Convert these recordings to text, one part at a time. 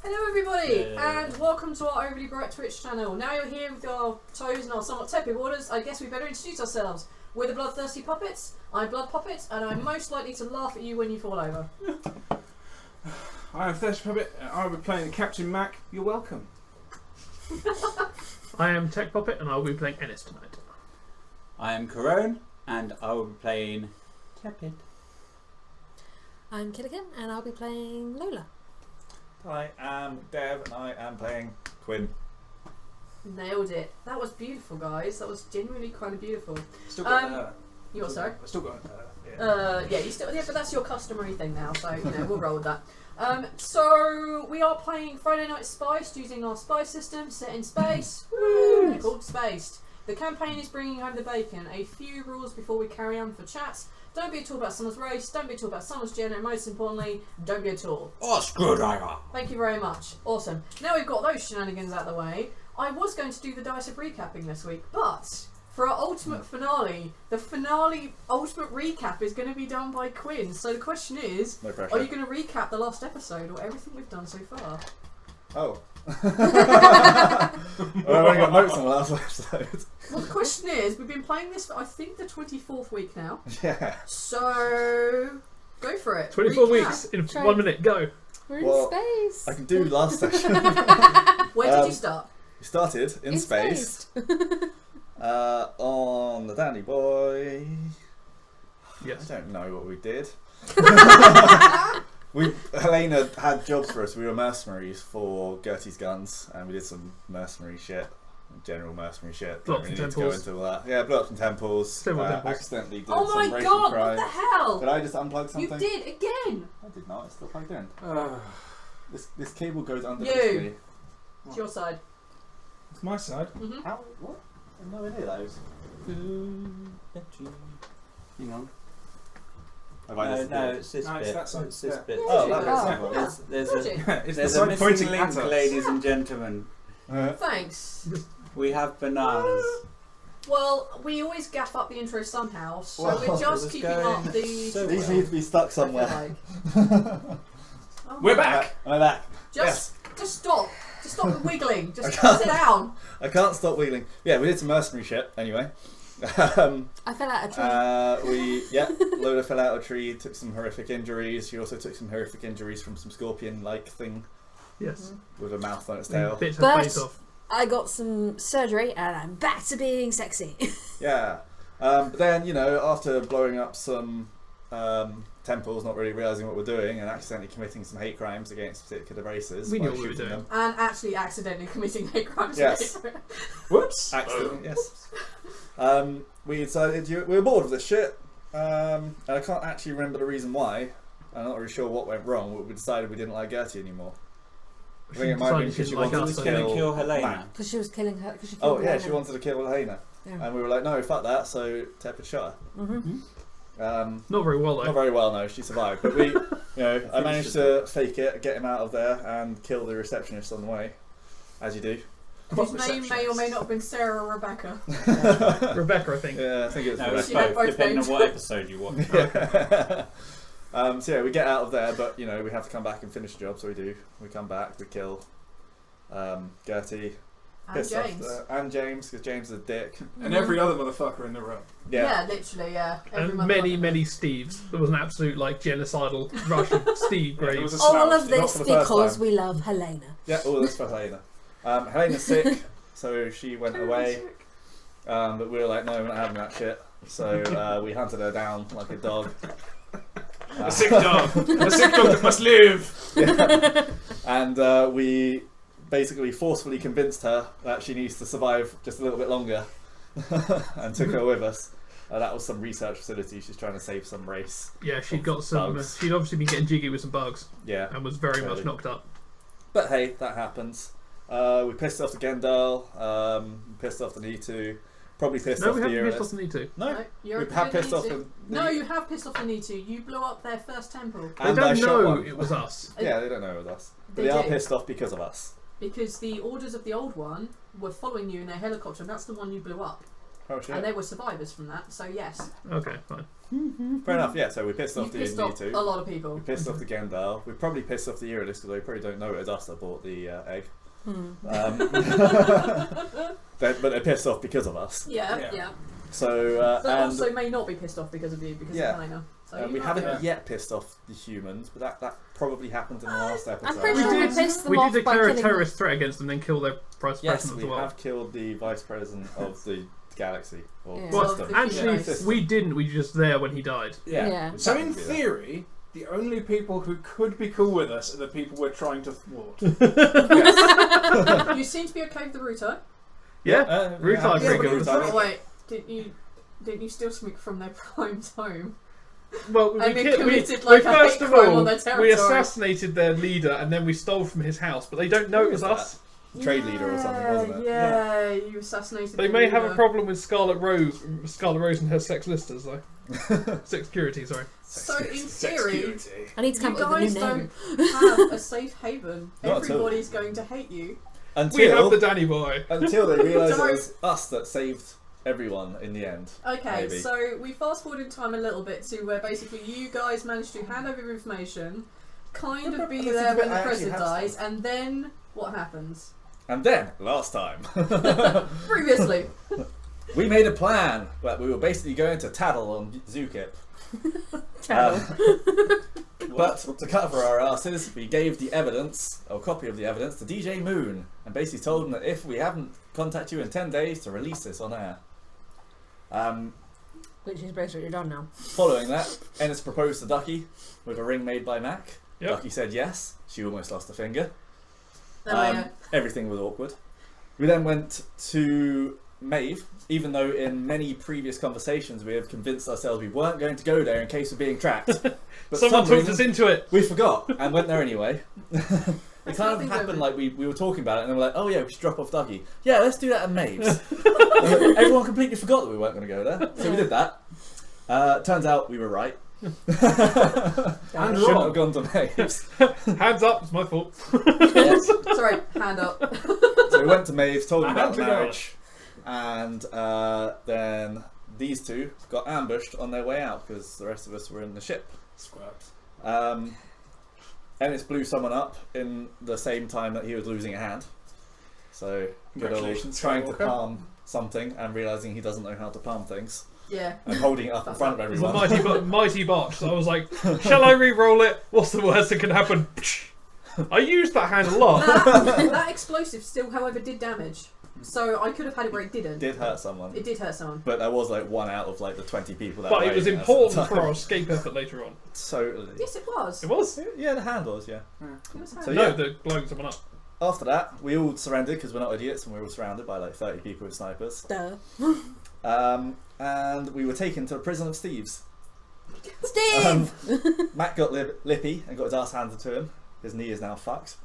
Hello everybody, and welcome to our Overly Bright Twitch channel. Now you're here with your toes and our somewhat tepid waters, I guess we better introduce ourselves. We're the Bloodthirsty Puppets, I'm Blood Puppet, and I'm most likely to laugh at you when you fall over. I'm Thirsty Puppet, and I'll be playing Captain Mac. You're welcome. I am Tech Puppet, and I'll be playing Ennis tonight. I am Corone, and I will be playing Tepid. I'm Killigan, and I'll be playing Lola. I am Dev and I am playing Quinn. Nailed it. That was beautiful, guys. That was genuinely kind of beautiful. Still got You what, sorry? Still got Yeah, you still, yeah, but that's your customary thing now, so you know we'll roll with that. So we are playing Friday Night Spiced using our spice system set in space. Woo! Called Spaced. The campaign is bringing home the bacon. A few rules before we carry on for chats. Don't be at all about someone's race. Don't be at all about someone's gender. And most importantly, don't be at all. Oh, screwdriver! Thank you very much. Awesome. Now we've got those shenanigans out of the way. I was going to do the dice of recapping this week, but for our ultimate finale, the finale ultimate recap is going to be done by Quinn. So the question is, no pressure. are you going to recap the last episode or everything we've done so far? Oh. I've only got notes on the last episode. Well, the question is, we've been playing this for I think the 24th week now. Yeah. So go for it. 24 Recap. weeks in 1 minute, go. We're Well, in space. I can do last session. Where did you start? We started in space. On the Dandy Boy. Yes. I don't know what we did. Helena had jobs for us. We were mercenaries for Gertie's guns, and we did some mercenary shit, general mercenary shit. Blew Don't up really some need to go temples. into all that. Yeah, blew up some temples. Several temples. Accidentally did Oh some my racial god, crime. what the hell? Did I just unplug something? You did again! I did not. It's still plugged in. This cable goes under You. me. It's your side. It's my side. Mm-hmm. How? What? I have no idea those. Hang on. Have I listened to No, it? it's this No, it's bit. that side. It's this Yeah. bit. Oh, Yeah. that Oh. makes There's Told a, you. It's there's the a side missing pointing link, at us. ladies and gentlemen. Thanks. We have bananas. Well, we always gaff up the intro somehow, so Well, we're it was just keeping up going the... so These well. need to be stuck I feel somewhere. like. Oh We're my- back! Am I back? Just stop. Just stop the wiggling. Just I can't. sit down. I can't stop wheeling. Yeah, we did some mercenary shit anyway. I fell out a tree. Lola fell out of a tree, took some horrific injuries. She also took some horrific injuries from some scorpion-like thing Yes. with a mouth on its tail. Bits her But- face off. I got some surgery, and I'm back to being sexy. Yeah. But then, you know, after blowing up some temples, not really realising what we're doing, and accidentally committing some hate crimes against particular races. We by knew what we were shooting doing. them. And actually accidentally committing hate crimes. Yes. Whoops! Accidentally, yes. We decided we were bored of this shit, and I can't actually remember the reason why. I'm not really sure what went wrong, but we decided we didn't like Gertie anymore. I think it might have been because she Decided wanted she to didn't like us, kill, Kill Helena. Mac. Because she was killing her. Cause she Oh killed yeah, Helena. she wanted to kill Helena, Yeah. and we were like, no, fuck that. So Tepid shot Mm-hmm. her. Not very well, though. Not very well, no. She survived, but we, you know, I managed to fake it, get him out of there, and kill the receptionist on the way, as you do. Whose name may or may not have been Sarah or Rebecca. Rebecca, I think. Yeah, I think it was. No, it's She had both, both depending on names. what episode you watch. So yeah, we get out of there, but you know we have to come back and finish the job. So we do. We come back, we kill Gertie, And piss off James. and James, because James is a dick. And every other motherfucker in the room. Yeah, literally, yeah. Every And motherfucker. many Steves. There was an absolute, like, genocidal rush of Steve Yeah, there graves. was a All slouch. of Not this for the first because time. we love Helena. Yeah, all this for Helena. Helena's sick, so she went away. But we were like, no, we're not having that shit. So we hunted her down like a dog. A sick dog! A sick dog that must live! Yeah. And we basically forcefully convinced her that she needs to survive just a little bit longer and took her with us. That was some research facility. She's trying to save some race. Yeah, she'd got some. Bugs. She'd obviously been getting jiggy with some bugs Yeah. and was very Clearly. much knocked up. But hey, that happens. We pissed off the Gendal, pissed off the Nitu, probably pissed No, off we the haven't pissed Uranus. off the need to. No, you're we have pissed off the... the... No, you have pissed off the Nitu. You blew up their first temple. They And I don't shot know one. it was us. Yeah, they don't know it was us. But They they are do. pissed off because of us. Because the orders of the old one were following you in their helicopter, and that's the one you blew up. Oh shit. And they were survivors from that, so yes. Okay, fine. Fair enough. Yeah. So we pissed You off the pissed off Indie a lot of people. We pissed off the Gendal. We probably pissed off the Eurydice because they probably don't know it was us that bought the egg. But they're pissed off because of us. Yeah. So But and also may not be pissed off because of you, because Yeah. of Helena. So we you haven't know. yet pissed off the humans, but that probably happened in the last episode. I'm pretty sure we pissed them We off did by declare a killing terrorist threat against them, then kill their vice Yes, president we as well. have killed the vice president of the galaxy. Or Yeah. Well, system. actually, System. we didn't. We were just there when he died. Yeah. So in Exactly that. theory, the only people who could be cool with us are the people we're trying to thwart. You seem to be okay with the Ruto. Yeah, Ruth yeah, I'd yeah, agree but with. Ruth, Oh, wait, didn't you steal something from their prime's home? Well, And they we committed, like, a first hate of crime all, on their we territory. assassinated their leader, and then we stole from his house. But they don't know it was us. Trade leader or something, wasn't it? Yeah, you assassinated. They the may have a leader. problem with Scarlet Rose and her sex listers, though. Security, sorry. So in theory, I need to come you up with a guys new name. don't have a safe haven. Not at all. Everybody's going to hate you. We have Until the Danny boy. until they realise it Don't. was us that saved everyone in the end. Okay, Maybe. so we fast forward in time a little bit to where basically you guys managed to hand over your information, kind of be But there when the I actually president have dies, and then what happens? And then last time, Previously. we made a plan, but we were basically going to tattle on Zukip. But to cover our asses, we gave the evidence, or a copy of the evidence, to DJ Moon, and basically told him that if we haven't contacted you in 10 days, to release this on air. Which is basically done now. Following that, Ennis proposed to Ducky with a ring made by Mac. Yep. Ducky said yes. She almost lost a finger. Oh, yeah. Everything was awkward. We then went to Maeve, even though in many previous conversations we have convinced ourselves we weren't going to go there in case of being trapped. But Someone some talked us reason, into it. we forgot and went there anyway. It That's kind of nothing happened over. like we were talking about it and then we're like, oh yeah, we should drop off Ducky. Yeah, let's do that at Maeve's. Everyone completely forgot that we weren't going to go there. So we did that. Turns out we were right. And Shouldn't wrong. have gone to Maeve's. Hands up, it's my fault. Sorry, hand up. So we went to Maeve's, told them I about had the to go. marriage, and then these two got ambushed on their way out because the rest of us were in the ship. Squirts. Ennis blew someone up in the same time that he was losing a hand. So good old Congratulations, trying to Skywalker. palm something and realising he doesn't know how to palm things Yeah. and holding it up in front of It was a everyone. mighty botch. So I was like, shall I re-roll it? What's the worst that can happen? I used that hand a lot. That explosive still, however, did damage. So I could have had it where it didn't. Did hurt someone. It did hurt someone. But there was like one out of like the 20 people that But were it was aiming at us at important the for time. our escape effort later on. Totally. Yes, it was. It was. Yeah, the hand was, yeah. It was So No, yeah. the blowing someone up. After that, we all surrendered because we're not idiots and we were all surrounded by like 30 people with snipers. Duh. And we were taken to a prison of thieves. Steve! Matt got lippy and got his ass handed to him. His knee is now fucked.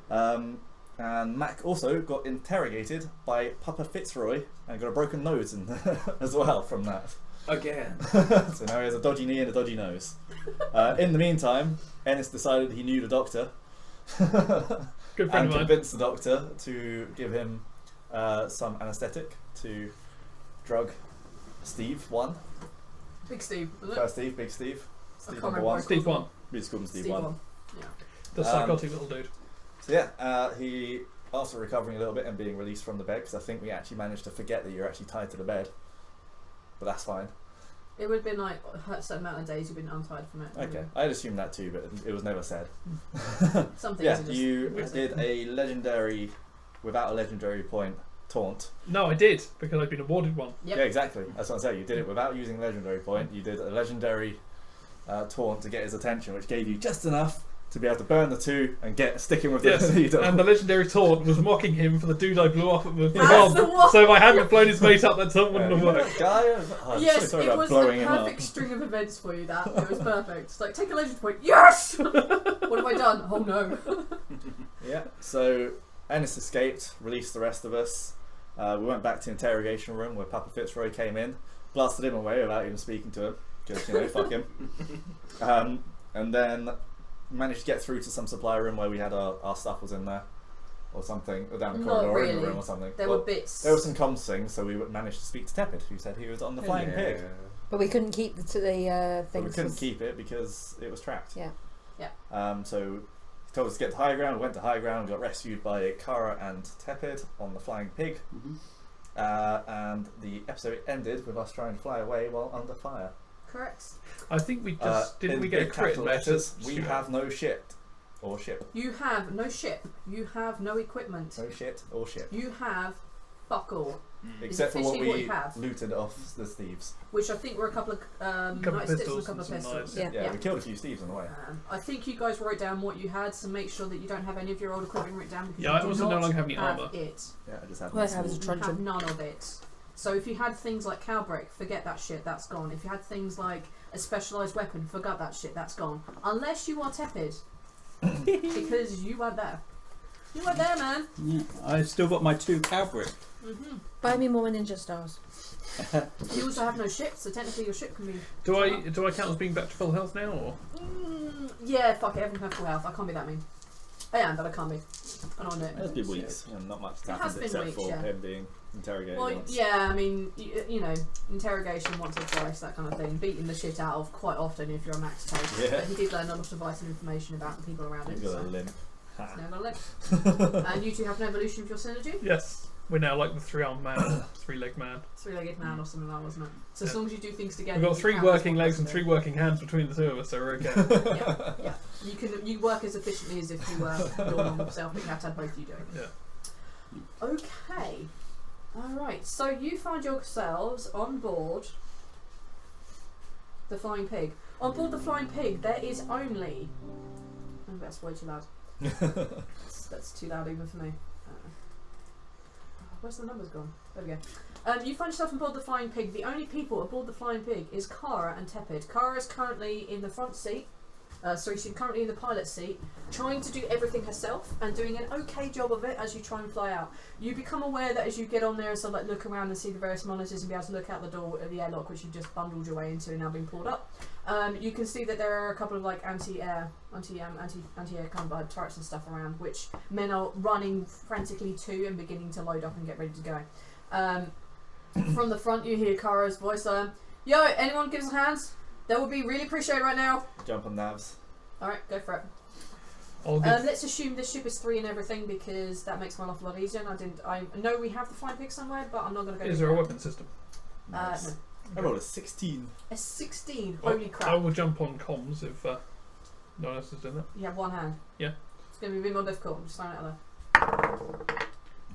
And Mac also got interrogated by Papa Fitzroy and got a broken nose as well from that. Again. So now he has a dodgy knee and a dodgy nose. In the meantime, Ennis decided he knew the doctor Good friend and of mine. convinced the doctor to give him some anaesthetic to drug Steve 1. Big Steve, was it? First Steve, Big Steve. Steve can't number remember 1. what Steve 1. We just called him Steve, Steve 1. one. Yeah. The psychotic little dude. So yeah, he, after recovering a little bit and being released from the bed, because I think we actually managed to forget that you're actually tied to the bed. But that's fine. It would have been like a certain amount of days you've been untied from it. Okay, I'd assumed that too, but it was never said. Some things Yeah, are just you weird. did a legendary, without a legendary point, taunt. No, I did, because I've been awarded one. Yep. Yeah, exactly. That's what I'm saying. You did it without using a legendary point. You did a legendary taunt to get his attention, which gave you just enough to be able to burn the two and sticking with Yes, the leader. and the legendary taunt was mocking him for the dude I blew up at the That's the bomb. one. So if I hadn't blown his mate up, that taunt wouldn't have worked. Guy, I'm Yes, so sorry it about was blowing the him up. perfect string of events for you. That it was perfect. It's like take a legend point. Yes. What have I done? Oh no. Yeah. So Ennis escaped, released the rest of us. We went back to the interrogation room where Papa Fitzroy came in, blasted him away without even speaking to him. Just, fuck him. And then managed to get through to some supply room where we had our stuff was in there, or something, or down the Not corridor or in the really. room or something. There Well, were bits. there were some comms things, so we managed to speak to Tepid, who said he was on the flying pig. But we couldn't keep the But things. we couldn't keep it because it was trapped. Yeah. So he told us to get to high ground. We went to high ground, got rescued by Kara and Tepid on the flying pig. And the episode ended with us trying to fly away while under fire. Correct. I think we just didn't in we get a big crit capital letters? letters, we have no ship or ship. You have no ship. You have no equipment. No shit or ship. You have fuck all. Except for what officially what we you have. looted off the thieves. Which I think were a couple of Couple night sticks and a pistols couple of and some pistols. knives. Yeah, we killed a few thieves on the way. I think you guys wrote down what you had, so make sure that you don't have any of your old equipment written down. Because Yeah, you I do also not no longer have any armour. It. Yeah, I just had Well, I my have small- a You have truncheon. none of it. So if you had things like cowbrick, forget that shit, that's gone. If you had things like a specialised weapon, forget that shit, that's gone. Unless you are tepid. Because you weren't there. You weren't there, man. Yeah, I've still got my 2 cowbrick. Buy me more ninja stars. You also have no ship, so technically your ship can be... Do I count as being back to full health now, or yeah, fuck it, everyone can have full health. I can't be that mean. I am, but I can't be. I don't know. There's been weeks and not much It happens has been except weeks, for yeah. him being interrogated Well, once. yeah, I mean, you know, interrogation once or twice, that kind of thing. Beating the shit out of quite often if you're a max case. Yeah. But he did learn a lot of vital information about the people around him. He's got a So. limp. Ha. He's now got a limp. And you two have an evolution of your synergy. yes, we're now like the 3-armed man, or 3-legged man. Three-legged man or something like that, wasn't it? So as Yeah. long as you do things together, We've got you 3 count as working one legs and person. 3 working hands between the 2 of us, so we're okay. Yeah. You work as efficiently as if you were your normal self, but you have to have both of you doing it. Yeah. Okay. Alright, so you find yourselves on board the Flying Pig. On board the Flying Pig, there is only... Oh, that's way too loud. That's too loud even for me. Where's the numbers gone? There we go. You find yourself on board the Flying Pig. The only people aboard the Flying Pig is Kara and Tepid. Kara is currently in the front seat. She's currently in the pilot seat, trying to do everything herself and doing an okay job of it as you try and fly out. You become aware that as you get on there and sort of like look around and see the various monitors and be able to look out the door of the airlock, which you've just bundled your way into and now being pulled up. You can see that there are a couple of like anti-air kind of turrets and stuff around, which men are running frantically to and beginning to load up and get ready to go. From the front, you hear Kara's voice. Yo, anyone give us a hand? That would be really appreciated right now. Jump on navs. Alright, go for it. I'll give, Let's assume this ship is 3 and everything because that makes my life a lot easier. And I know we have the Flying Pig somewhere, but I'm not going to go. is there a weapon system? Nice. No. I rolled a 16. A 16. Holy I crap! will jump on comms if no one else has done that. You have one hand. Yeah. It's going to be a bit more difficult. I'm just throwing it out there.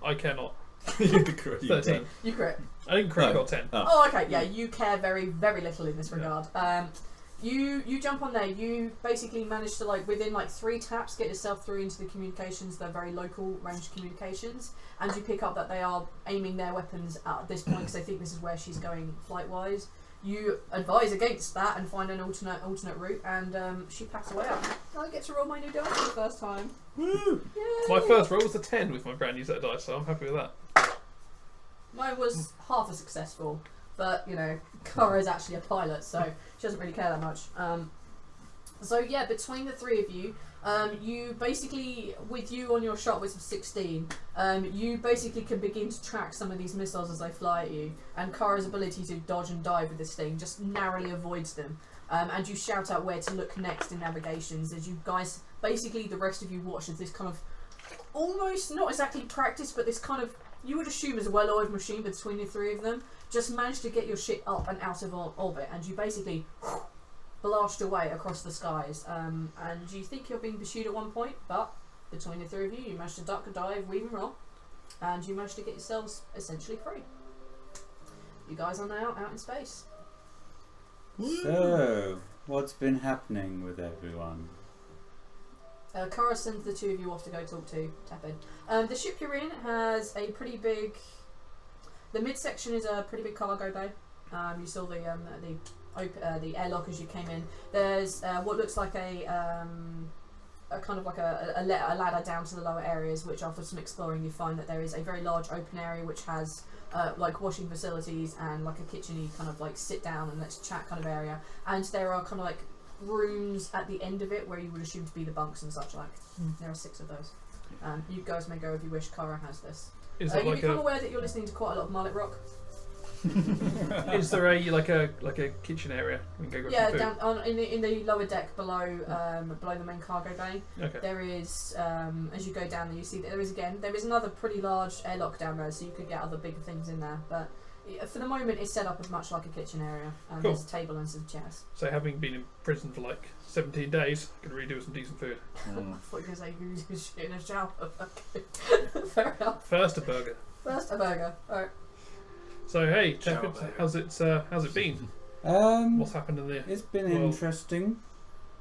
I cannot. You could crit. 13. You crit. I didn't crit, I No. got 10. Oh, okay. Yeah, you care very, very little in this regard. You jump on there. You basically manage to within 3 taps get yourself through into the communications. They're very local ranged communications, and you pick up that they are aiming their weapons at this point because they think this is where she's going flight wise. You advise against that and find an alternate route, and she packs away up. I get to roll my new dice for the first time. Woo! Yay! My first roll was a 10 with my brand new set of dice, so I'm happy with that. Mine was half as successful, but you know, Kara is actually a pilot, so she doesn't really care that much. So yeah, between the 3 of you, you basically, with you on your shot with 16, you basically can begin to track some of these missiles as they fly at you, and Kara's ability to dodge and dive with this thing just narrowly avoids them. And you shout out where to look next in navigations as you guys, basically the rest of you watch as this kind of, almost, not exactly practice, but this kind of, you would assume is a well-oiled machine between the 3 of them, just managed to get your shit up and out of orbit, and you basically blast away across the skies. And you think you're being pursued at one point, but between the 3 of you, you managed to duck, dive, weave and roll, and you managed to get yourselves essentially free. You guys are now out in space. So, what's been happening with everyone? Kara sends the 2 of you off to go talk to Tepid. The ship you're in has a pretty big... The midsection is a pretty big cargo bay. You saw the airlock as you came in. There's what looks like a kind of like a ladder down to the lower areas, which after some exploring you find that there is a very large open area which has like washing facilities and like a kitchen-y kind of like sit down and let's chat kind of area. And there are kind of like rooms at the end of it where you would assume to be the bunks and such like. There are 6 of those. You guys may go if you wish. Kara has this. Is You it like become a... aware that you're listening to quite a lot of Mullet Rock. Is there a kitchen area we can go grab Yeah, some food? down in the lower deck below below the main cargo bay. Okay. There is as you go down there, you see that there is another pretty large airlock down there, so you could get other bigger things in there. But for the moment, it's set up as much like a kitchen area. Cool. There's a table and some chairs. So having been in prison for like 17 days, I can really do with some decent food. I thought you were going to say who's shit in a shower. Fair enough. First a burger. First a burger. Alright. So hey, Shower Tepid, burger. how's it been? What's happened in there? It's been Well- interesting.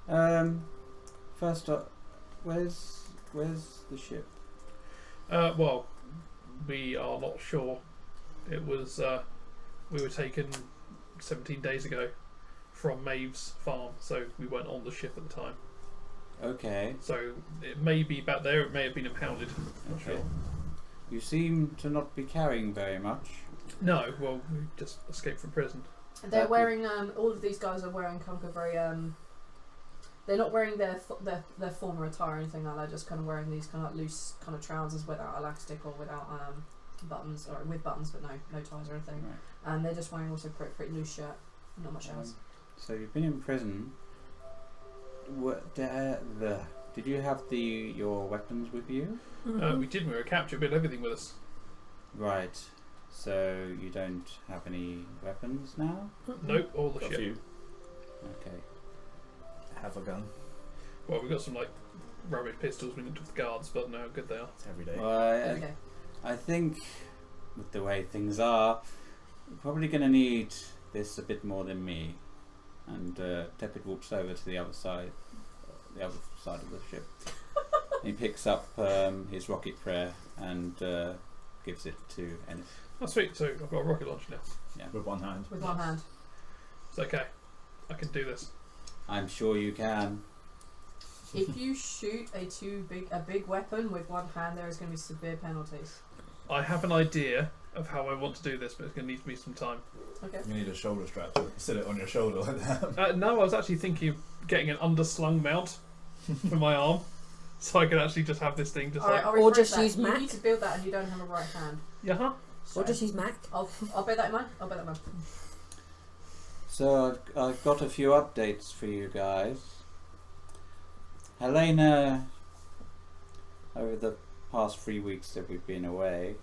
First up, where's the ship? Well, we are not sure. It was we were taken 17 days ago from Maeve's farm, so we weren't on the ship at the time. Okay. So it may be back there. It may have been impounded. Not Okay. sure. You seem to not be carrying very much. No, well, we just escaped from prison. And they're That wearing all of these guys are wearing kind of a very they're not wearing their former attire or anything like that. Just kind of wearing these kind of loose kind of trousers without elastic or without buttons, or with buttons but no ties or anything. Right. And they're just wearing also pretty loose shirt, not much else. So you've been in prison. Did you have your weapons with you? We did. We were captured. We had everything with us. Right. So you don't have any weapons now? Nope, all the Got a ship. few. Okay. Have a gun. Well, we got some like rubbish pistols we linked with the guards, but no, how good they are. It's every day. Well, Every day. I think with the way things are, you're probably going to need this a bit more than me. And Tepid walks over to the other side of the ship. He picks up his rocket prayer and gives it to Ennis. Oh, sweet. So I've got a rocket launcher now. With one hand. With one hand. It's okay. I can do this. I'm sure you can. If you shoot a big weapon with one hand, there is going to be severe penalties. I have an idea of how I want to do this, but it's going to need me some time. Okay. You need a shoulder strap to sit it on your shoulder like that. No, I was actually thinking of getting an underslung mount for my arm, so I could actually just have this thing just Alright, like. I'll Or rephrase just that. use You Mac. need to build that, and you don't have a right hand. Yeah. Huh? So Or just use Mac. I'll bear that in mind. I'll bear that in mind. So I've got a few updates for you guys. Helena, over the past 3 weeks that we've been away,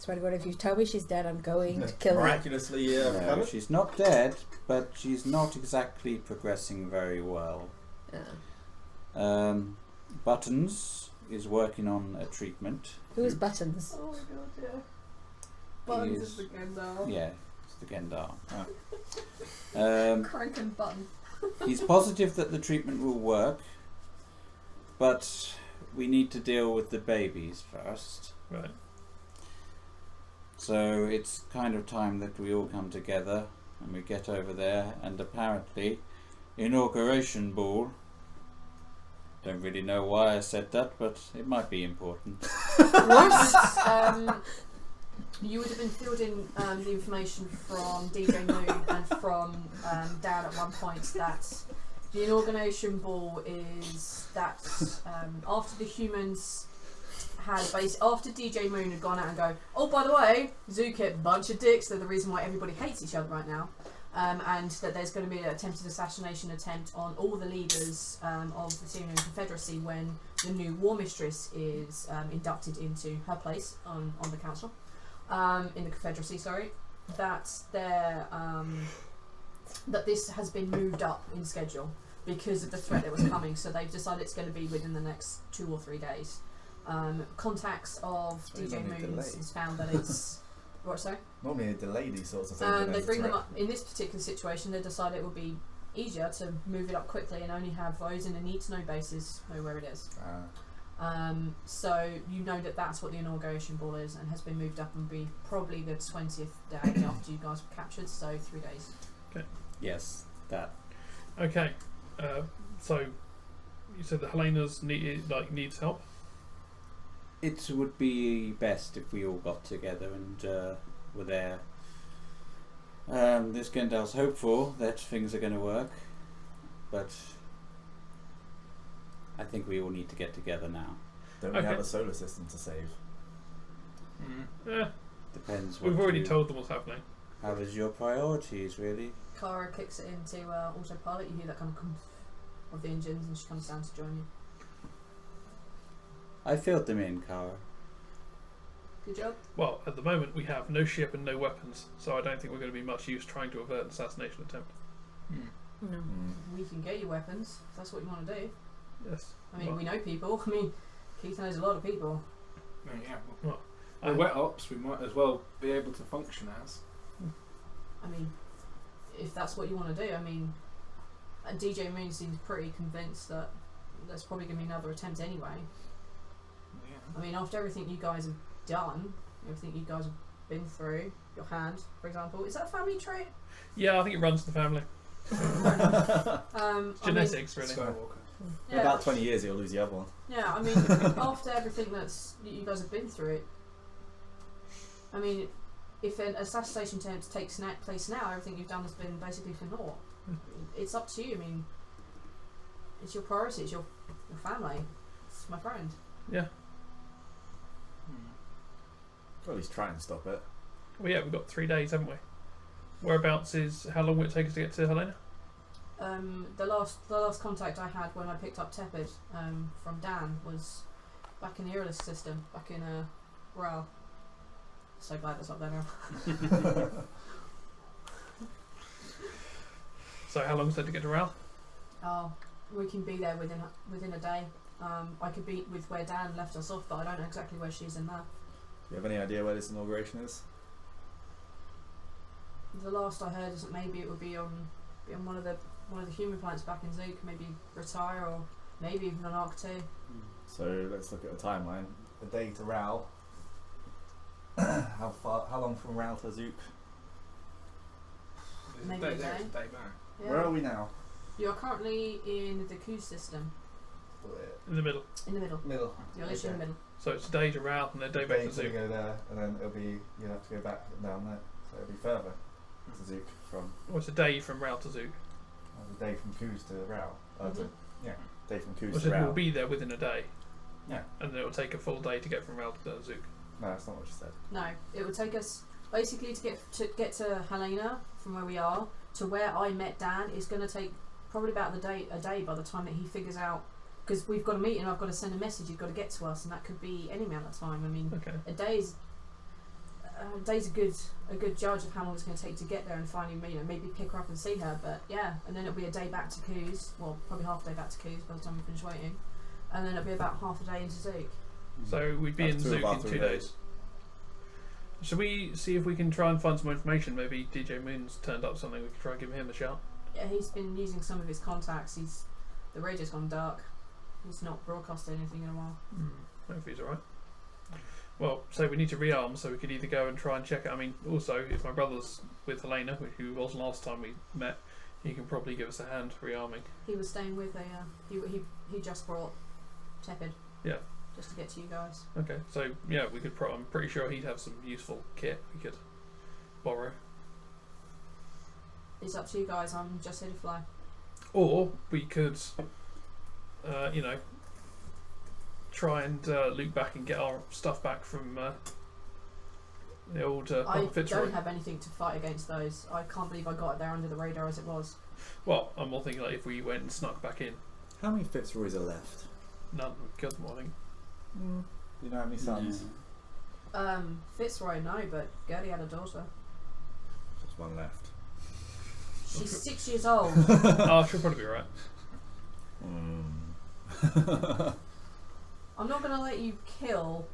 Swear to God, if you tell me she's dead, I'm going to kill her. Miraculously, no, recovered. she's not dead, but she's not exactly progressing very well. Buttons is working on a treatment. Who is Buttons? Oh my god, yeah. Buttons He is the game now. Yeah, it's the Gendar. Crank and button. He's positive that the treatment will work, but we need to deal with the babies first. Right. So it's kind of time that we all come together and we get over there, and apparently inauguration ball. Don't really know why I said that, but it might be important. You would have been fielding the information from DJ Moon and from Dan at one point that the inauguration ball is that after the humans had after DJ Moon had gone out and go, oh, by the way, Zookit, bunch of dicks, they're the reason why everybody hates each other right now. And that there's going to be an attempted assassination attempt on all the leaders of the Syrian Confederacy when the new War Mistress is inducted into her place on the council, in the Confederacy, sorry, that this has been moved up in schedule because of the threat that was coming, so they've decided it's going to be within the next 2 or 3 days. Contacts of So DJ normally Moons delayed. has found that it's... What, sorry? Normally they delay these sorts of things. when They there's a bring them threat. up in this particular situation. They decided it would be easier to move it up quickly and only have those in a need-to-know basis know where it is. So you know that that's what the inauguration ball is, and has been moved up and be probably the 20th day after you guys were captured. So 3 days. Yes, that. Okay. So you said that Helena's needs help. It would be best if we all got together and were there. This Gendal's hopeful that things are going to work, but I think we all need to get together now. Don't we Okay. have a solar system to save? Yeah, Depends. What we've already you- told them what's happening. How is your priorities, really? Kara kicks it into autopilot. You hear that kind of of the engines, and she comes down to join you. I filled them in, Kara. Good job. Well, at the moment we have no ship and no weapons, so I don't think we're going to be much use trying to avert an assassination attempt. No. We can get you weapons if that's what you want to do. Yes. I mean, Well, we know people. I mean, Keith knows a lot of people. No, yeah. Well, We're wet ops. We might as well be able to function as. I mean, if that's what you want to do. I mean, DJ Moon seems pretty convinced that there's probably going to be another attempt anyway. Yeah. I mean, after everything you guys have done, everything you guys have been through, your hand, for example, is that a family trait? yeah, I think it runs in the family. Genetics, really. Skywalker. I mean, In about 20 years, you'll lose the other one. Yeah, I mean, after everything that's you guys have been through, I mean, if an assassination attempt takes place now, everything you've done has been basically for naught. It's up to you. I mean, it's your priority. It's your family. It's my friend. Yeah. Or at least try and stop it. Well, yeah, we've got 3 days, haven't we? Whereabouts is... How long will it take us to get to Helena? The last contact I had when I picked up Tepid from Dan was back in the Earlist system, back in Ral. So glad that's up there now. So how long is it to get to Ral? Oh, we can be there within a day. I could be with where Dan left us off, but I don't know exactly where she's in there. Do you have any idea where this inauguration is? The last I heard is that maybe it would be on one of the human planets back in Zook, maybe retire, or maybe even on Arc 2. So let's look at the timeline. The day to Ral. How long from Ral to Zook? Maybe a day. Day back. Yeah. Where are we now? You're currently in the Ku system, In the middle. in the middle. Middle. You're literally in the middle. So it's a day to Ral and then a day back to to Zook. go there, and then it'll be you'll have to go back and down there. So it'll be further to Zook from Well, it's a day from Ral to Zook. the day from Coos to Ral. Mhm. Day from Coos Well, to so we'll Ral. be there within a day. Yeah. And then it'll take a full day to get from Ral to Zook. No, that's not what you said. No, it would take us basically to get to Helena from where we are to where I met Dan. Is going to take probably about a day by the time that he figures out, because we've got a meeting. I've got to send a message. You've got to get to us, and that could be any amount of time. I mean, Okay. a day's a good judge of how long it's going to take to get there and finally, maybe pick her up and see her. But yeah, and then it'll be a day back to Coos. Well, probably half a day back to Coos by the time we finish waiting, and then it'll be about half a day into Zook. So we'd be in That's 2 of Zook our in 3 2 days. Should we see if we can try and find some more information? Maybe DJ Moon's turned up something. We could try and give him a shout. Yeah, he's been using some of his contacts. The radio's gone dark. He's not broadcasted anything in a while. Hopefully he's alright. Well, so we need to rearm, so we could either go and try and check it. I mean, also, if my brother's with Helena, who was last time we met, he can probably give us a hand rearming. He was staying with he just brought Tepid. Yeah. Just to get to you guys. Okay, so yeah, we could. I'm pretty sure he'd have some useful kit we could borrow. It's up to you guys. I'm just here to fly. Or we could, try and loop back and get our stuff back from the old I Papa Fitzroy. don't have anything to fight against those. I can't believe I got it there under the radar as it was. Well, I'm more thinking like if we went and snuck back in. How many Fitzroys are left? None. We killed them all, I think. You don't have any sons? Fitzroy, no, but Gertie had a daughter. There's one left. She's 6 years old. Oh, she'll probably be right. I'm not going to let you kill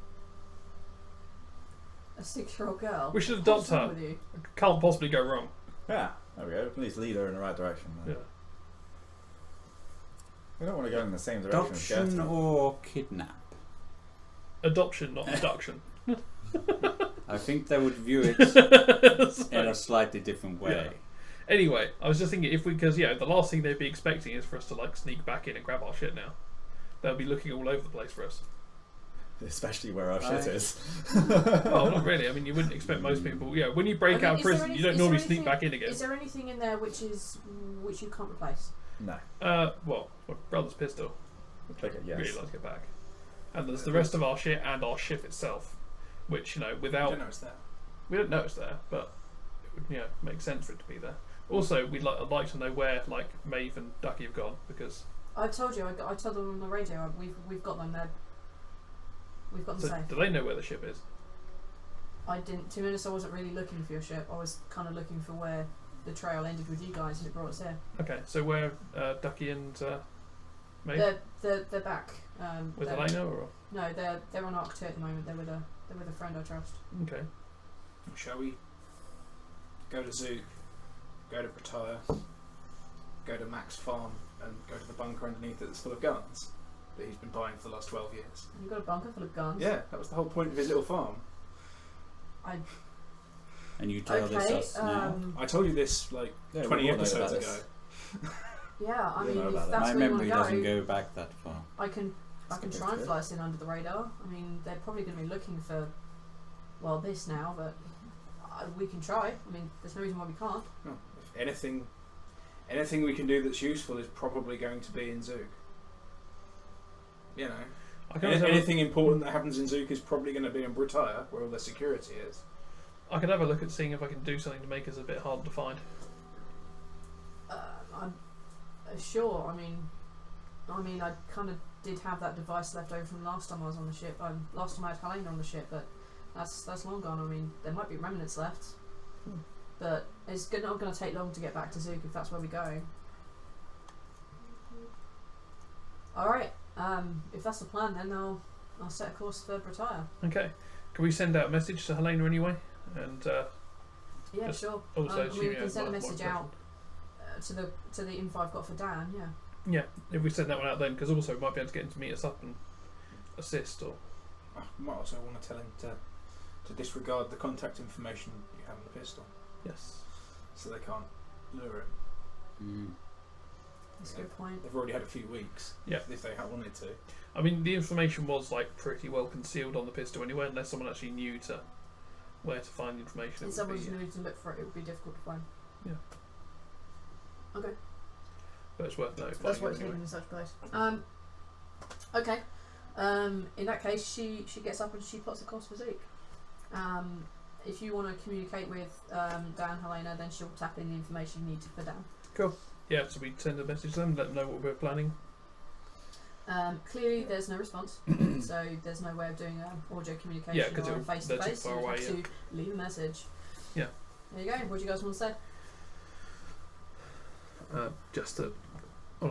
a 6-year-old girl. We should What's adopt wrong her. with you? Can't possibly go wrong. Yeah, there we go. At least lead her in the right direction. Yeah. We don't want to go in the same direction as Adoption Gertie. or kidnap? Adoption, not abduction. I think they would view it in a slightly different way. Yeah. Anyway, I was just thinking because the last thing they'd be expecting is for us to like sneak back in and grab our shit now. They'll be looking all over the place for us. Especially where our shit is. Well, not really. I mean, you wouldn't expect most people. Yeah, when you break out of prison, you don't normally sneak back in again. Is there anything in there which you can't replace? No. Well, my brother's pistol, which Okay, I yes. really like to get back. And there's the rest of our shit and our ship itself, which I without don't know it's there. we don't know it's there, but would make sense for it to be there. Also, I'd like to know where like Maeve and Ducky have gone, because I told you. I told them on the radio. We've got them there. We've got them so safe. do they know where the ship is? I didn't. To be honest, I wasn't really looking for your ship. I was kind of looking for where the trail ended with you guys, and it brought us here. Okay, so where Ducky and Maeve? They're back. With they're- Helena, or No, they're on Arc 2 at the moment. They're with a friend I trust. okay? Shall we go to Zook, go to Bretire, go to Mac's farm, and go to the bunker underneath it that's full of guns that he's been buying for the last 12 years? You've got a bunker full of guns. Yeah, that was the whole point of his little farm. And you tell this us now. I told you this like Yeah, we 20 all know episodes about ago. this. Yeah, I We mean, know if about it. that's My where you memory want doesn't to go back that far. I can Let's try go and to fly it. us in under the radar. I mean, they're probably going to be looking for, well, this now, but we can try. I mean, there's no reason why we can't. No, if anything we can do that's useful is probably going to be in Zook. You know, I can always have anything important that happens in Zook is probably going to be in Bretire, where all the security is. I could have a look at seeing if I can do something to make us a bit harder to find. I'm sure. I mean, I kind of did have that device left over from last time I was on the ship. Last time I had Helena on the ship, but that's long gone. I mean, there might be remnants left, but it's not going to take long to get back to Zook if that's where we're going. All right. If that's the plan, then I'll set a course for Bretire. Okay, can we send out a message to Helena anyway? And Yeah, Just sure. also, I mean, we can send a message out question. to the info I've got for Dan. Yeah. Yeah, if we send that one out then, because also we might be able to get him to meet us up and assist. Or I might also want to tell him to disregard the contact information you have on the pistol, yes, so they can't lure it. Mm. That's a good point. They've already had a few weeks. Yeah. If they had wanted to. I mean the information was like pretty well concealed on the pistol anyway, unless someone actually knew where to find the information. If It someone would be, knew to look for it, it would be difficult to find. Yeah. Okay. but it's worth That's notifying why it's him hidden anyway. in such a place. Okay. In that case, she gets up and she plots a course for Zeke. If you want to communicate with Dan, Helena, then she'll tap in the information you need for Dan. Yeah, so we send a message to them, let them know what we're planning. Clearly, there's no response, so there's no way of doing audio communication Yeah, 'cause or they're face to too face. far You away, have to leave a message. Yeah. There you go. What do you guys want to say? Just on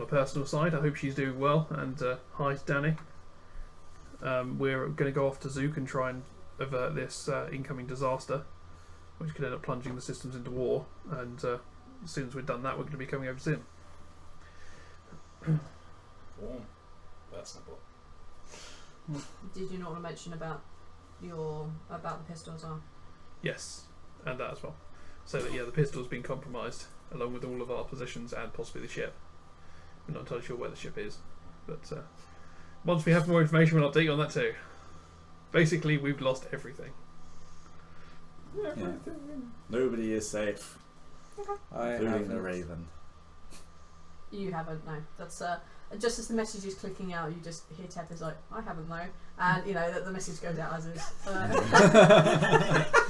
a personal side, I hope she's doing well, and hi to Danny. We're going to go off to Zook and try and avert this incoming disaster, which could end up plunging the systems into war, and as soon as we've done that, we're going to be coming over soon. Warm. Personable. Did you not want to mention about the pistols? Yes, and that as well. So that, the pistol's been compromised, along with all of our positions and possibly the ship. We're not entirely sure where the ship is, but once we have more information, we'll update you on that too. Basically, we've lost everything. Yeah. Nobody is safe, I including the haven't. Raven. You haven't, no. That's just as the message is clicking out, you just hear Tepper's like, I haven't, no. And, that the message goes out as is.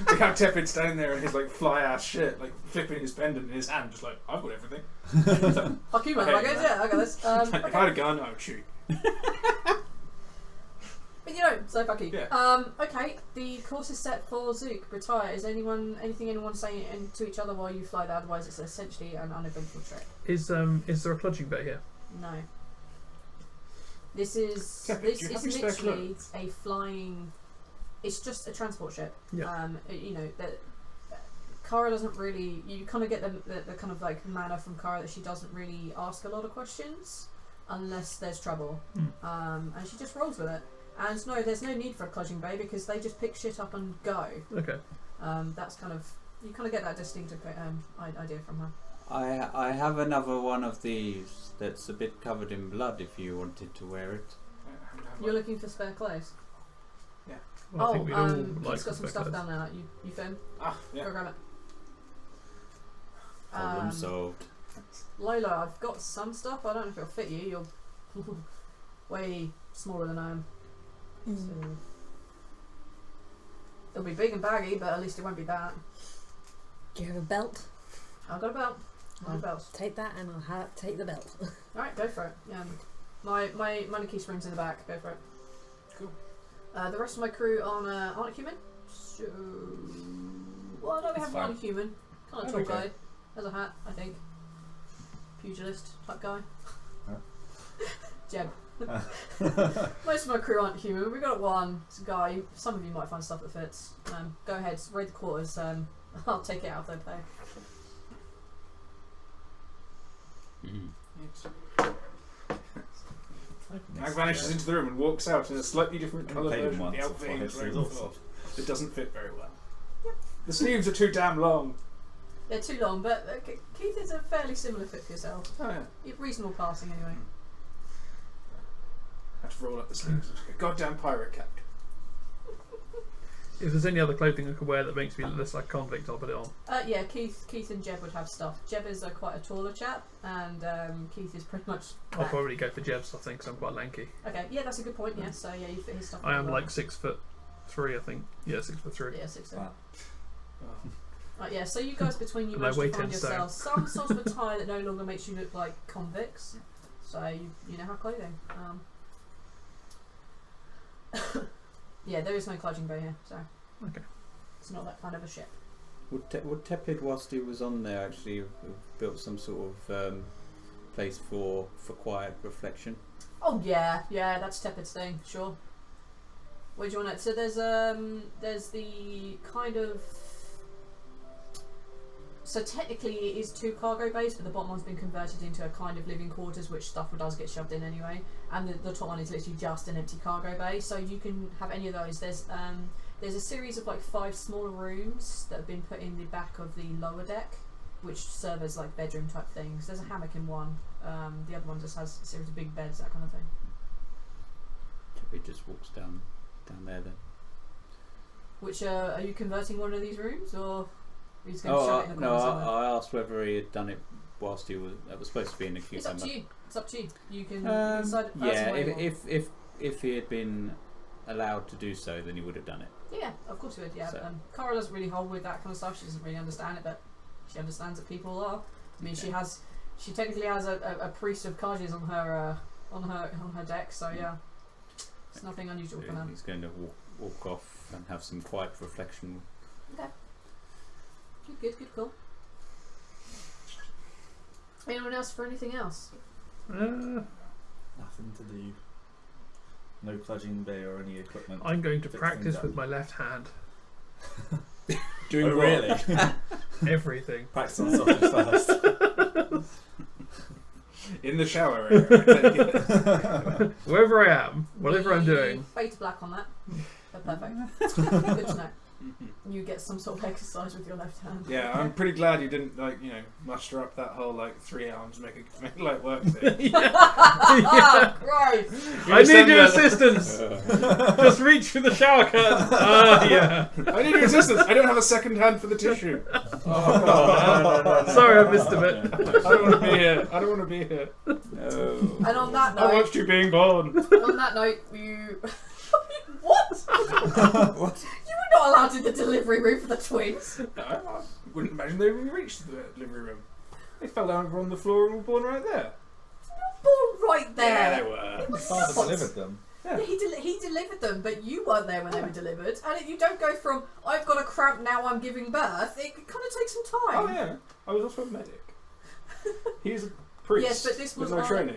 Look how Tepid standing there in his like fly ass shit, like flipping his pendant in his hand, just like, I've got everything. Fuck you, man. Okay, I guess, yeah, I got this. If I had Okay. a gun, I would shoot. But you don't, so fuck you. Yeah. Okay, the course is set for Zook. Retire. Is anyone saying to each other while you fly there? Otherwise, it's essentially an uneventful trip. Is there a plunging bay here? No. This is Tepid, this do you have is any spare literally clothes? a flying. It's just a transport ship. Yeah. That Kara doesn't really. You kind of get the kind of like manner from Kara that she doesn't really ask a lot of questions unless there's trouble. And she just rolls with it. And no, there's no need for a clutching bay because they just pick shit up and go. Okay. That's kind of you kind of get that distinctive idea from her. I have another one of these that's a bit covered in blood if you wanted to wear it. You're looking for spare clothes. Well, I think we'd all like it's got some spec stuff clothes. down there. You film. Ah, yeah. Go grab it. Problem solved. Lola, I've got some stuff. I don't know if it'll fit you. You're way smaller than I am. So it'll be big and baggy, but at least it won't be that. Do you have a belt? I've got a belt. My belt. Take that and I'll take the belt. Alright, go for it. My money key springs in the back. Go for it. Cool. The rest of my crew aren't human. So, well, no, we That's have fine. one human. Kind of Oh, tall okay. guy. Has a hat, I think. Pugilist type guy. Jeb. Most of my crew aren't human. We got one. It's a guy. Some of you might find stuff that fits. Go ahead, raid the quarters. I'll take it out of their pay. Mag vanishes into the room and walks out in a slightly different colour Played him version of the once or outfit he was twice, wearing it's before. awesome. It doesn't fit very well. Yep. The sleeves are too damn long. They're too long, but Keith is a fairly similar fit for yourself. Oh yeah. You're reasonable passing anyway. I have to roll up the sleeves. Like a goddamn pirate cap. If there's any other clothing I could wear that makes me look less like a convict, I'll put it on. Yeah, Keith and Jeb would have stuff. Jeb is quite a taller chap, and Keith is pretty much. I'll back. probably go for Jeb's, I think, because I'm quite lanky. Okay, yeah, that's a good point. Yeah, so yeah, you fit his stuff. I am really well. like 6'3", I think. Yeah, 6'3". Yeah, 6'3". Wow. Oh. Right, yeah, so you guys between you And I managed to weigh find 10 stone. yourselves some sort of attire that no longer makes you look like convicts. So you now have clothing. Yeah, there is no clothing bay here, so Okay. it's not that kind of a ship. Would Tepid, whilst he was on there, actually have built some sort of place for quiet reflection? Oh yeah, that's Tepid's thing, sure. Where do you want it? So there's the kind of. So technically it is 2 cargo bays, but the bottom one's been converted into a kind of living quarters, which stuff does get shoved in anyway. And the top one is literally just an empty cargo bay, so you can have any of those. There's a series of like 5 smaller rooms that have been put in the back of the lower deck, which serve as like bedroom type things. There's a hammock in one. The other one just has a series of big beds, that kind of thing. Tepid just walks down there then. Which are you converting one of these rooms, or are you just going to shove it in the corner somewhere? I asked whether he had done it whilst he was. It was supposed to be in the It's up cucumber. to you. It's up to you. You can decide. Yeah, personally if he had been allowed to do so, then he would have done it. Yeah, of course you would. Yeah, So- Cara doesn't really hold with that kind of stuff. She doesn't really understand it, but she understands that people are. I mean, Okay. she technically has a priest of Kajis on her deck. So yeah, it's nothing unusual for them. He's going to walk off and have some quiet reflection. Okay. Good, cool. Anyone else for anything else? Nothing to do. No cludging bay or any equipment. I'm going to Fix practice things with up. my left hand. Doing Oh, what? really? Everything. Practice on sausage first. In the shower area. I take it. Wherever I am, whatever I'm doing. Fade to black on that. But perfect. Good to know. You get some sort of exercise with your left hand. Yeah, I'm pretty glad you didn't muster up that whole 3 arms, make light work thing. Ah, Christ! I need your Send assistance! Just reach for the shower curtain. Yeah. I need your assistance. I don't have a second hand for the tissue. Oh, Sorry, I missed a bit. I don't want to be here. I don't want to be here. No. And on that I note, watched you being born. on that note, you. What? What? You were not allowed in the delivery room for the twins. No, I wouldn't imagine they even reached the delivery room. They fell down on the floor and were born right there. Born right there. Yeah, they were. His father delivered them. Yeah, he delivered them, but you weren't there when they were delivered. And you don't go from I've got a cramp now I'm giving birth. It kind of takes some time. Oh yeah, I was also a medic. He's a priest. Yes, but this was with no training.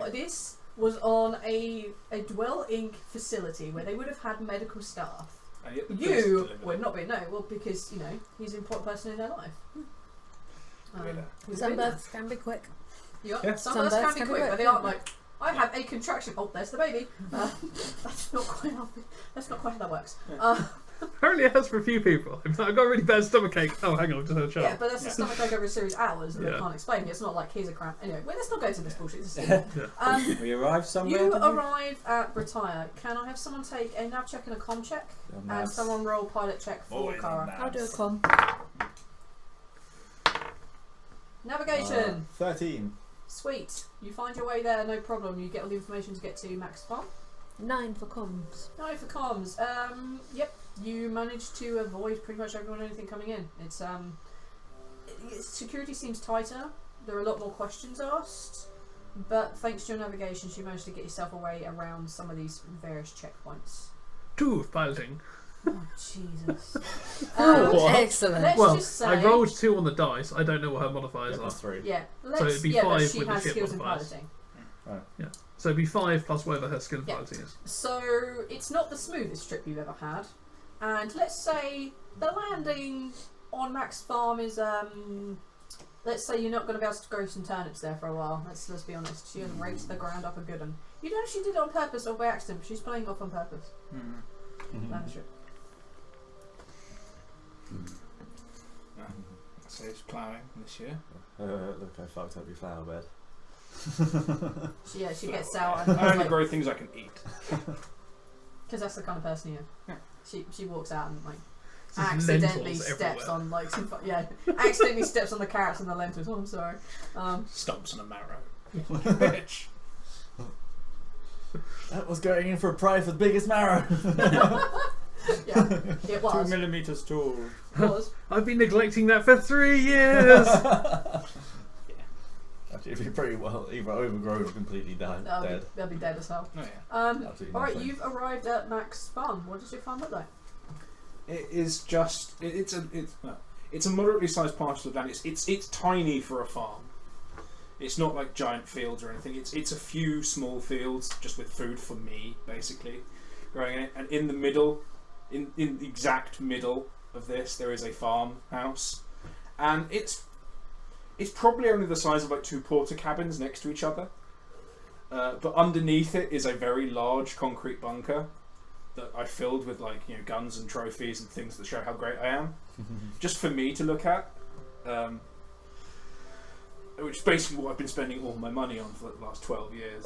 on a Dwell Inc. facility where they would have had medical staff. And yet the priest You delivered. would not be because he's an important person in their life. Really? He's Some been there. births can be quick. Yeah, Yeah. some Some births can births be can be quick, but quick, they yeah. aren't like I have a contraction. Oh, there's the baby. That's not quite how that works. Apparently it has for a few people. I've got a really bad stomachache. Oh, hang on, just had a Yeah, child. but that's a stomach ache over a series of hours and they Yeah. can't explain it. It's not like here's a cramp. Anyway, let's not go into this bullshit. This is We arrived somewhere. you didn't we? arrive at Retire. Can I have someone take a nav check and a com check? And someone roll pilot check for Cara. I'll do a com. Navigation. 13. Sweet. You find your way there, no problem. You get all the information to get to Max Farm. 9 for comms. No for comms. Yep. You manage to avoid pretty much everyone or anything coming in. It's security seems tighter. There are a lot more questions asked. But thanks to your navigation, you managed to get yourself away around some of these various checkpoints. 2 of piloting. Oh, Jesus. What? Excellent. Let's Well, just say... I rolled 2 on the dice. I don't know what her modifiers Yeah, are. that's 3. Yeah, So it'd be but 5 she with the has ship skills in modifiers. piloting. So it'd be 5 plus whatever her skill Yeah. piloting is. So it's not the smoothest trip you've ever had. And let's say the landing on Mac's farm is... let's say you're not going to be able to grow some turnips there for a while. Let's be honest. She has raked the ground up a good one. You know she did it on purpose or by accident, but she's playing off on purpose. Land the ship. So it's ploughing this year. Look, I fucked up your flower bed. She gets out and I only grow things I can eat. because that's the kind of person you are. Yeah. She walks out and like Just accidentally lentils steps everywhere. on like some accidentally steps on the carrots and the lentils. Oh, I'm sorry. Stumps on a marrow. Bitch. That was going in for a prize for the biggest marrow. Yeah, it 2 was. millimeters tall. It was. I've been neglecting that for 3 years! Actually, it'd be pretty well either overgrown or completely dead. They'll be dead as hell. Oh yeah. Absolutely All right, nothing. you've arrived at Mac's farm. What does your farm look like? It is just it's a moderately sized parcel of land. It's tiny for a farm. It's not like giant fields or anything. It's a few small fields just with food for me basically growing in it. And in the middle, in the exact middle of this, there is a farmhouse, and it's probably only the size of like 2 porter cabins next to each other. But underneath it is a very large concrete bunker that I filled with guns and trophies and things that show how great I am, just for me to look at. Which is basically what I've been spending all my money on for the last 12 years.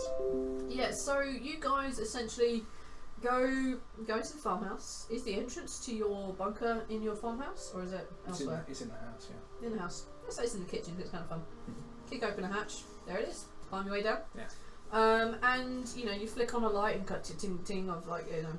Yeah, so you guys essentially go into the farmhouse. Is the entrance to your bunker in your farmhouse, or is it elsewhere? It's in the house, yeah. In the house. Let's say it's in the kitchen. It's kind of fun. Kick open a hatch. There it is. Climb your way down. Yeah. And you flick on a light and cut ting ting of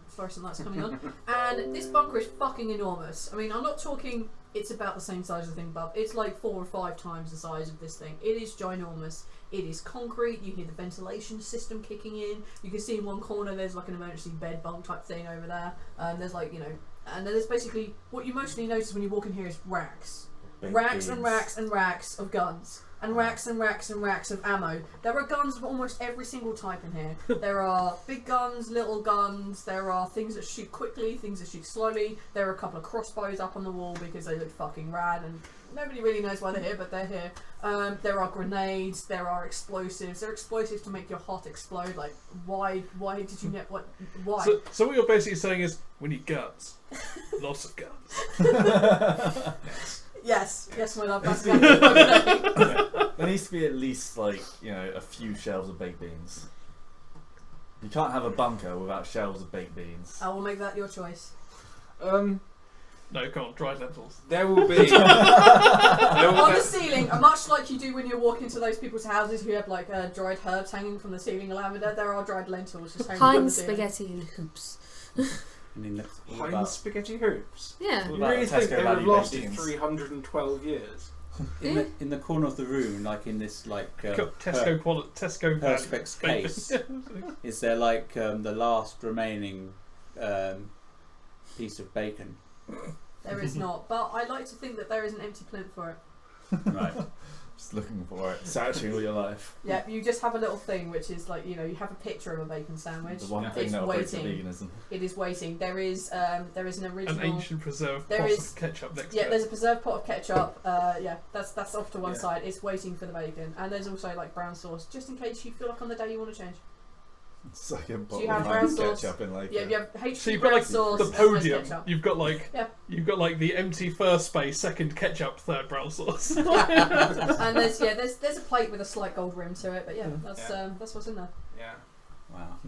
fluorescent lights coming on. And this bunker is fucking enormous. I mean, I'm not talking. It's about the same size as the thing above. It's like 4 or 5 times the size of this thing. It is ginormous. It is concrete. You hear the ventilation system kicking in. You can see in one corner there's like an emergency bed bunk type thing over there. There's and there's basically what you mostly notice when you walk in here is racks. Racks and racks and racks of guns. And racks and racks and racks of ammo. There are guns of almost every single type in here. There are big guns, little guns, there are things that shoot quickly, things that shoot slowly. There are a couple of crossbows up on the wall because they look fucking rad and nobody really knows why they're here, but they're here. There are grenades, there are explosives. There are explosives to make your heart explode. Like, why did you get what? Why? So what you're basically saying is, we need guns. Lots of guns. Yes, my love. That's There needs to be at least a few shelves of baked beans. You can't have a bunker without shelves of baked beans. I will make that your choice. No, come on, dried lentils. There will be On the ceiling, much like you do when you walk into those people's houses who have dried herbs hanging from the ceiling of lavender, there are dried lentils just hanging from the Heinz ceiling. spaghetti in hoops. I mean, that's all Heinz about spaghetti hoops. Yeah. What You about really the think Tesco they would have value lasted baked beans? 312 years? in the corner of the room, like in this Tesco Perspex case. Is there the last remaining piece of bacon? There is not, but I like to think that there is an empty plinth for it. Right. Just looking for it, searching all your life. Yeah, you just have a little thing which is you have a picture of a bacon sandwich. The one Yeah. thing It's that operates waiting. veganism. It is waiting. There is an original. An ancient preserved There pot is- of ketchup next Yeah, to there's it. a preserved pot of ketchup. That's off to one Yeah. side. It's waiting for the bacon, and there's also brown sauce, just in case you feel like on the day you want to change. Second So bottle you have of brown Heinz sauce. ketchup in Yeah, you have HP So you've got brown sauce. the and podium. ketchup. You've got Yeah. you've got the empty first space, second ketchup, third brown sauce. And there's a plate with a slight gold rim to it, but that's what's in there. Yeah. Wow.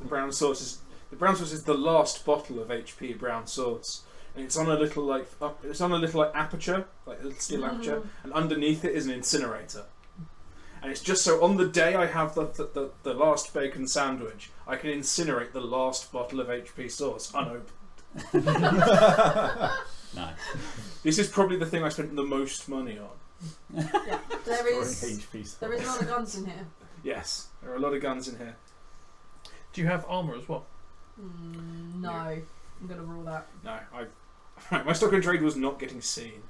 The brown sauce is the last bottle of HP brown sauce, and it's on a little aperture, like a little steel aperture, and underneath it is an incinerator. And it's just so on the day I have the last bacon sandwich, I can incinerate the last bottle of HP sauce unopened. No. This is probably the thing I spent the most money on. Yeah, there is HP a lot of guns in here. Yes, there are a lot of guns in here. Do you have armour as well? No, I'm gonna rule that. No, my stock and trade was not getting seen.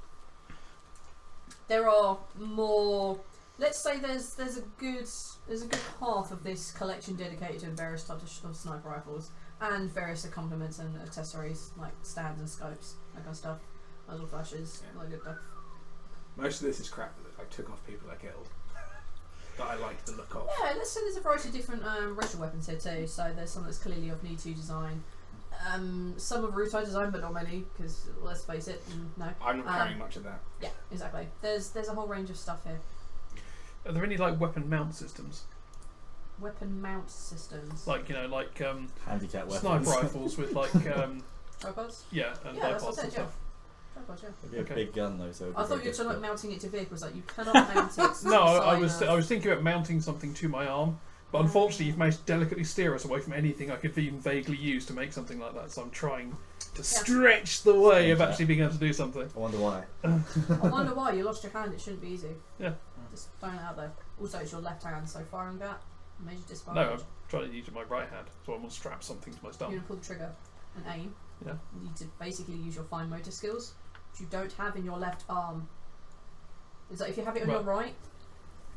There are more. Let's say there's a good half of this collection dedicated to various types of sniper rifles and various accompaniments and accessories like stands and scopes, that kind of stuff, muzzle flashes, all that good stuff. Most of this is crap that I took off people I killed that I like the look of. Yeah, let's say there's a variety of different racial weapons here too. So there's some that's clearly of Need 2 design. Some of Rutai design, but not many, because let's face it, no. I'm not carrying much of that. Yeah, exactly. There's a whole range of stuff here. Are there any like weapon mount systems? Weapon mount systems. Like handicap weapons. sniper rifles with like Tripods? yeah, and Yeah, that's bipods what I and said, yeah. stuff. Tripods, yeah. It'd be a Okay. big gun though, so it'd be I thought very you were talking about difficult. mounting it to vehicles. Like you cannot mount it. No, I I was thinking about mounting something to my arm, but unfortunately you've managed to delicately steer us away from anything I could even vaguely use to make something like that. So I'm trying to stretch the way of actually being able to do something. I wonder why. I wonder why you lost your hand. It shouldn't be easy. Yeah. Just throwing it out there. Also, it's your left hand, so firing that major No, disadvantage. I'm trying to use my right hand, so I'm gonna strap something to my You're stomach. gonna pull the trigger and aim. Yeah. You need to basically use your fine motor skills, which you don't have in your left arm. It's like if you have it on your right,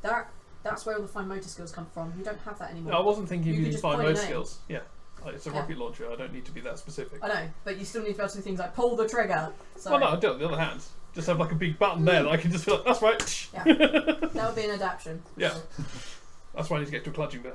that's where all the fine motor skills come from. You don't have that anymore. No, I wasn't thinking You of could using just fine point motor and aim. skills. Yeah. It's a rocket launcher, I don't need to be that specific. I know, but you still need to be able to do things like pull the trigger. So Well, no, I do it on the other hand. Just have like a big button there that I can just be like, that's right. yeah, that would be an adaptation. Yeah. So, That's why I need to get to a clutching bag.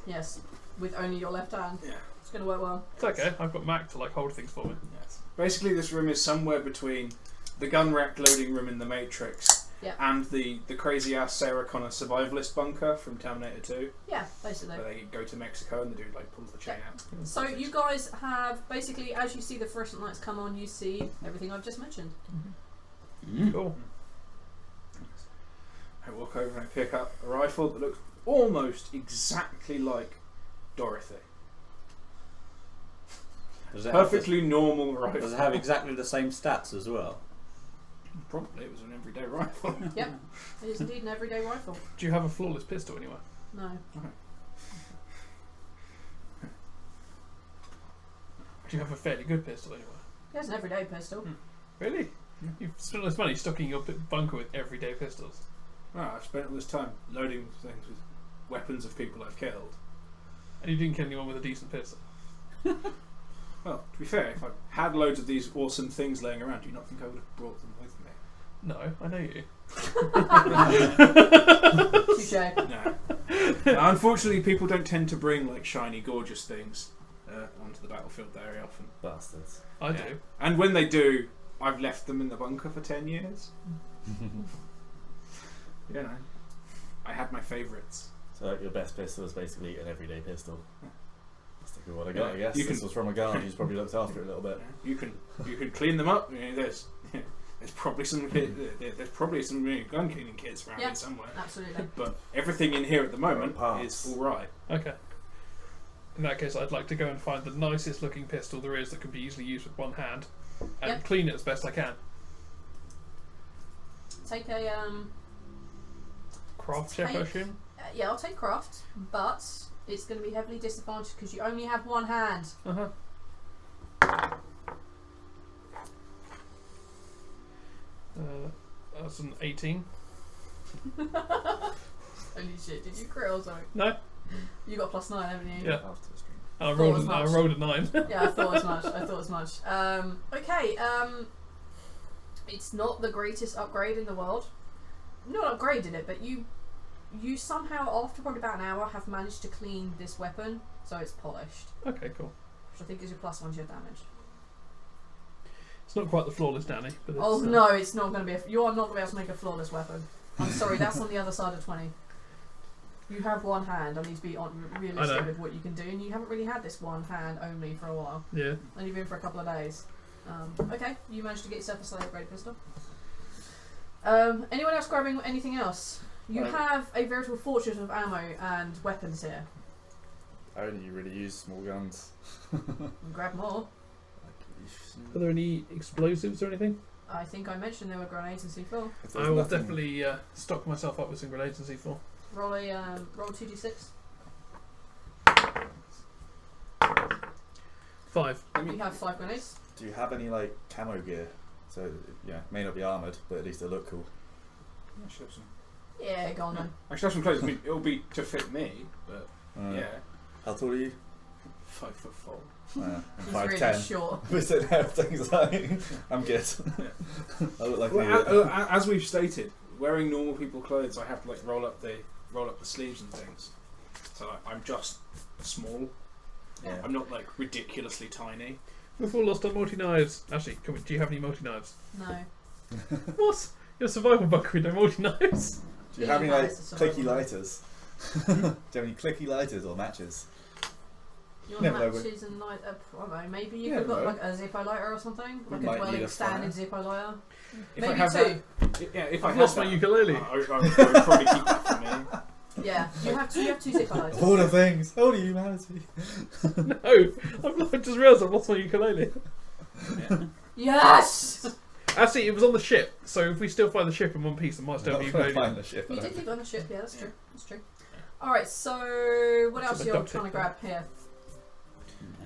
yes, with only your left hand. Yeah. It's gonna work well. It's okay, I've got Mac to like hold things for me. Yes. Basically, this room is somewhere between the gun rack loading room in the Matrix and the crazy ass Sarah Connor survivalist bunker from Terminator 2, Yeah, basically. where they go to Mexico and the dude like pulls the chain out. So you guys have basically, as you see the fluorescent lights come on, you see everything I've just mentioned. Cool. I walk over and I pick up a rifle that looks almost exactly like Dorothy. Does it Perfectly normal Have rifle. does it have exactly the same stats as well? Probably it was an everyday rifle. Yep, it is indeed an everyday rifle. Do you have a flawless pistol anywhere? No. Do you have a fairly good pistol anywhere? He has an everyday pistol. Really? You've spent all this money stocking your bunker with everyday pistols. Oh, I've spent all this time loading things with weapons of people I've killed. And you didn't kill anyone with a decent pistol. Well, to be fair, if I had loads of these awesome things laying around, do you not think I would have brought them with me? No, I know you. Touche. No. Unfortunately, people don't tend to bring like shiny, gorgeous things onto the battlefield very often. Bastards. I Yeah. do. And when they do, I've left them in the bunker for 10 years. You know, I had my favourites. So your best pistol is basically an everyday pistol. That's the good one I got, I Yeah, guess. you This can- was from a guy who's probably looked after it a little bit. You can clean them up. You know, there's probably some gun cleaning kits around Yeah. here somewhere. Absolutely. But everything in here at the moment Parts. is all right. Okay. In that case, I'd like to go and find the nicest looking pistol there is that can be easily used with one hand, and Yep. clean it as best I can. Take a Craft check, I Take- assume? yeah, I'll take craft, but it's going to be heavily disadvantaged because you only have one hand. Uh-huh. That's an 18. Holy shit! Did you crit or something? No? You got +9, haven't you? Yeah. After the stream. And I Thought rolled, as I much. rolled a 9. Yeah, I thought as much. I thought as much. Okay. It's not the greatest upgrade in the world. Not upgraded it, but you somehow, after probably about an hour, have managed to clean this weapon, so it's polished, Okay, cool. which I think is your +1 to your damage. It's not quite the flawless Danny, but it's, Oh no, it's not going to be. You are not going to be able to make a flawless weapon. I'm sorry, that's on the other side of 20. You have one hand. I need to be realistic with what you can do, and you haven't really had this one hand only for a while. Yeah. Only been for a couple of days. Okay, you managed to get yourself a slightly upgraded pistol. Anyone else grabbing anything else? You have a veritable fortress of ammo and weapons here. I only really use small guns. Grab more. Are there any explosives or anything? I think I mentioned there were grenades in C4. If there's I will nothing- definitely stock myself up with some grenades and C4. Roll a roll 2d6. 5. You have 5 grenades. Do you have any like camo gear? So yeah, may not be armoured, but at least they look cool. I should have some. Yeah, go on then. I should have some clothes. I mean, it'll be to fit me, but yeah, How tall are you? 5'4". I'm He's 5'10". really short. We're sitting there with things like I'm good. I look like an idiot. As we've stated, wearing normal people clothes, I have to like roll up the sleeves and things. So I'm just small. Yeah. I'm not like ridiculously tiny. We've all lost our multi-knives. Actually, do you have any multi-knives? No. What? You're a survival bunker with no multi-knives? Do you have any like It's a survival clicky mode. lighters? Do you have any clicky lighters or matches? You Never want know, matches and light up? I don't know, maybe you Yeah, could got no. like a Zippo lighter or something? We Like a might dwelling need a standard fire. Zippo lighter? If I Maybe have 2. Yeah, if I I've had lost my that, ukulele. I would probably keep that for me. Yeah, you have 2 Zippo lighters. Of all the things, all the humanity. No, I've just realised I've lost my ukulele. Yes! Actually, it was on the ship, so if we still find the ship in one piece, it might still be Not gonna ukulele. find the ship. You I did don't leave it on the ship, yeah, that's Yeah. true. That's true. Alright, so what That's else a are you duct trying to tape. grab here?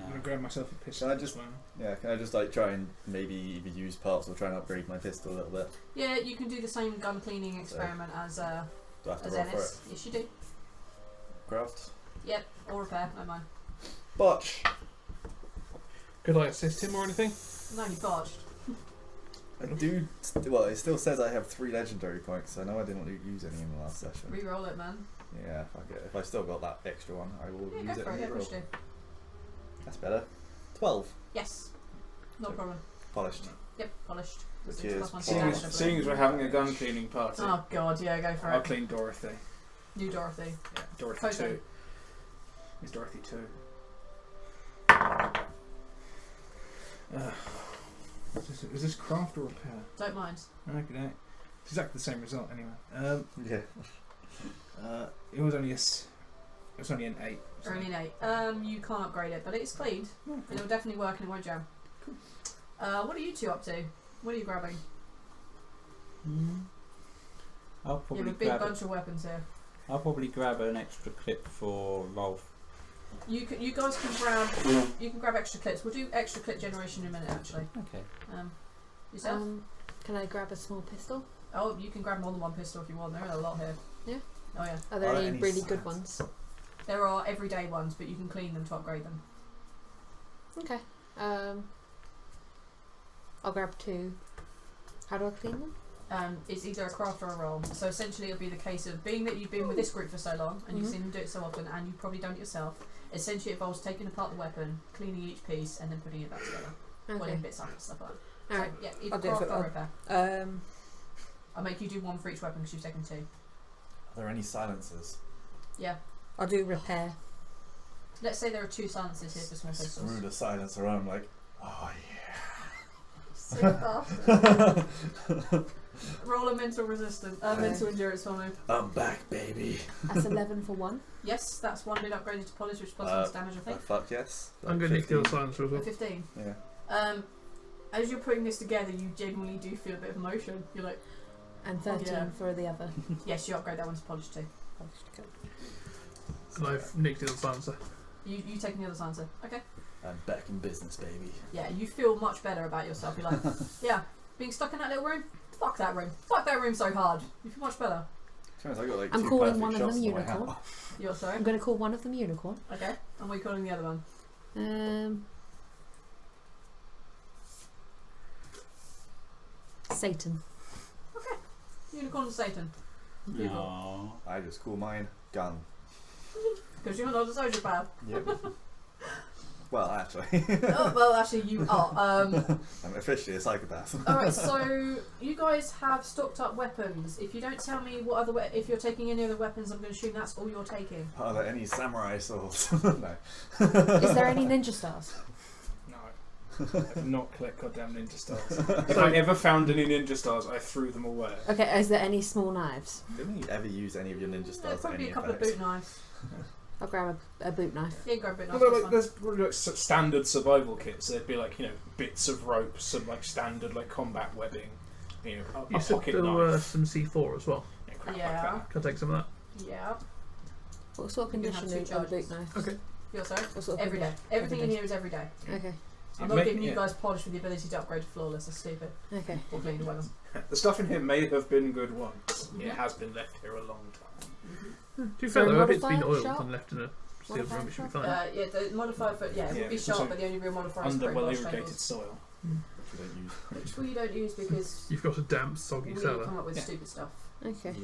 I'm gonna grab myself a pistol. Can I just- as well. Yeah, can I just like try and maybe either use parts or try and upgrade my pistol a little bit? Yeah, you can do the same gun cleaning experiment as Do I have to roll for Ennis. it? Yes, you do. Craft. Yep, or repair, no mind. Botch. Could I assist him or anything? No, you botched. I do. Well, it still says I have 3 legendary points. I know I didn't use any in the last session. Re-roll it, man. Yeah, fuck it. If I still got that extra one, I will Yeah, use go it. for it, in yeah, the push roll. do. That's better. 12. Yes. No problem. Polished. Yep, polished. Which Plus is one Seeing damage, as, I seeing as we're believe. having a gun cleaning party, Oh god, yeah, go for I'll it. clean Dorothy. New Dorothy. Yeah, Dorothy Photo. 2. It's Dorothy 2. Is this craft or repair? Don't mind. Okay, it's exactly the same result anyway. Yeah. It was only an 8. so- Or only an 8. You can't upgrade it, but it's cleaned. And it'll definitely work and it won't jam. What are you two up to? What are you grabbing? I'll You have probably a big grab. bunch of weapons here. I'll probably grab an extra clip for Rolf. You guys can grab. You can grab extra clips. We'll do extra clip generation in a minute, actually. Okay. Yourself? Can I grab a small pistol? Oh, you can grab more than one pistol if you want. There are a lot here. Yeah? Oh yeah. Are there Are any any really good sides? ones? There are everyday ones, but you can clean them to upgrade them. Okay. I'll grab 2. How do I clean them? It's either a craft or a roll. So essentially, it'll be the case of being that you've been with this group for so long and you've Mhm. seen them do it so often, and you've probably done it yourself. Essentially, it involves taking apart the weapon, cleaning each piece, and then putting it back together. Well, in Okay. bits and stuff like that. So Alright. yeah, either I'll do it craft for- or I'll- repair. I'll make you do 1 for each weapon because you've taken 2. Are there any silencers? Yeah. I'll do repair. Let's say there are 2 silencers here for small Screw pistols. the silencer. I'm like, oh Sick bastard. Roll a mental resistance, mental endurance for me. yeah, I'm back, baby. That's 11 for 1. Yes, that's 1 been upgraded to polish, which plus 1's damage, I think. Fuck yes. I'm going to kill the silencer as For well. 15. Yeah. As you're putting this together, you genuinely do feel a bit of emotion. You're like, And 13 yeah. for the other. yes, you upgrade that one to polish too. And I've nicked the silencer. You taking the other silencer. Okay. I'm back in business, baby. Yeah, you feel much better about yourself. You're like, yeah, being stuck in that little room? Fuck that room. Fuck that room so hard. You feel much better. I got like I'm 2 calling perfect one of shots them on my unicorn. hammer. You're sorry? I'm going to call one of them unicorn. Okay. And what are you calling the other one? Satan. Unicorn and Satan. Beautiful. No. I just call mine gun. Because you're not a sociopath. Yep. Well, actually, Oh, well, actually, you are. I'm officially a psychopath. Alright, so you guys have stocked up weapons. If you don't tell me what other if you're taking any other weapons, I'm going to assume that's all you're taking. Are there any samurai swords? No. Is there any ninja stars? No. I've not collect goddamn ninja stars. If I ever found any ninja stars, I threw them away. Okay, is there any small knives? Didn't you ever use any of your ninja There's stars? probably any a couple of effect? boot knives. I'll grab a boot knife. Yeah, grab it. Although, like, there's probably like standard survival kits. There'd be like bits of rope, some like standard like combat webbing, a You said pocket there were knife. some C4 as well. Yeah, crap like Yeah. that. Can I take some of that? Yeah. What sort of You can have condition two is on the boot charges. knife? Okay. You're sorry? What sort of Every day. condition? Everything in Every here is every day. Okay. I'm not Make- giving you yeah. guys polish with the ability to upgrade to flawless. That's stupid. Okay. Or clean, whatever. The stuff in here may have been good once. It has been left here a long time. To be So fair though, if it's been modifier oiled sharp? and left in a sealed Modifier room, it should be sharp? fine. Yeah, the modifier for it Yeah, would be it's sharp, also but the only real modifier is Under pretty well much irrigated tables. soil. Which we don't use. Which we don't use because You've got a damp, soggy we cellar. come up with Yeah. stupid stuff. Okay.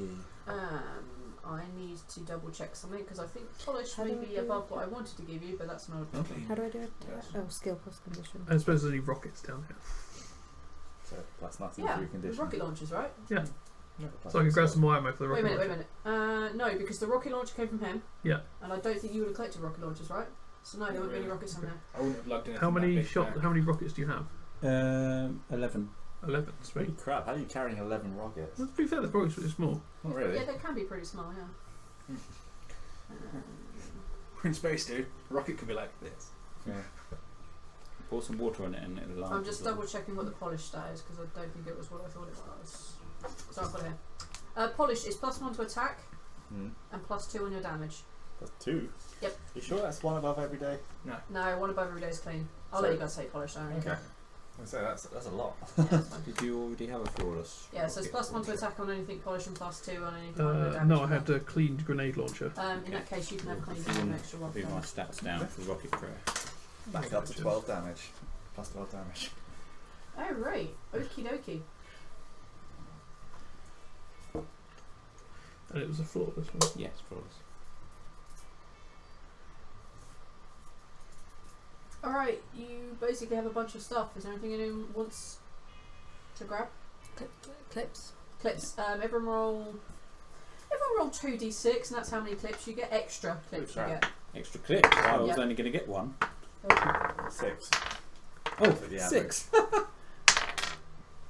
I need to double check something because I think polish How may do I be do above it? what I wanted to give you, but that's not a problem. How do I do it? Yes. Oh, skill plus condition. I suppose there's any rockets down here. So that's nothing Yeah, through the condition. rocket launchers, right? Yeah. So I can grab some more ammo for the Wait a rocket minute, launcher. No, because the rocket launcher came from him. Yeah. And I don't think you would have collected rocket launchers, right? So no, there wouldn't be any rockets on there. I wouldn't have lugged anything How that many big shot? back. How many rockets do you have? 11. 11. Holy Sweet. crap, how are you carrying 11 rockets? Well, to be fair, they're probably pretty small. Not really. Yeah, they can be pretty small, yeah. We're in space, dude. A rocket could be like this. Yeah. Pour some water on it and it'll I'm just double checking what the polish stat is because I don't think it was what I thought it was. So I've got it here. Polish is +1 to attack and +2 on your damage. That's 2. Yep. You sure that's one above every day? No, one above every day is clean. I'll So- let you guys say polish, don't Okay. I say that's a lot. Yeah, that's fine. Did you already have a flawless? Yeah, so it's +1 to attack on anything polish and +2 on anything on your damage. No, I had a cleaned grenade launcher. In that case, you can have clean If you an want extra one. to my stats down for rocket prayer. Back up to 12 damage. Plus 12 damage. Oh, right. Okie dokie. And it was a flawless one. Yes, flawless. Alright, you basically have a bunch of stuff. Is there anything anyone wants to grab? Clips. Clips. Everyone roll 2d6, and that's how many clips you get. Extra clips you get. Extra clip. I was Yep. only going to get one. 6. Oh, For the 6.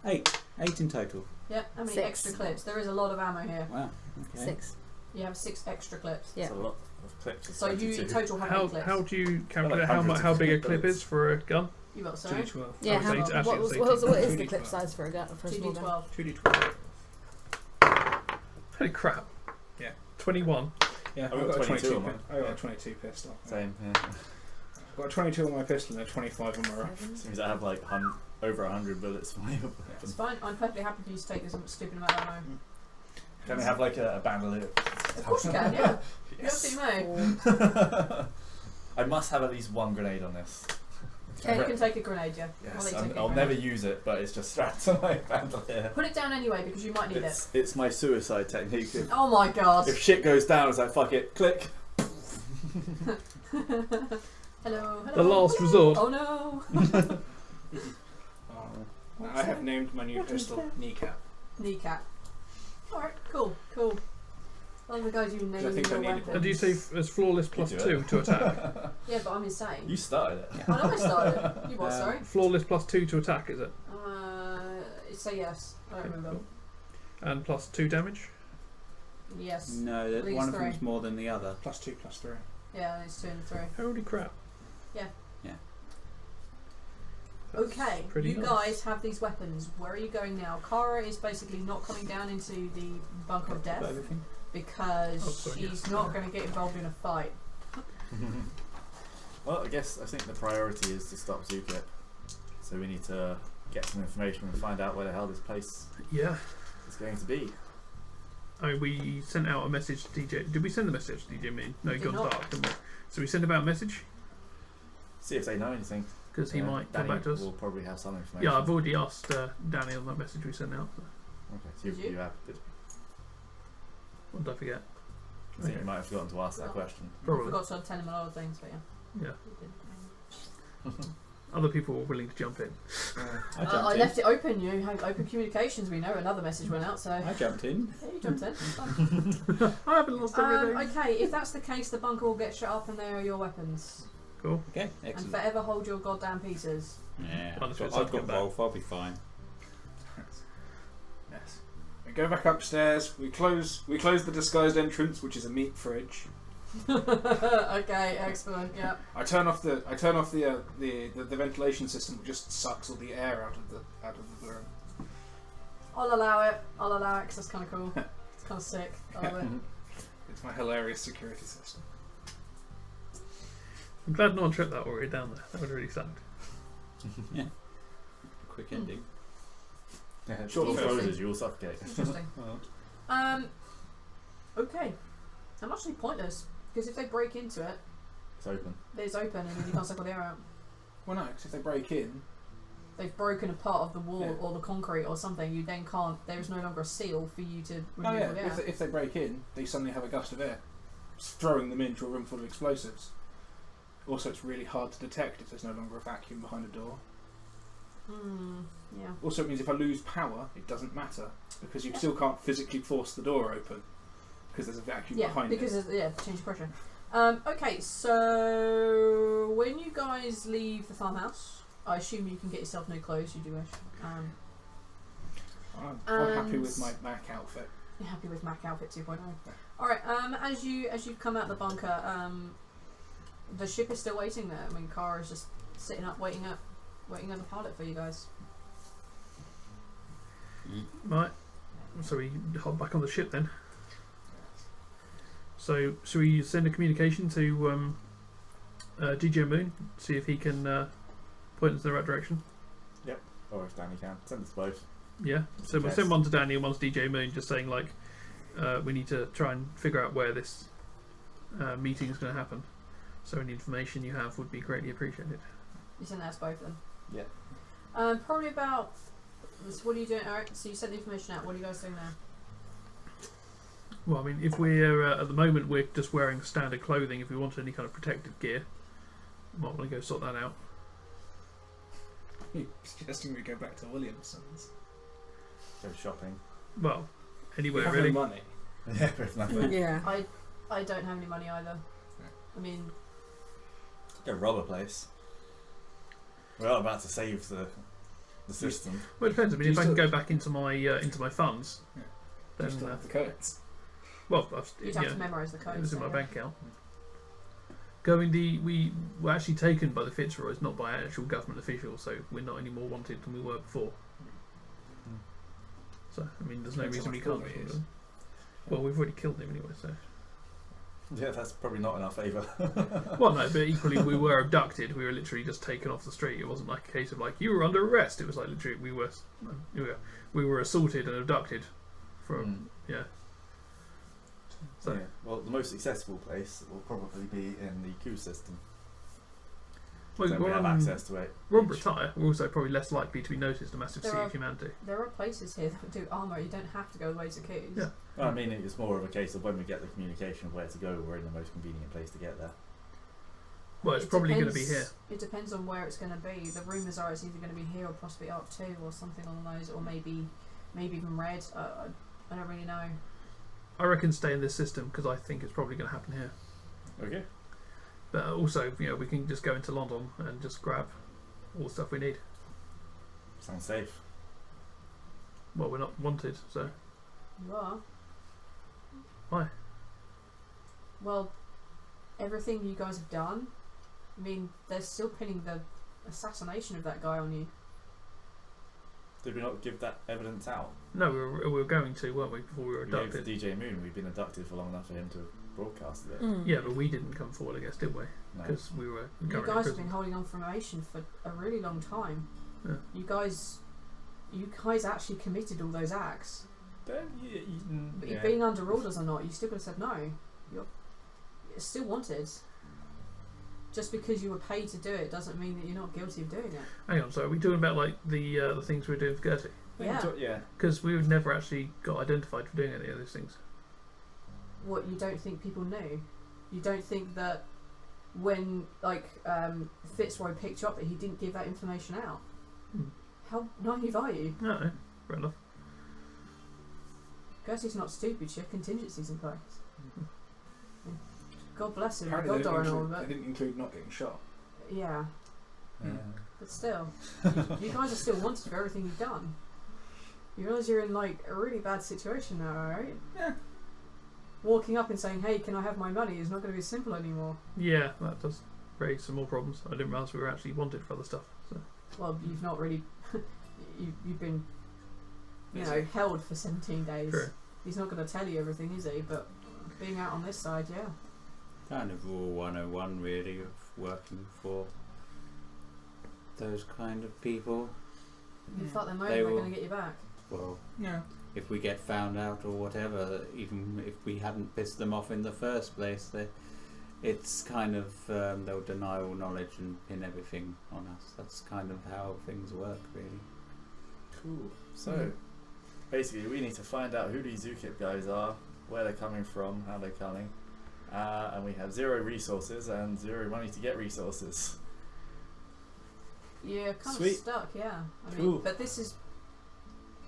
8. 8 in total. Yeah, how many 6. extra clips? There is a lot of ammo here. Wow. Okay. 6. You have 6 extra clips. Yeah. That's a lot of clips. It's So you 22. in total have How 8 clips. how do you calculate like how hundreds how of big a clip clip bullets. is for a gun? You got, sorry? 2d12. Yeah, Oh, how, it's 18, what is 18. the 2d12. clip size for a gun? For a small gun? 2d12. 2d12. Holy crap. Yeah. 21. Yeah, I've I've got got a 22 22. on mine. I got a 22 pistol. Same, yeah. I've got a 22 on my pistol and a 25 on my rifle. 7. Seems I have like over 100 bullets for my weapon. It's fine. I'm perfectly happy for you to take this stupid amount of ammo. Can I have like a bandolier? Of course you can, yeah. You Yes. absolutely may. I must have at least one grenade on this. Okay, you can take a grenade, yeah. I'll Yes, let you take a I'll grenade. never use it, but it's just strapped to my bandolier. Put it down anyway because you might need It's my suicide technique. it. Oh my god. If shit goes down, it's like fuck it, click. Hello, hello. The last resort. Oh no. I have named my new pistol Kneecap. Kneecap. Alright, cool, cool. One of the guys you I named think I your needed weapons. one. And do you say as flawless plus You do 2 it. to attack? Yeah, but I'm insane. You started it. I know I started. You what, sorry? Flawless plus 2 to attack, is it? Say yes. I don't Okay, remember. cool. And plus 2 damage? Yes. No, I that think one it's of them's more than the other. +2, +3. Yeah, it's 2 and 3. Holy crap. That's Okay, pretty you nice. guys have these weapons. Where are you going now? Kara is basically not coming down into the bunker of death Everything. because Oh, sorry, she's yes. not going to get involved in a fight. Well, I think the priority is to stop Zukip. So we need to get some information and find out where the hell this place Yeah. is going to be. I mean, we sent out a message to DJ. Did we send the message to DJ Mean? No, We he did got not. dark, didn't we? So we sent about a message See if they know anything. because he might Danny come back to us. will probably have some information. Yeah, I've already asked Danny on that message we sent out. So. Okay, so Did you? you have. What did I forget? I think Okay. you might have forgotten to ask that question. I Probably. forgot to tell him a lot of things, but yeah. Yeah. You did. Other people were willing to jump in. I left it open. You had open communications. We know another message went out, so I jumped in. yeah, you jumped in. It's fine. I haven't lost everything. Okay, if that's the case, the bunker will get shut up, and there are your weapons. Cool. Okay, And excellent. forever hold your goddamn pieces. Yeah, I'll I've just got, get I've got something Wolf, I'll be fine. Yes. We go back upstairs. We close the disguised entrance, which is a meat fridge. Okay, excellent. Yeah. I turn off the ventilation system, which just sucks all the air out of the room. I'll allow it because that's kind of cool. It's kind of sick. I love it. It's my hilarious security system. I'm glad no one tripped that warrior down there. That would have really sucked. Yeah. Quick ending. Yeah, Short door film. closes, you'll suffocate. Interesting. Okay. I'm actually pointless because if they break into it, It's open. it's open and then you can't suck all the air out. Well, no, because if they break in, They've broken a part of the wall Yeah. or the concrete or something. You then can't. There is no longer a seal for you to remove oh yeah, all the air. if they break in, they suddenly have a gust of air, throwing them into a room full of explosives. Also, it's really hard to detect if there's no longer a vacuum behind a door. Yeah. Also, it means if I lose power, it doesn't matter because you still can't physically force the door open because there's a vacuum Yeah, behind because it. change of pressure. Okay, so when you guys leave the farmhouse, I assume you can get yourself new clothes. You do wish. I'm happy with my Mac outfit. You're happy with Mac outfit 2.0. All right. As you've come out the bunker, the ship is still waiting there. I mean, Kara is just sitting up, waiting as a pilot for you guys. Right. So we hop back on the ship then. So should we send a communication to DJ Moon, see if he can point us in the right direction? Or if Danny can. Send us both. Yeah. So we'll Yes. send one to Danny and one to DJ Moon, just saying like we need to try and figure out where this meeting is going to happen. So any information you have would be greatly appreciated. You send us both then. Yeah. Probably about. So what are you doing? All right. So you sent the information out. What are you guys doing now? Well, I mean, if we're at the moment we're just wearing standard clothing. If we want any kind of protective gear, we might want to go sort that out. You're suggesting we go back to Williamson's. Go shopping. Well, We anywhere have really. no money. Yeah, with nothing. Yeah. I don't have any money either. I mean, Go rob a place. We're all about to save the system. Well, it depends. I mean, Do if you I can still- go back into my funds, Yeah. then Just have the codes. well, I've, you'd yeah, have to memorise the code. it was in so my yeah. bank account. We were actually taken by the Fitzroys, not by actual government officials, so we're not any more wanted than we were before. So, I mean, there's no Depends how reason we much can't. more he is. Well, we've already killed him anyway, so. Yeah, that's probably not in our favour. Well, no, but equally, we were abducted. We were literally just taken off the street. It wasn't like a case of like you were under arrest. It was like literally we were assaulted and abducted from yeah. So Yeah. Well, the most accessible place will probably be in the Q system. well, So we have access to it. we're on each. retire. We're also probably less likely to be noticed a massive There sea are- of humanity. There are places here that do armour. You don't have to go the way to Keys. Yeah. Well, I mean, it's more of a case of when we get the communication of where to go, we're in the most convenient place to get there. Well, it's It probably going to be depends- here. It depends on where it's going to be. The rumours are it's either going to be here or possibly Arc 2 or something along those, or maybe even Red. I don't really know. I reckon stay in this system because I think it's probably going to happen here. Okay. But also, we can just go into London and just grab all the stuff we need. Sounds safe. Well, we're not wanted, so You are. why? Well, everything you guys have done. I mean, they're still pinning the assassination of that guy on you. Did we not give that evidence out? No, we were going to, weren't we, before we were We gave abducted? to DJ Moon. We've been abducted for long enough for him to broadcast it. Yeah, but we didn't come forward, I guess, did we? No. Because we were You currently in guys have prison. been holding on for information for a really long time. Yeah. You guys actually committed all those acts. But yeah. Being under orders or not, you still could have said no. You're still wanted. Just because you were paid to do it doesn't mean that you're not guilty of doing it. Hang on, so are we talking about like the things we were doing for Gertie? Yeah. Because we never actually got identified for doing any of those things. What, you don't think people knew? You don't think that when Fitzroy picked you up that he didn't give that information out? Hmm. How naive are you? No, fair enough. Gertie's not stupid, she had contingencies in place. God bless him, Apparently God and all, they but didn't include not getting shot. yeah, Yeah. but still, you guys are still wanted for everything you've done. You realise you're in like a really bad situation now, right? walking up and saying, "Hey, can I have my money?" is not going to be simple anymore. Yeah, that does raise some more problems. I didn't realise we were actually wanted for other stuff. So. Well, you've not really. You've been, held for 17 days. True. He's not going to tell you everything, is he? But being out on this side, yeah. Kind of rule 101 really of working for those kind of people. You thought they They were will- going to get you back. Well, Yeah. if we get found out or whatever, even if we hadn't pissed them off in the first place, it's kind of they'll deny all knowledge and pin everything on us. That's kind of how things work, really. Cool. So, basically, we need to find out who these UKIP guys are, where they're coming from, how they're coming, and we have 0 resources and 0 money to get resources. Yeah, kind Sweet. of stuck. Yeah. I Cool. mean, but this is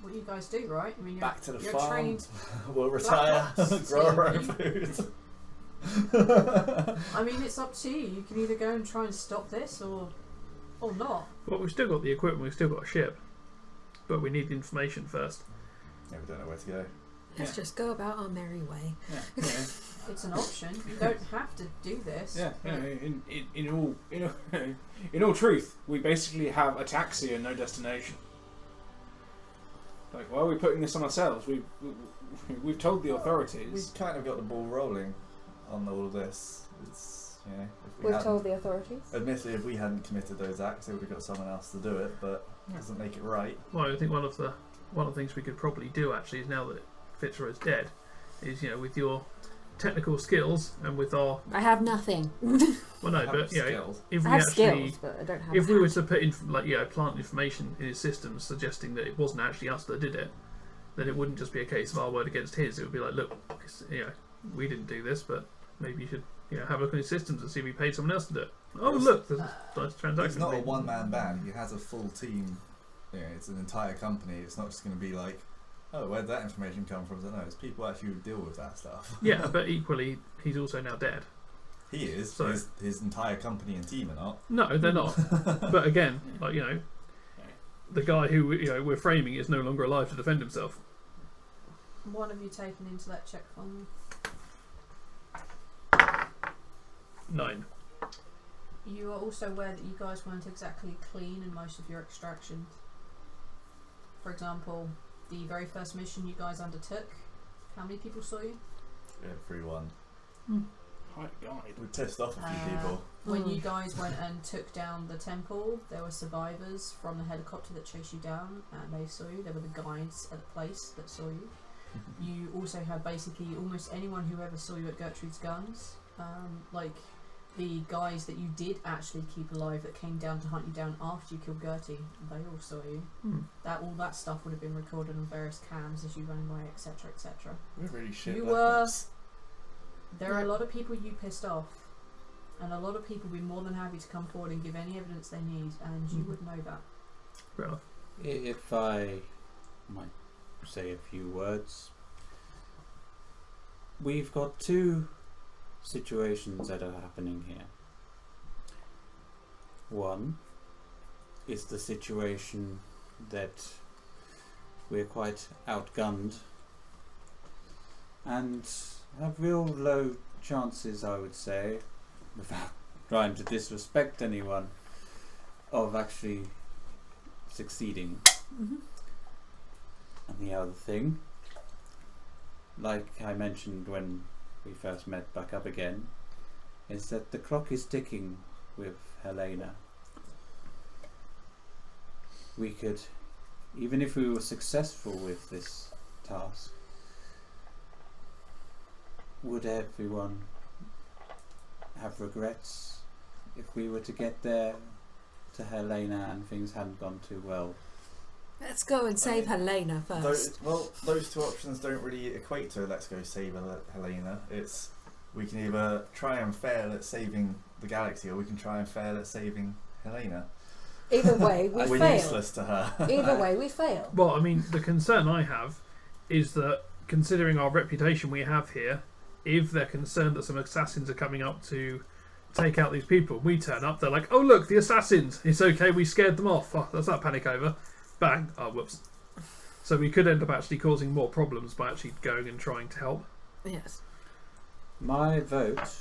what you guys do, right? I mean, you're, Back to the you're farm. trained. We'll retire, Black ops. grow our Yeah. own food. I mean, it's up to you. You can either go and try and stop this, or not. Well, we've still got the equipment. We've still got a ship, but we need the information first. Yeah, we don't know where to go. Let's just go about our merry way. Yeah. It's an option. You don't have to do this. Yeah. In all truth, we basically have a taxi and no destination. Like, why are we putting this on ourselves? We've told the We've authorities. kind of got the ball rolling on all of this. It's, if we We've hadn't- told the authorities. Admittedly, if we hadn't committed those acts, they would have got someone else to do it, but it doesn't make it right. Well, I think one of the things we could probably do actually is, now that Fitzroy's dead, is with your technical skills and with our I have nothing. well no, Have but skills. if I we have actually skills, but I don't have. if we were hands. to put in plant information in his systems suggesting that it wasn't actually us that did it, then it wouldn't just be a case of our word against his. It would be like, look, we didn't do this, but maybe you should have a look at his systems and see if we paid someone else to do it. Oh look, there's a nice transaction. It's not a made. one-man band. He has a full team. It's an entire company. It's not just going to be like, oh, where'd that information come from? No, it's people actually who deal with that stuff. Yeah, but equally, he's also now dead. He is. So- His entire company and team are not. No, they're not. But again, the guy who we're framing is no longer alive to defend himself. What have you taken into that check for me? 9. You are also aware that you guys weren't exactly clean in most of your extractions. For example, the very first mission you guys undertook, how many people saw you? Yeah, 3-1. Hi, guide. We pissed off a few people. When you guys went and took down the temple, there were survivors from the helicopter that chased you down, and they saw you. There were the guides at the place that saw you. You also had basically almost anyone who ever saw you at Gertrude's Guns, like the guys that you did actually keep alive that came down to hunt you down after you killed Gertie. They all saw you. All that stuff would have been recorded on various cams as you ran away, etc., etc. We're really shit. You Black were- Ops. There are a lot of people you pissed off, and a lot of people would be more than happy to come forward and give any evidence they need, and you would know that. Fair enough. If I might say a few words, we've got 2 situations that are happening here. One is the situation that we're quite outgunned and have real low chances, I would say, without trying to disrespect anyone, of actually succeeding. Mm-hmm. And the other thing, like I mentioned when we first met back up again, is that the clock is ticking with Helena. We could, even if we were successful with this task, would everyone have regrets if we were to get there to Helena and things hadn't gone too well? Let's go and save Helena first. Those 2 options don't really equate to let's go save Helena. It's we can either try and fail at saving the galaxy, or we can try and fail at saving Helena. Either way, we We're fail. useless to her. Either way, we fail. Well, I mean, the concern I have is that, considering our reputation we have here, if they're concerned that some assassins are coming up to take out these people, we turn up, they're like, oh look, the assassins, it's okay, we scared them off. Oh, that's that panic over. Bang. Oh, whoops. So we could end up actually causing more problems by actually going and trying to help. Yes. My vote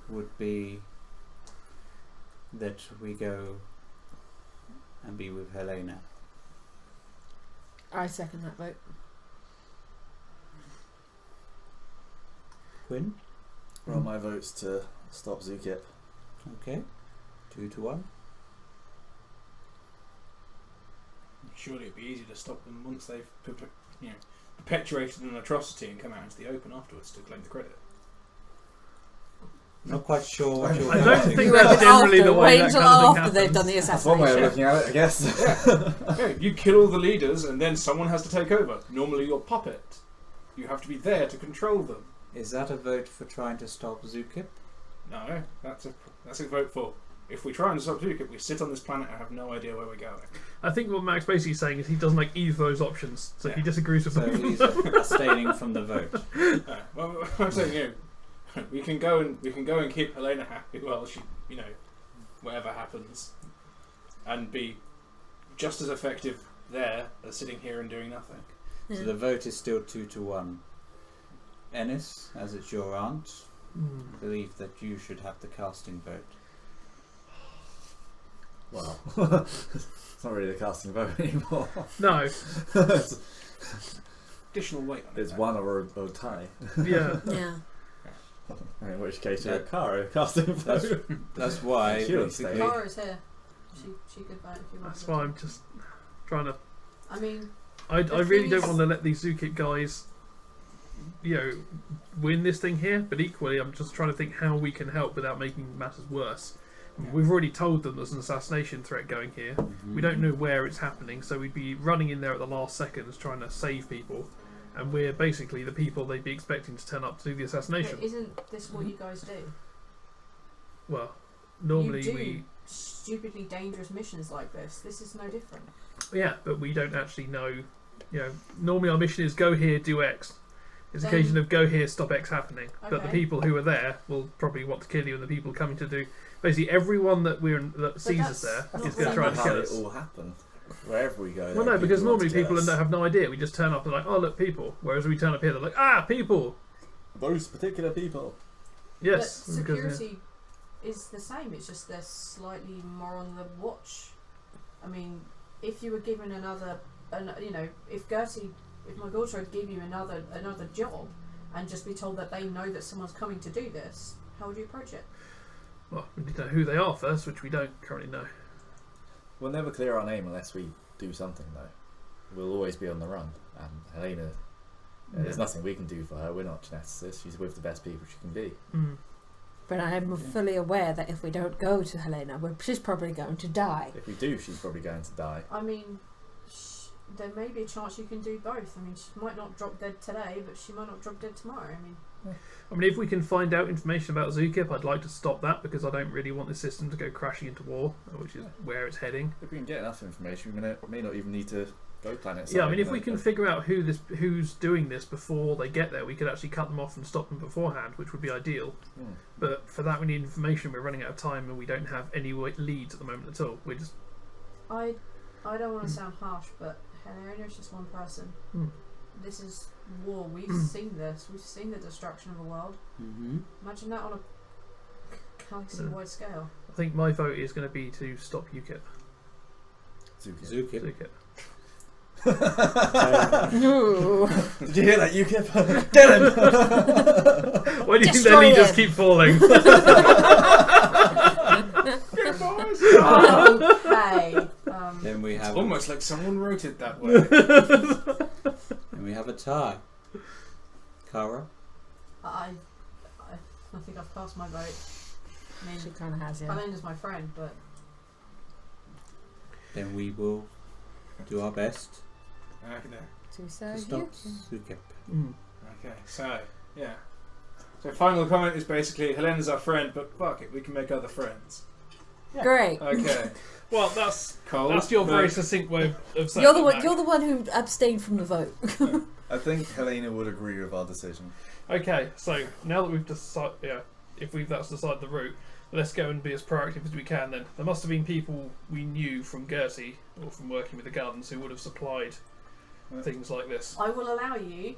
would be that we go and be with Helena. I second that vote. Quinn? Roll my votes to stop Zookip. Okay. 2-1. Surely it'd be easy to stop them once they've perpetuated an atrocity and come out into the open afterwards to claim the credit. Not quite sure what you're I don't voting. think that's generally the way Wait that until kind of thing after they've happens. done the That's one way of assassination. looking at it, I guess. Yeah, you kill all the leaders and then someone has to take over. Normally you're puppet. You have to be there to control them. Is that a vote for trying to stop Zookip? No, that's a vote for. If we try and stop Zookip, we sit on this planet and have no idea where we're going. I think what Max basically is saying is he doesn't like either of those options, so he Yeah. disagrees with So them. he's abstaining from the vote. Well, I'm saying, we can go and keep Helena happy while she, whatever happens, and be just as effective there as sitting here and doing nothing. Yeah. So the vote is still 2-1. Ennis, as it's your aunt, I believe that you should have the casting vote. Well, it's not really a casting vote anymore. No, it's Additional weight on it. one or a tie. yeah. Yeah. In which case, Yeah. Cara casting vote. That's why She would basically stay. Cara's here. She could vote if you want. That's why I'm just trying to. I mean, I The really don't thing want to let these Zookip guys, win this thing here. But equally, I'm just trying to think how we can help without making matters worse. Yeah. We've already told them there's an assassination threat going here. We don't know where it's happening, so we'd be running in there at the last seconds trying to save people. And we're basically the people they'd be expecting to turn up to do the assassination. but isn't this what you guys do? Well, normally you do we. stupidly dangerous missions like this. This is no different. Yeah, but we don't actually know. Normally our mission is go here, do X. It's Then- occasion of go here, stop X happening. But the Okay. people who are there will probably want to kill you, and the people coming to do basically everyone that sees us that's there not is going to really try to how kill it us. all happen. Wherever we go. Well, there no, are because people who want normally to kill people us. have no idea. We just turn up and like, oh look, people. Whereas we turn up here, they're like, ah, people. Those particular people. Yes, But because, security is the same. It's just they're slightly more on the watch. I mean, if you were given if my Gaultrode gave you another job, and just be told that they know that someone's coming to do this, how would you approach it? well, we need to know who they are first, which we don't currently know. We'll never clear our name unless we do something, though. We'll always be on the run. And Helena, there's Yeah. nothing we can do for her. We're not geneticists. She's with the best people she can be. Mm. But I am fully aware that if we don't go to Helena, she's probably going to die. If we do, she's probably going to die. I mean, there may be a chance you can do both. I mean, she might not drop dead today, but she might not drop dead tomorrow. I mean, if we can find out information about Zookip, I'd like to stop that because I don't really want the system to go crashing into war, which is where it's heading. If we can get enough information, we may not even need to go planet Yeah, I side, mean, if you we know, can but- figure out who's doing this before they get there, we could actually cut them off and stop them beforehand, which would be ideal. Hmm. But for that, we need information. We're running out of time, and we don't have any leads at the moment at all. We're just I don't want to sound harsh, but Helena is just one person. Hmm. This is war. We've seen this. We've seen the destruction of a world. Mm-hmm. Imagine that on a galaxy-wide scale. I think my vote is going to be to stop UKIP. Zookip. Zookip. No. Did you hear that, UKIP? Get him! Why do you think their Destroy leaders him. keep falling? Okay. Then we It's have almost like someone wrote it that way. then we have a tie. Cara. I think I've passed my vote. I mean, She kind of has, yeah. Helena's my friend, but Then we will do our best Okay. To to serve stop you. Zookip. Mm. Okay, so, yeah. So final comment is basically, Helena's our friend, but fuck it, we can make other friends. Great. Okay. Well, that's Cold. your very but- succinct way of saying You're the it, one. Mac. You're the one who abstained from the vote. I think Helena would agree with our decision. Okay, so now that we've decided, that's decided the route, let's go and be as proactive as we can. Then there must have been people we knew from Gertie or from working with the guns who would have supplied things like this. I will allow you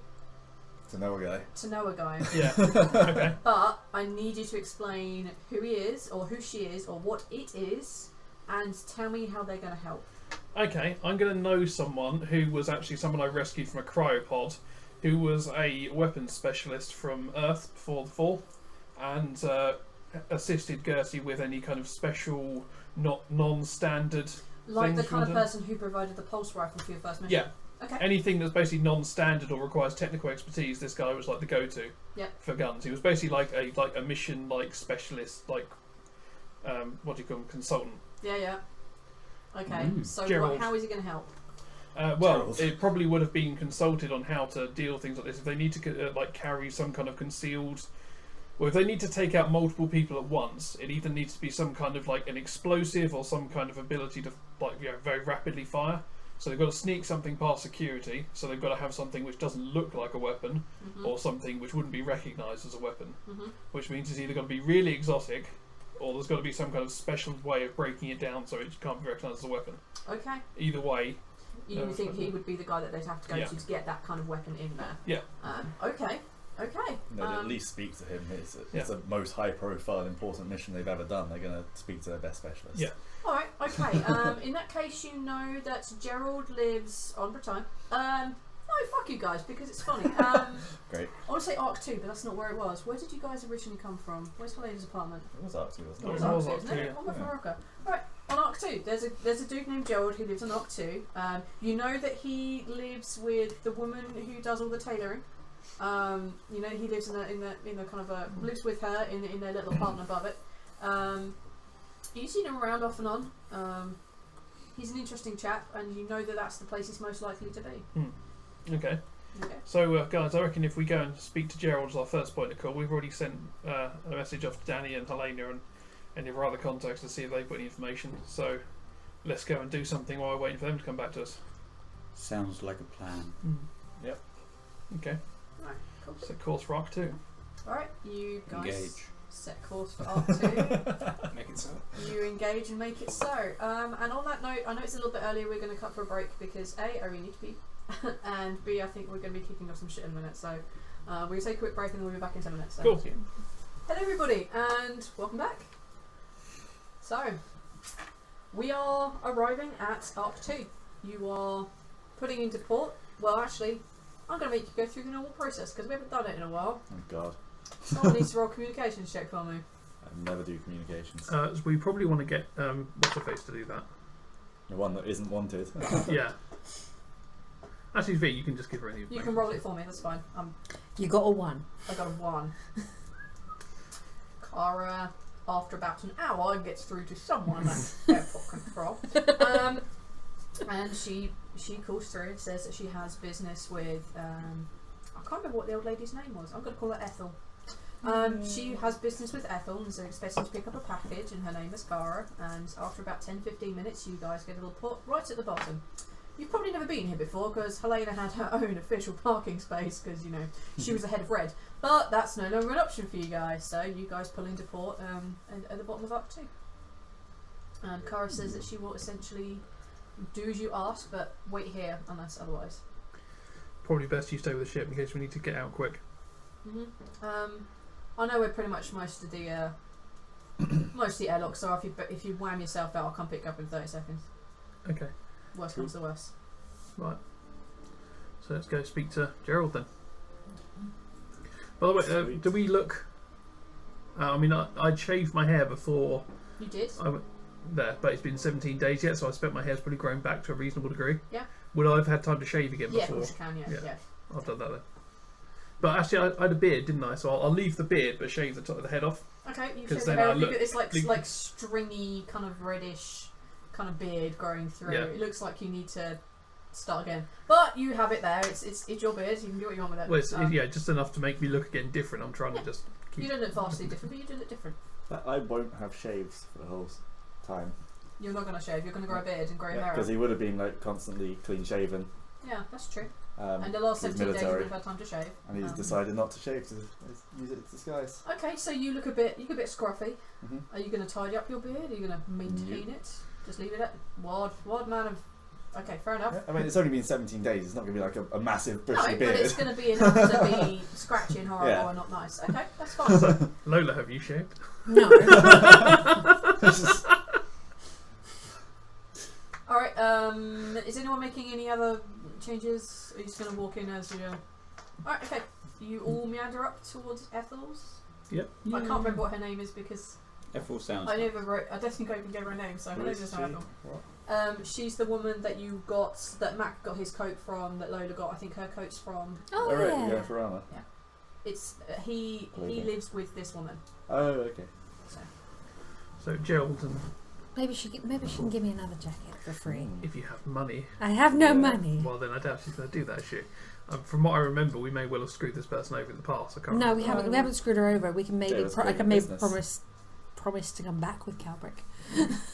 To know a guy. To know a guy. Yeah. Okay. But I need you to explain who he is, or who she is, or what it is, and tell me how they're going to help. Okay, I'm going to know someone who was actually someone I rescued from a cryopod, who was a weapons specialist from Earth before the fall, and assisted Gertie with any kind of special, non-standard Like the things kind of from them. person who provided the pulse rifle for your first mission. Yeah. Okay. Anything that's basically non-standard or requires technical expertise, this guy was like the go-to Yep. for guns. He was basically like a mission specialist, what do you call him, consultant. Yeah. Okay. So Gerald. how is he going to help? Well, Gerald. it probably would have been consulted on how to deal with things like this. If they need to carry some kind of concealed, or if they need to take out multiple people at once, it either needs to be some kind of like an explosive or some kind of ability to very rapidly fire. So they've got to sneak something past security. So they've got to have something which doesn't look like a weapon, or something which wouldn't be recognised as a weapon. Which means it's either got to be really exotic, or there's got to be some kind of special way of breaking it down so it can't be recognised as a weapon. Okay. Either way. You think he would be the guy that they'd have to go to get that kind of weapon in there? Yeah. Okay. They'd at least speak to him. It's the most high-profile, important mission they've ever done. They're going to speak to their best specialist. Yeah. All right. Okay. In that case, you know that Gerald lives on Bretagne. No, fuck you guys, because it's funny. Great. I want to say Arc 2, but that's not where it was. Where did you guys originally come from? Where's Helena's apartment? It was Arc 2, wasn't It it? was Arc Arc 2, 2, isn't it? yeah. Oh, my Morocco. Right, on Arc 2, there's a dude named Gerald who lives on Arc 2. You know that he lives with the woman who does all the tailoring. You know he lives in the kind of lives with her in their little apartment above it. You've seen him around off and on. He's an interesting chap, and you know that that's the place he's most likely to be. Okay. Okay. So, guys, I reckon if we go and speak to Gerald as our first point of call, we've already sent a message off to Danny and Helena and any of our other contacts to see if they've got any information. So, let's go and do something while we're waiting for them to come back to us. Sounds like a plan. Yep. Okay. Right. Cool. Set course for Arc 2. All right. You guys Engage. set course for Arc 2. Make it so. You engage and make it so. And on that note, I know it's a little bit earlier. We're going to cut for a break because A, I really need to pee, and B, I think we're going to be kicking off some shit in a minute. So we're going to take a quick break and then we'll be back in 10 minutes. So. Cool. Hello everybody and welcome back. So we are arriving at Arc 2. You are putting into port. Well, actually, I'm going to make you go through the normal process because we haven't done it in a while. Oh, God. Someone needs to roll communications check for me. I never do communications. So we probably want to get what's-her-face to do that. The one that isn't wanted. Yeah. Actually, V, you can just give her any You information. can roll it for me, that's fine. You got a 1. I got a 1. Cara, after about an hour, gets through to someone at airport control. And she calls through and says that she has business with, I can't remember what the old lady's name was. I'm going to call her Ethel. She has business with Ethel and is expecting to pick up a package, and her name is Cara. And after about 10-15 minutes, you guys get a little port right at the bottom. You've probably never been here before because Helena had her own official parking space because, you know, she was ahead of Red. But that's no longer an option for you guys, so you guys pull into port at the bottom of Arc 2. And Cara says that she will essentially do as you ask, but wait here unless otherwise. Probably best you stay with the ship in case we need to get out quick. I know we're pretty much most of the airlocks, so if you wham yourself out, I'll come pick you up in 30 seconds. Okay. Worst comes to worst. Right. So let's go speak to Gerald then. By the way, do we look... I mean, I'd shaved my hair before You did? I went there, but it's been 17 days yet, so I spent my hair's probably grown back to a reasonable degree. Yeah. Would I have had time to shave again Yeah, of before? course you can, yeah. I've done that then. But actually, I had a beard, didn't I? So I'll leave the beard, but shave the top of the head off. Okay, you've 'Cause shaved the then hair I off. look- It's like stringy, kind of reddish kind of beard growing through. Yeah. It looks like you need to start again. But you have it there. It's your beard. You can do what you want with it. Well, it's, just enough to make me look again different. I'm trying to just keep... You don't look vastly different, but you do look different. I won't have shaves for the whole time. You're not going to shave. You're going to grow a beard and grow your hair Because out. he would have been like constantly clean shaven. Yeah, that's true. And the last he's 17 days you military. would have had time to shave. And he's decided not to shave to use it as disguise. Okay, so you look a bit scruffy. Mhm. Are you going to tidy up your beard? Are you going to maintain it? Just leave it at wild man Okay, fair enough. I mean, it's only been 17 days. It's not going to be like a massive bushy No, beard. but it's going to be enough to be scratchy and horrible Yeah. and not nice. Okay, that's fine. Lola, have you shaved? No. Alright, is anyone making any other changes? Are you just going to walk in as you go? Alright, okay. You all meander up towards Ethel's. Yep. I can't remember what her name is because F4 sounds. I don't think I even gave her a name, so her name is not Ethel. What? She's the woman that you got, that Mac got his coat from, that Lola got. I think her coat's from. Oh, Alright, yeah. you go for armour. It's he Okay. lives with this woman. Oh, okay. So Gerald, and Maybe she can give me another jacket for free. if you have money, I have no Yeah. money. well then I doubt she's going to do that shit. From what I remember, we may well have screwed this person over in the past. I can't No, remember. we haven't. We haven't screwed her over. We can maybe. Yeah, let's I go can maybe business. promise to come back with Calbrick.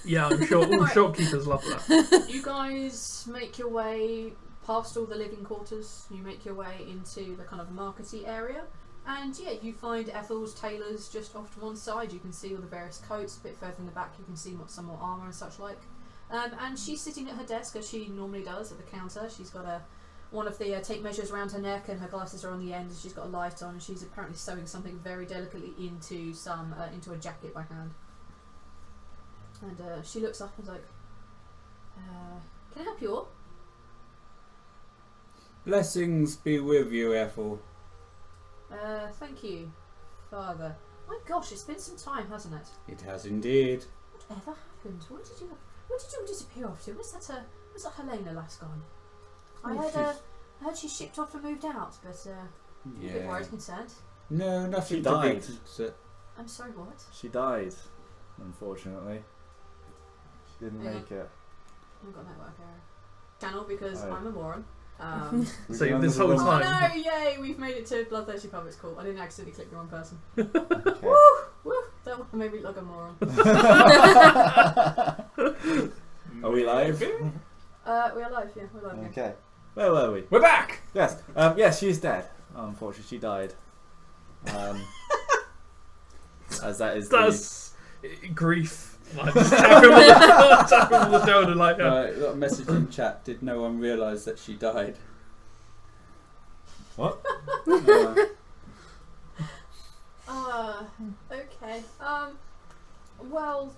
Yeah, I'm sure all Right. shopkeepers love that. You guys make your way past all the living quarters. You make your way into the kind of markety area. And yeah, you find Ethel's tailors just off to one side. You can see all the various coats. A bit further in the back, you can see some more armour and such like. And she's sitting at her desk as she normally does at the counter. She's got one of the tape measures around her neck, and her glasses are on the end. And she's got a light on, and she's apparently sewing something very delicately into a jacket by hand. And she looks up and is like, "Can I help you all?" Blessings be with you, Ethel. Thank you, Father. My gosh, it's been some time, hasn't it? It has indeed. Whatever happened? Where did you all disappear off to? Was that Helena last gone? I heard she shipped off and moved out, but I'm a bit Yeah. worried, concerned. No, nothing She to be died. I'm sorry, what? She died, unfortunately. She didn't Yeah. make it. I've got network error. Channel because Oh. I'm a moron. We've So been this under whole the Oh time- no! Yay! We've made it to Bloodthirsty Pub. It's cool. I didn't accidentally click the wrong person. Okay. Woo! That made me look like a moron. Are we live? We are live. Yeah, we're live. Again. Okay. Where were we? We're back! Yes. Yes, she's dead. Unfortunately, she died. As that is That's grief. Like, just tap him on the shoulder like that. Got a message in chat. Did no one realise that she died? What? Okay. Well.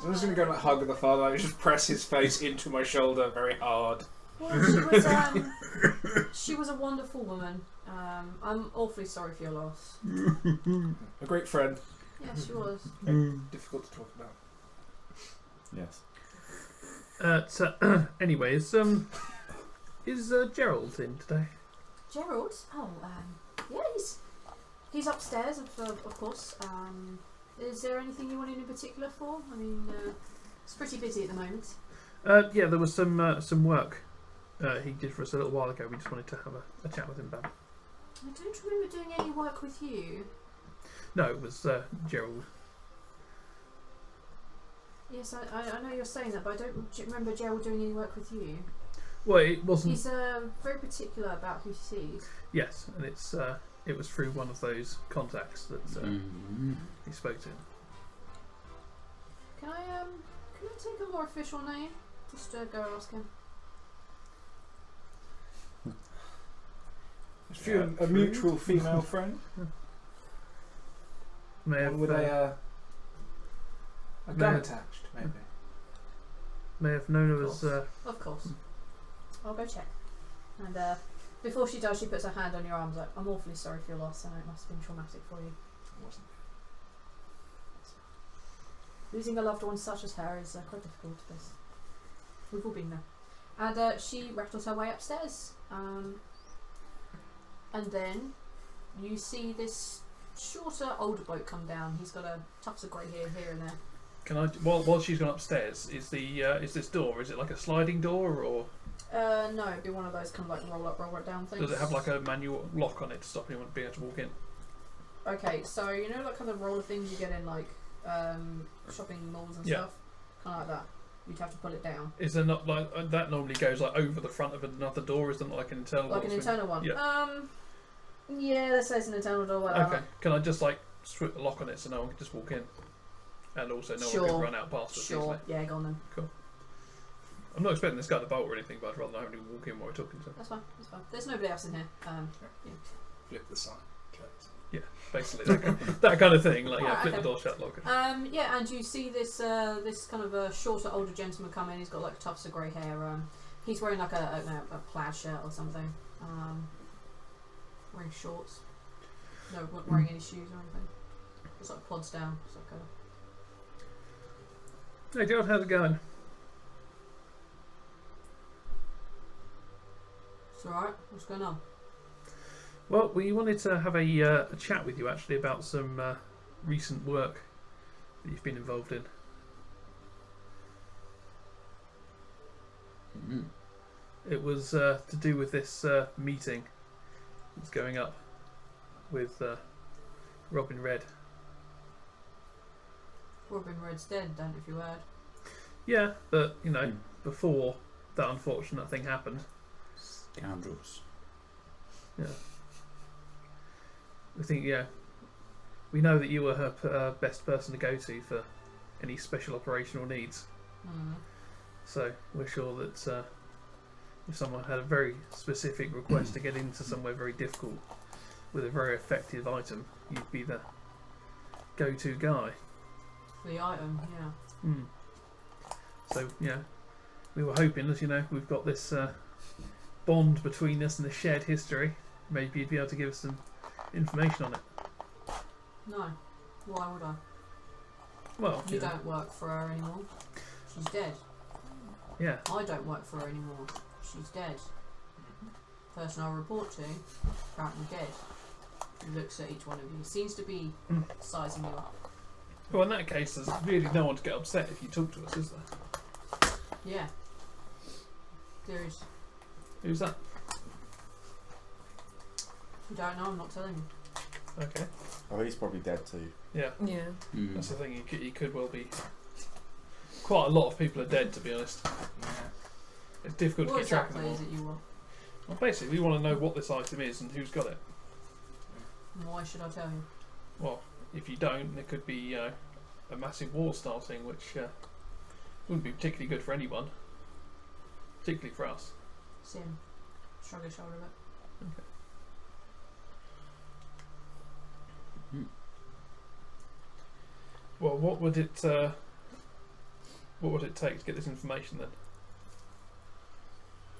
So I'm just going to go and hug the father. I just press his face into my shoulder very hard. Well, she was a wonderful woman. I'm awfully sorry for your loss. A great friend. Yes, she was. Difficult to talk about. Yes. So, anyways, is Gerald in today? Gerald? Oh, yeah, he's upstairs, of course. Is there anything you wanted in particular for? I mean, it's pretty busy at the moment. Yeah, there was some work he did for us a little while ago. We just wanted to have a chat with him about it. I don't remember doing any work with you. No, it was Gerald. Yes, I know you're saying that, but I don't remember Gerald doing any work with you. Well, it wasn't. He's very particular about who he sees. Yes, and it was through one of those contacts that he spoke to. Can I take a more official name? Just go ask him. A mutual female friend. May have, One with a gun attached, maybe. may have known her as. Of course. I'll go check. And before she does, she puts her hand on your arm. Like, I'm awfully sorry for your loss. I know it must have been traumatic for you. It wasn't. Losing a loved one such as her is quite difficult. But we've all been there. And she rattles her way upstairs. And then you see this shorter, older bloke come down. He's got a tufts of grey hair here and there. Can I? While she's gone upstairs, is this door? Is it like a sliding door, or No, it'd be one of those kind of like roll up, roll right down things. does it have like a manual lock on it to stop anyone being able to walk in? Okay, so you know like kind of roller things you get in like shopping malls and Yeah. stuff? Kind of like that. You'd have to pull it down. Is there not like that normally goes like over the front of another door? Is there not like an internal? Like door an swing? internal one? Yeah. Yeah, let's say it's an internal door, whatever. Okay. Can I just like switch the lock on it so no one can just walk in? And also no Sure. one can run out past us Sure. easily. Yeah, go on then. I'm not expecting this guy to bolt or anything, but I'd rather only walk in while we're talking to him. That's fine. That's fine. There's nobody else in here. Yeah. Flip the sign. Close. Basically, that kind of thing. Like, Alright, flip okay. the door shut, lock it. Yeah, and you see this this kind of a shorter, older gentleman come in. He's got like tufts of grey hair. He's wearing like a plaid shirt or something. Wearing shorts. No, not wearing any shoes or anything. Just like plods down. It's like a... Hey, George, how's it going? It's alright. What's going on? Well, we wanted to have a chat with you actually about some recent work that you've been involved in. Mm. It was to do with this meeting that's going up with Robin Red. Robin Red's dead, don't know if you heard. Yeah, but you know, before that unfortunate thing happened. Scoundrels. Yeah. I think, we know that you were her best person to go to for any special operational needs. Mm. So we're sure that if someone had a very specific request to get into somewhere very difficult with a very effective item, you'd be the go-to guy. For the item, yeah. Mm. So, we were hoping, as you know, we've got this bond between us and a shared history. Maybe you'd be able to give us some information on it. No. Why would I? Well, You don't work for her anymore. She's dead. Yeah. I don't work for her anymore. She's dead. Person I report to, apparently dead. He looks at each one of you. Seems to be sizing you up. Well, in that case, there's really no one to get upset if you talk to us, is there? Yeah. There is. Who's that? You don't know, I'm not telling you. Okay. Oh, he's probably dead too. Yeah. Yeah. Mm. That's the thing. You could well be. Quite a lot of people are dead, to be honest. Yeah. It's difficult What to keep track of exactly them is all. it you want? Well, basically, we want to know what this item is and who's got it. And why should I tell you? Well, if you don't, there could be a massive war starting, which wouldn't be particularly good for anyone, particularly for us. Sim. Shrug his shoulder a bit. Well, what would it take to get this information then?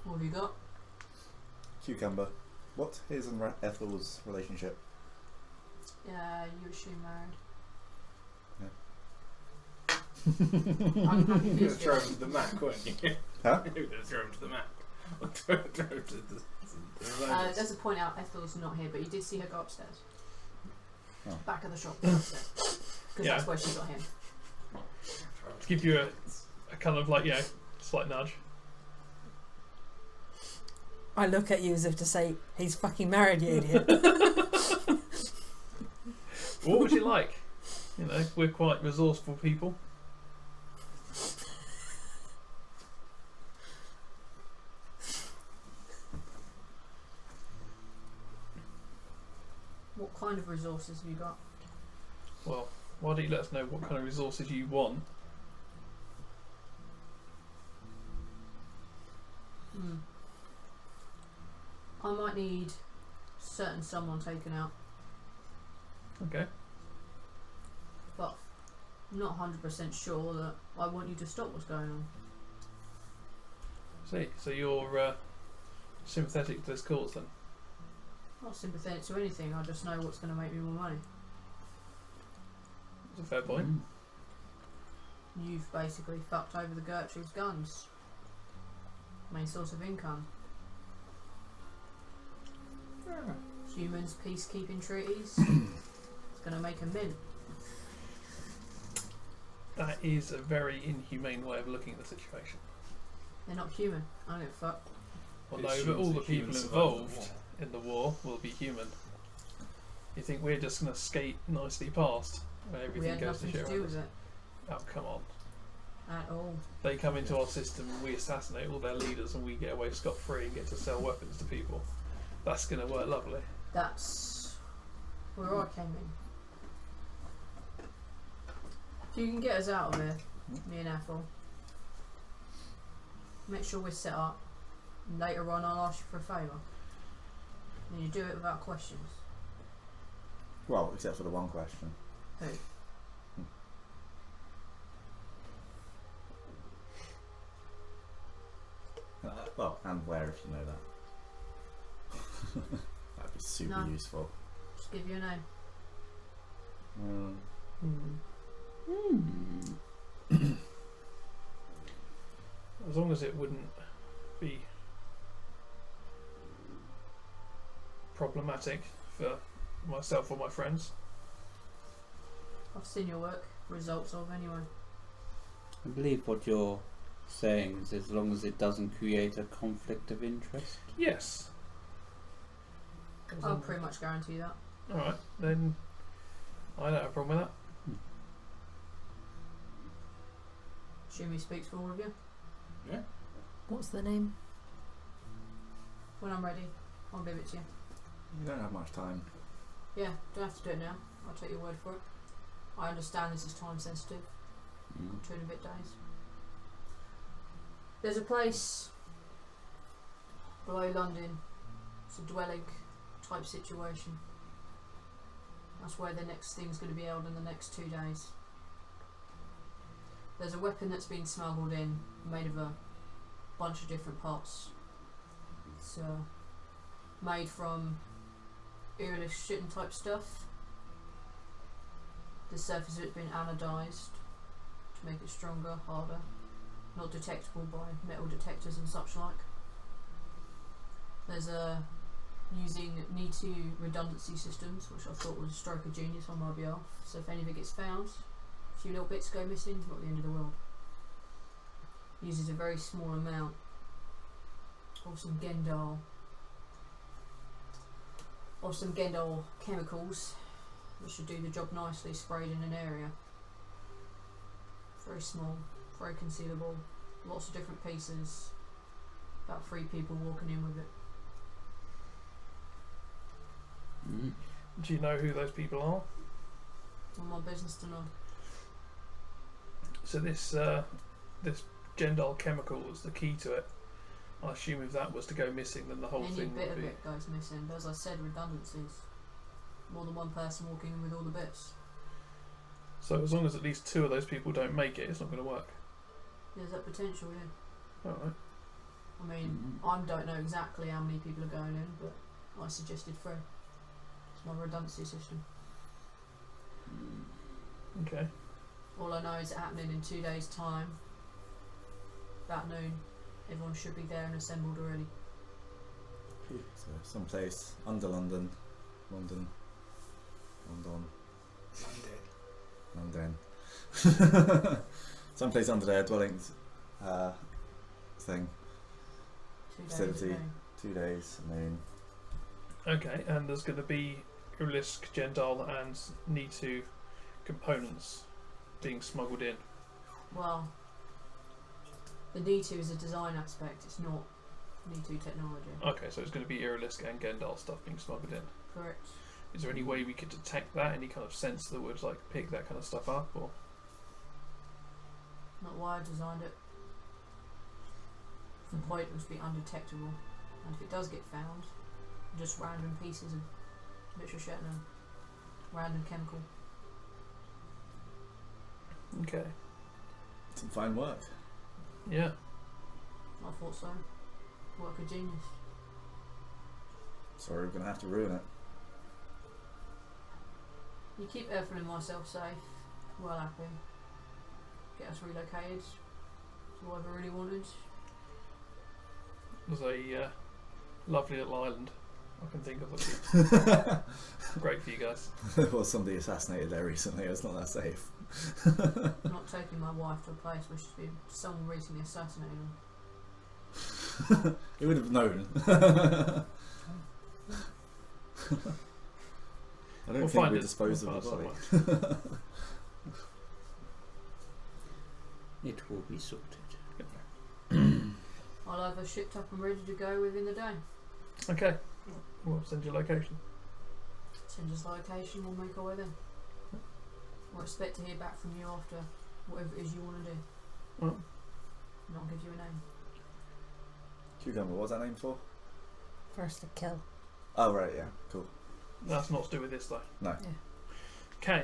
What have you got? Cucumber. What his and Ethel's relationship? Yeah, you assume married. You're going to throw him to the Mac, weren't you? Huh? You're going to throw him to the Mac. Or throw him to the There's a point out Ethel's not here, but you did see her go upstairs. Oh. Back of the shop, upstairs. Because Yeah. that's where she got him. To give you a kind of like, slight nudge. I look at you as if to say, he's fucking married, you idiot. What would you like? You know, we're quite resourceful people. What kind of resources have you got? Well, why don't you let us know what kind of resources you want? I might need certain someone taken out, Okay. but I'm not 100% sure that I want you to stop what's going on. See, so you're sympathetic to this cause then? I'm not sympathetic to anything, I just know what's going to make me more money. That's a fair point. Mm. You've basically fucked over the Gertrude's guns. Main source of income. Humans, peacekeeping treaties. It's going to make a mint. That is a very inhumane way of looking at the situation. They're not human. I don't give a fuck. Well, It's no, but all humans the that people humans survive the involved war. in the war will be human. You think we're just going to skate nicely past when We everything had goes to nothing shit to do around us? with it Oh, come on. at all. They come into our system and we assassinate all their leaders and we get away scot-free and get to sell weapons to people. That's going to work lovely. That's where I came in. If you can get us out of here, me and Ethel, make sure we're set up. And later on, I'll ask you for a favour. And you do it without questions. Well, except for the one question. Who? Well, and where, if you know that. That'd be super No. useful. Just give you a name. As long as it wouldn't be problematic for myself or my friends. I've seen your work. Results of anyway. I believe what you're saying is as long as it doesn't create a conflict of interest. Yes. I'll pretty much guarantee that. Alright, then I don't have a problem with that. Assume he speaks for all of you. Yeah. What's the name? When I'm ready, I'll give it to you. You don't have much time. Yeah, don't have to do it now. I'll take your word for it. I understand this is time sensitive. 2 and a bit days. There's a place below London. It's a dwelling type situation. That's where the next thing's going to be held in the next 2 days. There's a weapon that's been smuggled in, made of a bunch of different parts. It's made from earless shitting type stuff. The surface of it's been anodized to make it stronger, harder, not detectable by metal detectors and such like. There's using need-to redundancy systems, which I thought was a stroke of genius on my behalf. So if any of it gets found, a few little bits go missing, not the end of the world. Uses a very small amount of some Gendal chemicals that should do the job nicely, sprayed in an area. Very small, very concealable, lots of different pieces, about 3 people walking in with it. Do you know who those people are? Not my business to know. So this Gendal chemical was the key to it. I assume if that was to go missing, then the whole Any thing bit would of be. it goes missing, but as I said, redundancies. More than one person walking in with all the bits. So as long as at least 2 of those people don't make it, it's not going to work. There's that potential, yeah. Alright. I mean, I don't know exactly how many people are going in, but I suggested 3. It's my redundancy system. Okay. All I know is it's happening in 2 days' time. About noon. Everyone should be there and assembled already. So, someplace under London. London. Someplace under their dwellings thing. 2 days Facility. at noon. 2 days, noon. Okay, and there's going to be Urisk, Gendal and Need-to components being smuggled in. Well, the D2 is a design aspect, it's not D2 technology. Okay, so it's going to be Urisk and Gendal stuff being smuggled in. Correct. Is there any way we could detect that? Any kind of sense that would like pick that kind of stuff up, or? Not why I designed it. The point was to be undetectable, and if it does get found, just random pieces of literal shrapnel, random chemical. Okay. Some fine work. Yeah. I thought so. Work of genius. Sorry, we're going to have to ruin it. You keep Ethel and myself safe. Well happy. Get us relocated to what I really wanted. There's a lovely little island I can think of that would be great for you guys. Well, somebody assassinated there recently. It's not that safe. I'm not taking my wife to a place where she's been someone recently assassinated her. You would have known. I don't We'll think find we it. dispose We'll of the find body. it somewhere. It will be sorted. I'll have her shipped up and ready to go within the day. Okay. We'll send you a location. Send us location, we'll make our way then. or expect to hear back from you after whatever it is you want to do. Well. And I'll give you a name. Cucumber, what was that name for? First to kill. Oh, right, yeah, cool. That's not to do with this though. No. Okay.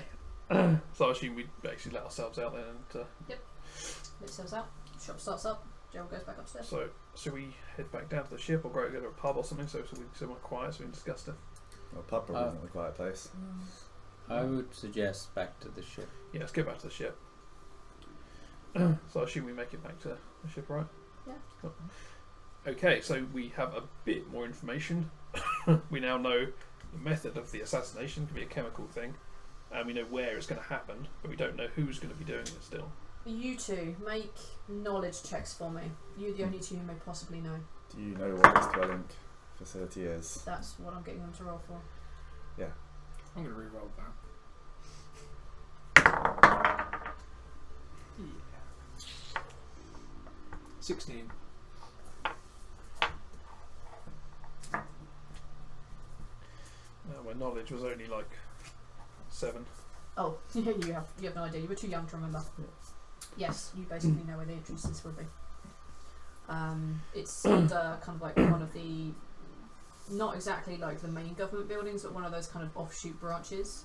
So I assume we basically let ourselves out there and. It sells out. Shop starts up. Gerald goes back upstairs. So should we head back down to the ship or go to a pub or something so we somewhere quiet so we can discuss stuff? Well, pub probably isn't the quiet place. I would suggest back to the ship. Yeah, let's get back to the ship. So I assume we make it back to the ship, right? Yeah. Cool. Okay, so we have a bit more information. We now know the method of the assassination can be a chemical thing, and we know where it's going to happen, but we don't know who's going to be doing it still. You two, make knowledge checks for me. You're the only two who may possibly know. Do you know what this dwelling facility is? That's what I'm getting them to roll for. I'm going to re-roll that. Yeah. 16. My knowledge was only like 7. Oh, you have no idea. You were too young to remember. Yeah. Yes, you basically know where the entrances would be. It's under kind of like one of the, not exactly like the main government buildings, but one of those kind of offshoot branches.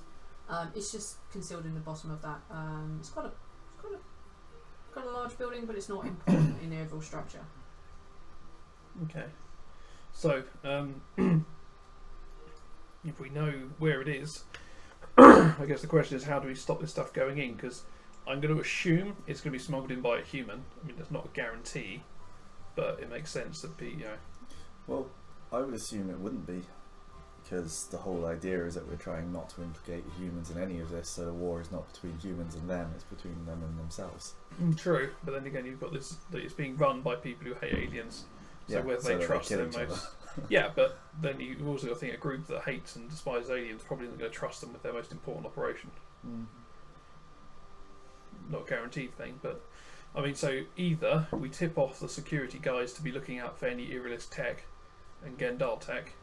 It's just concealed in the bottom of that. It's quite a large building, but it's not important in the overall structure. Okay. So, if we know where it is, I guess the question is how do we stop this stuff going in? Because I'm going to assume it's going to be smuggled in by a human. I mean, that's not a guarantee, but it makes sense that Well, I would assume it wouldn't be, because the whole idea is that we're trying not to implicate humans in any of this, so the war is not between humans and them, it's between them and themselves. True, but then again, you've got this that it's being run by people who hate aliens. So Yeah, whether so they that trust kill them each other. most. Yeah, but then you've also got to think a group that hates and despises aliens probably isn't going to trust them with their most important operation. Not a guaranteed thing, but I mean, so either we tip off the security guys to be looking out for any Irilis tech and Gendal tech,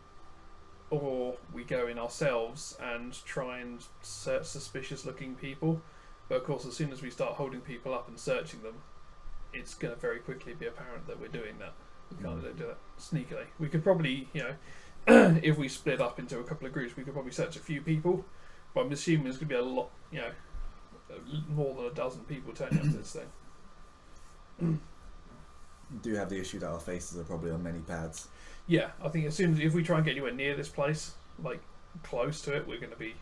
or we go in ourselves and try and search suspicious looking people. But of course, as soon as we start holding people up and searching them, it's going to very quickly be apparent that we're doing that. We can't do that sneakily. We could probably, if we split up into a couple of groups, we could probably search a few people. But I'm assuming there's going to be a lot, more than a dozen people turning up to this thing. You do have the issue that our faces are probably on many pads. Yeah, I think as soon as if we try and get anywhere near this place, like close to it, we're going to be,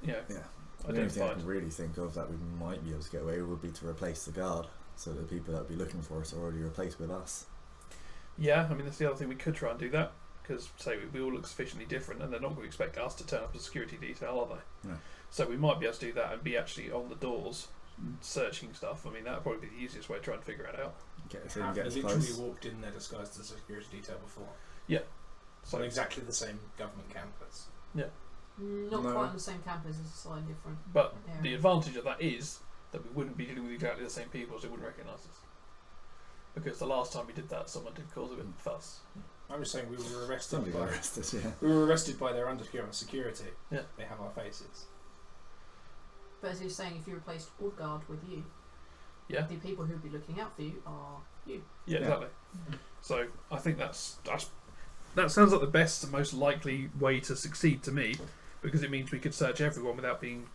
Yeah. The only thing I identified. can really think of that we might be able to get away with would be to replace the guard, so that the people that would be looking for us are already replaced with us. Yeah, I mean that's the other thing, we could try and do that because say we all look sufficiently different, and they're not going to expect us to turn up as a security detail, are they? No. So we might be able to do that and be actually on the doors searching stuff. I mean that'd probably be the easiest way to try and figure it out. Get us in, Have get us literally close. walked in there disguised as a security detail before. So On exactly the same government campus. Not No. quite on the same campus, it's slightly different. but area. the advantage of that is that we wouldn't be dealing with exactly the same people, so they wouldn't recognise us. Because the last time we did that, someone did cause a bit of fuss. I'm just saying we were arrested Somebody got by arrested, yeah. we were arrested by their undercover security. Yeah. They have our faces. But as you're saying, if you replaced all guard with you, Yeah. the people who'd be looking out for you are you. Yeah, Yeah. exactly. So I think that sounds like the best and most likely way to succeed to me, because it means we could search everyone without being,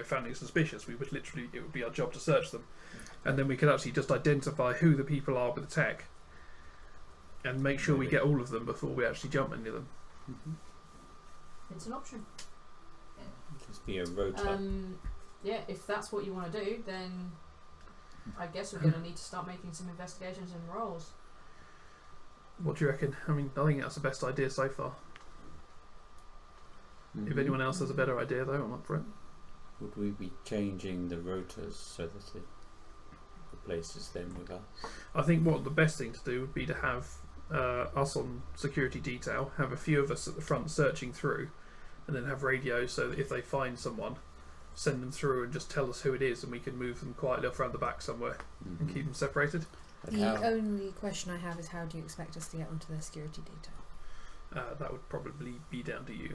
found suspicious. It would be our job to search them, and then we could actually just identify who the people are with the tech, and make sure we Maybe. get all of them before we actually jump into them. It's an option. Just be a rota. Yeah, if that's what you want to do, then I guess we're going to need to start making some investigations and rolls. What do you reckon? I mean, I think that's the best idea so far. If anyone else has a better idea, though, I'm up for it. Would we be changing the rotas so that it replaces them with us? I think what the best thing to do would be to have us on security detail, have a few of us at the front searching through, and then have radios so that if they find someone, send them through and just tell us who it is, and we can move them quietly off around the back somewhere and keep them separated. But The how- only question I have is how do you expect us to get onto the security detail? that would probably be down to you.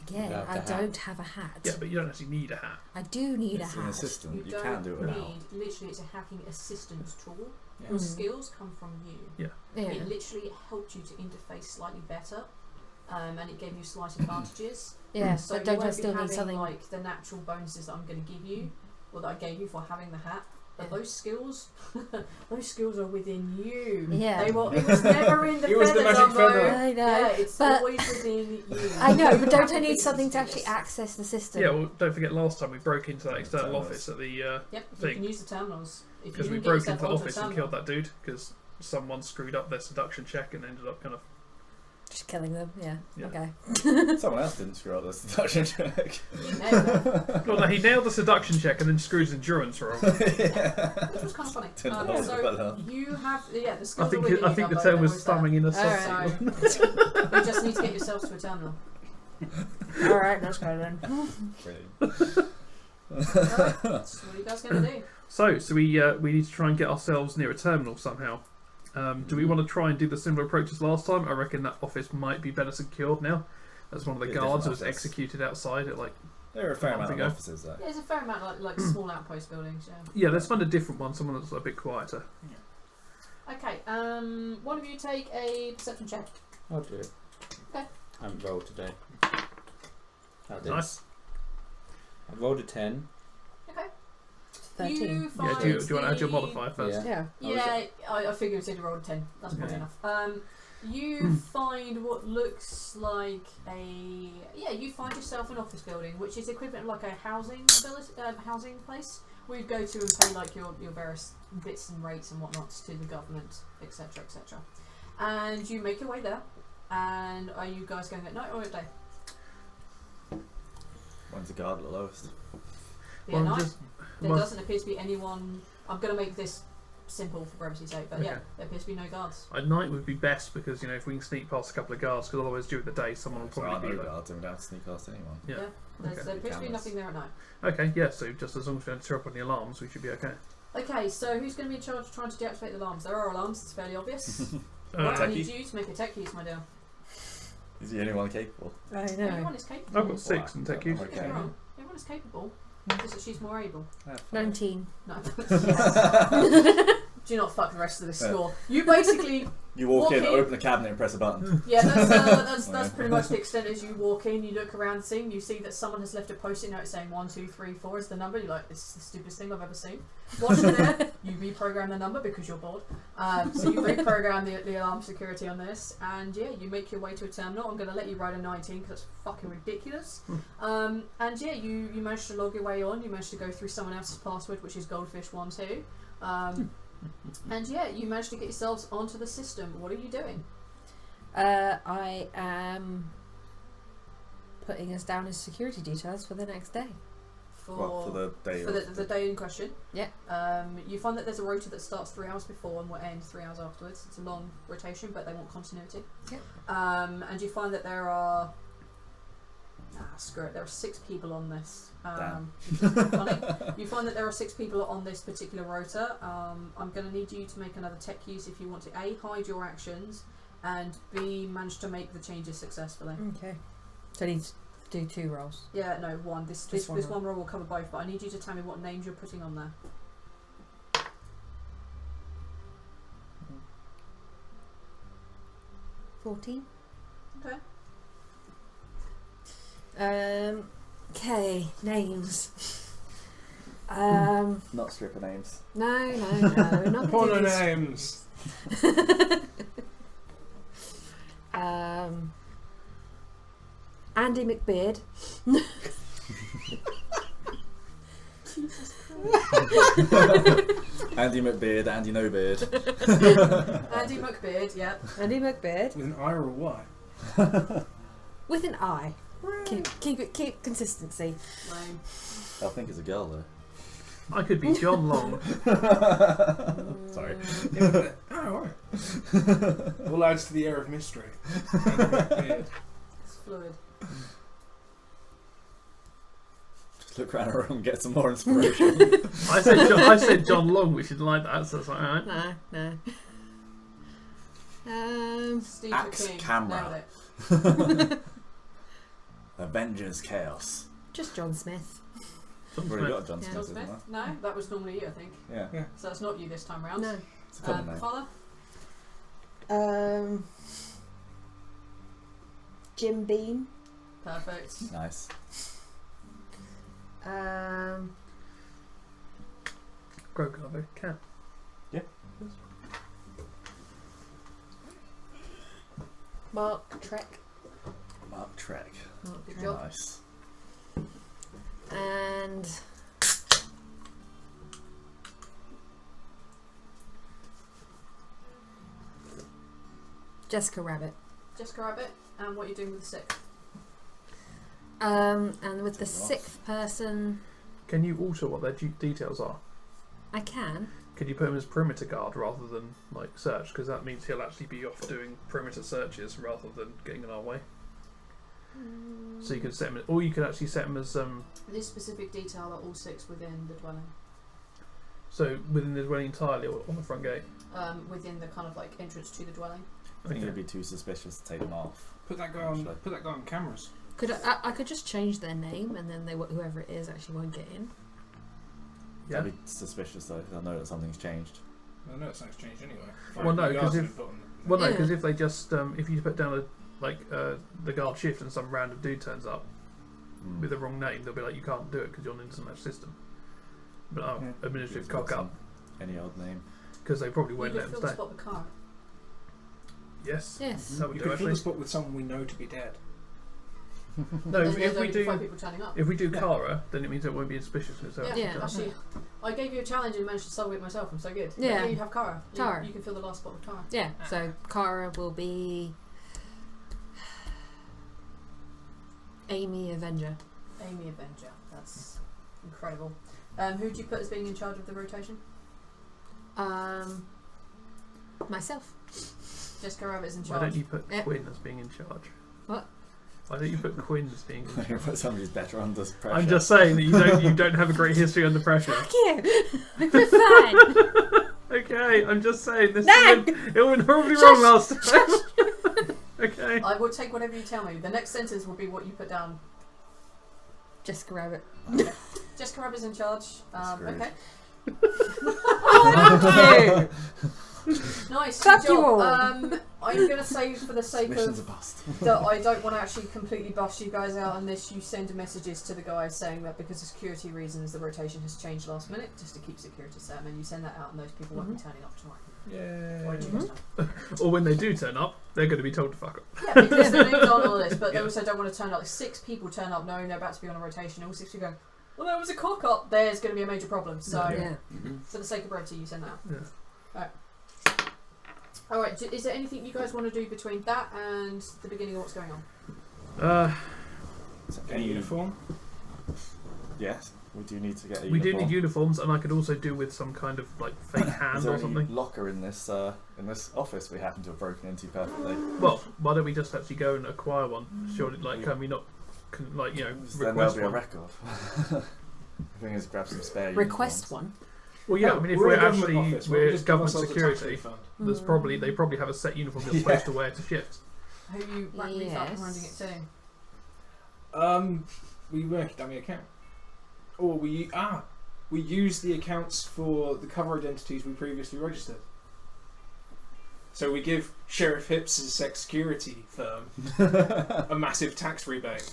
Again, Without I the hat. don't have a hat. Yeah, but you don't actually need a hat. I do need It's a an hat. assistant. You don't can do it need, now. literally, it's a hacking assistance tool. Yeah. Your Mm. skills come from you. Yeah. It literally helped you to interface slightly better, and it gave you slight advantages. Yeah, So but you don't I won't be still need having something? like the natural bonuses that I'm going to give you, or that I gave you for having the hat. But Yeah. those skills, those skills are within you. Yeah. It was never in the It was the feather, magic Dumbo. feather. I know. Yeah, it's but always within you. I know, but don't I Have need to something to do actually this. access the system? Yeah, well, don't forget last time we broke into that external Terminals. office at the Yep, you thing. can use the terminals. If you Because we didn't get broke yourself into the onto office a and terminal. killed that dude because someone screwed up their seduction check and ended up kind of. Just killing them. Yeah. Yeah. Okay. Someone else didn't screw up the seduction check. You nailed it. Well, no, he nailed the seduction check and then screwed his endurance roll. Which was kind of funny. Didn't know So about you have, the I skills are think within I you, think the Dumbo, term they're was always there. thumbing in a Alright. soft signal. You just need to get yourselves to a terminal. All right, let's go then. Brilliant. Alright, that's what are you guys going to do? So we need to try and get ourselves near a terminal somehow. Do we want to try and do the similar approach as last time? I reckon that office might be better secured now, as one of the Yeah, guards different was office. executed outside at like. There are a fair amount of Ago. offices there. Yeah, there's a fair amount of like small outpost buildings, yeah. Yeah, let's find a different one, someone that's a bit quieter. Okay, one of you take a perception check. I'll do it. Okay. I haven't rolled today. That did. Nice. I rolled a 10. Okay. 13. You Yeah, find do you want to add your the- modifier first? Yeah. Yeah. Yeah, I figured you said you rolled a 10. That's probably Yeah. enough. You find what looks like you find yourself an office building, which is equivalent of like a housing place where you go to and pay like your various bits and rates and whatnots to the government, etc., etc. And you make your way there. And are you guys going at night or at day? When's the guard at the lowest? Be at night. There well- doesn't appear to be anyone. I'm going to make this simple for brevity's sake, but yeah, Okay. there appears to be no guards. At night would be best because if we can sneak past a couple of guards, because otherwise during the day someone will There are probably no be there. guards and we don't have to sneak past anyone. Yeah. There Okay. appears to be Cameras. nothing there at night. Okay, yeah. So just as long as we don't throw up on the alarms, we should be okay. Okay, so who's going to be in charge of trying to deactivate the alarms? There are alarms, it's fairly obvious. Uh, Right, I Techie. need you to make a tech use, my dear. Is the only one capable? I know. Everyone is capable. I've got 6 in tech use. Don't get me Okay. wrong. Everyone is capable. Just that she's more able. 19. No. Yes. Do not fuck the rest of this Yeah. score. You basically, You walk in, Walk in. open the cabinet and press a button. yeah, that's Yeah. pretty much the extent. As you walk in, you look around the scene, you see that someone has left a post-it note saying 1, 2, 3, 4 is the number. You're like, this is the stupidest thing I've ever seen. Once you're there, you reprogram the number because you're bored. So you reprogram the alarm security on this, and yeah, you make your way to a terminal. I'm going to let you ride a 19 because that's fucking ridiculous. And yeah, you manage to log your way on. You manage to go through someone else's password, which is goldfish12. And yeah, you managed to get yourselves onto the system. What are you doing? I am putting us down as security details for the next day. For the day for of the day in question. Yeah. You find that there's a rota that starts 3 hours before and will end 3 hours afterwards. It's a long rotation, but they want continuity. Yep. And you find that there are screw it. There are 6 people on this. Which is quite funny. You find that there are 6 people on this particular rota. I'm going to need you to make another tech use if you want to A, hide your actions, and B, manage to make the changes successfully. Okay. So I need to do 2 rolls. Yeah, no, one. This Just one one roll will cover both, but I need you to tell me what names you're putting on there. 14. Okay. Okay, names. Not stripper names. No, not Porno particularly. names. Andy McBeard. Andy McBeard, Andy No Beard. Andy McBeard, yeah. Andy McBeard With an I or a Y? with an I. Keep consistency. Lame. I think it's a girl though. I could be John Long. Sorry. Oh, alright. All adds to the air of mystery. It's fluid. Just look around the room and get some more inspiration. I said John Long, which is like that, so it's like, alright. No. Steve Axe King. camera. Nailed it. Avengers Chaos. Just John Smith. We've already got John Yeah. Smith, John isn't Smith? No, that was normally you, I think. there? Yeah. So that's not you this time round. No. It's a common name. Father? Jim Beam. Perfect. Nice. Grogove cat. Mark Trek. Mark Trek. Mark Good Trek. job. Nice. And Jessica Rabbit. Jessica Rabbit, and what are you doing with the sixth? And with the Take it off. sixth person, Can you alter what their details are? I can. Could you put him as perimeter guard rather than like search? Because that means he'll actually be off doing perimeter searches rather than getting in our way. So you could set him, or you could actually set him as This specific detail are all six within the dwelling. so within the dwelling entirely or on the front gate. Within the kind of like entrance to the dwelling. I think Okay. it'd be too suspicious to take them off. Put that guy on cameras. Could I could just change their name and then whoever it is actually won't get in. Yeah. That'd be suspicious though. They'll know that something's changed. I know it's not changed anyway. Well, no, You 'cause guys if- have put on- Well, no, Yeah. because if they just if you put down the guard shift and some random dude turns up Mm. with the wrong name, they'll be like, you can't do it because you're on an instant match system. But Yeah. administrative You've got cock up some- Any old name. because they probably You won't could let fill them the stay. spot with Cara. Yes, Yes. that would You do could fill the actually. spot with someone we know to be dead. No, Then if there's we only 5 do people turning up. if we do Kara, then it means it won't be suspicious. Because Yeah, Yeah. actually, I gave you a challenge and managed to solve it myself. I'm so good. But Yeah. you have Cara. Cara. You can fill the last spot with Cara. Yeah. So Cara will be Amy Avenger. Amy Avenger. That's incredible. Who do you put as being in charge of the rotation? Myself. Jessica Rabbit's in Why charge. don't you put Yep. Quinn as being in charge? What? Why don't you put Quinn as being in charge? But somebody's better under pressure. I'm just saying that you don't have a great history under pressure. Fuck you! I'm fine. Okay, I'm just saying this. No! It went horribly Shush! wrong last time. Okay. I will take whatever you tell me. The next sentence will be what you put down. Jessica Rabbit. Jessica Rabbit's in charge. Screwed. Okay. Fuck Nice. Fuck good you job. all. I'm going to say for the sake Mission's of a bust. that I don't want to actually completely bust you guys out unless you send messages to the guys saying that because of security reasons the rotation has changed last minute just to keep security set, and you send that out and those people won't be turning up tomorrow. Why don't you guys know? Or when they do turn up, they're going to be told to fuck up. Yeah, because the names aren't on the list, but they also don't want to turn up. Like 6 people turn up knowing they're about to be on a rotation, and all 6 people go, well, there was a cock up. There's going to be a major problem. So, Yeah. for the sake of brevity, you send that out. Yeah. Alright, is there anything you guys want to do between that and the beginning of what's going on? Any uniform? Yes. We do need to get a We do uniform. need uniforms, and I could also do with some kind of like fake Is hand there or any something. locker in this office we happen to have broken into perfectly? Well, why don't we just actually go and acquire one? Surely, like, can we not, Then there'll request be a one? record. The thing is, grab some spare Request uniforms. one. Well, yeah. I mean, if we're a government actually office, why don't we we're just give government ourselves a tax security, refund? there's probably they probably have a set uniform you're Yeah. supposed to wear to shift. Who you randomly Yes. running it to? We work dummy account. Or we use the accounts for the cover identities we previously registered. So we give Sheriff Hips' sex security firm a massive tax rebate.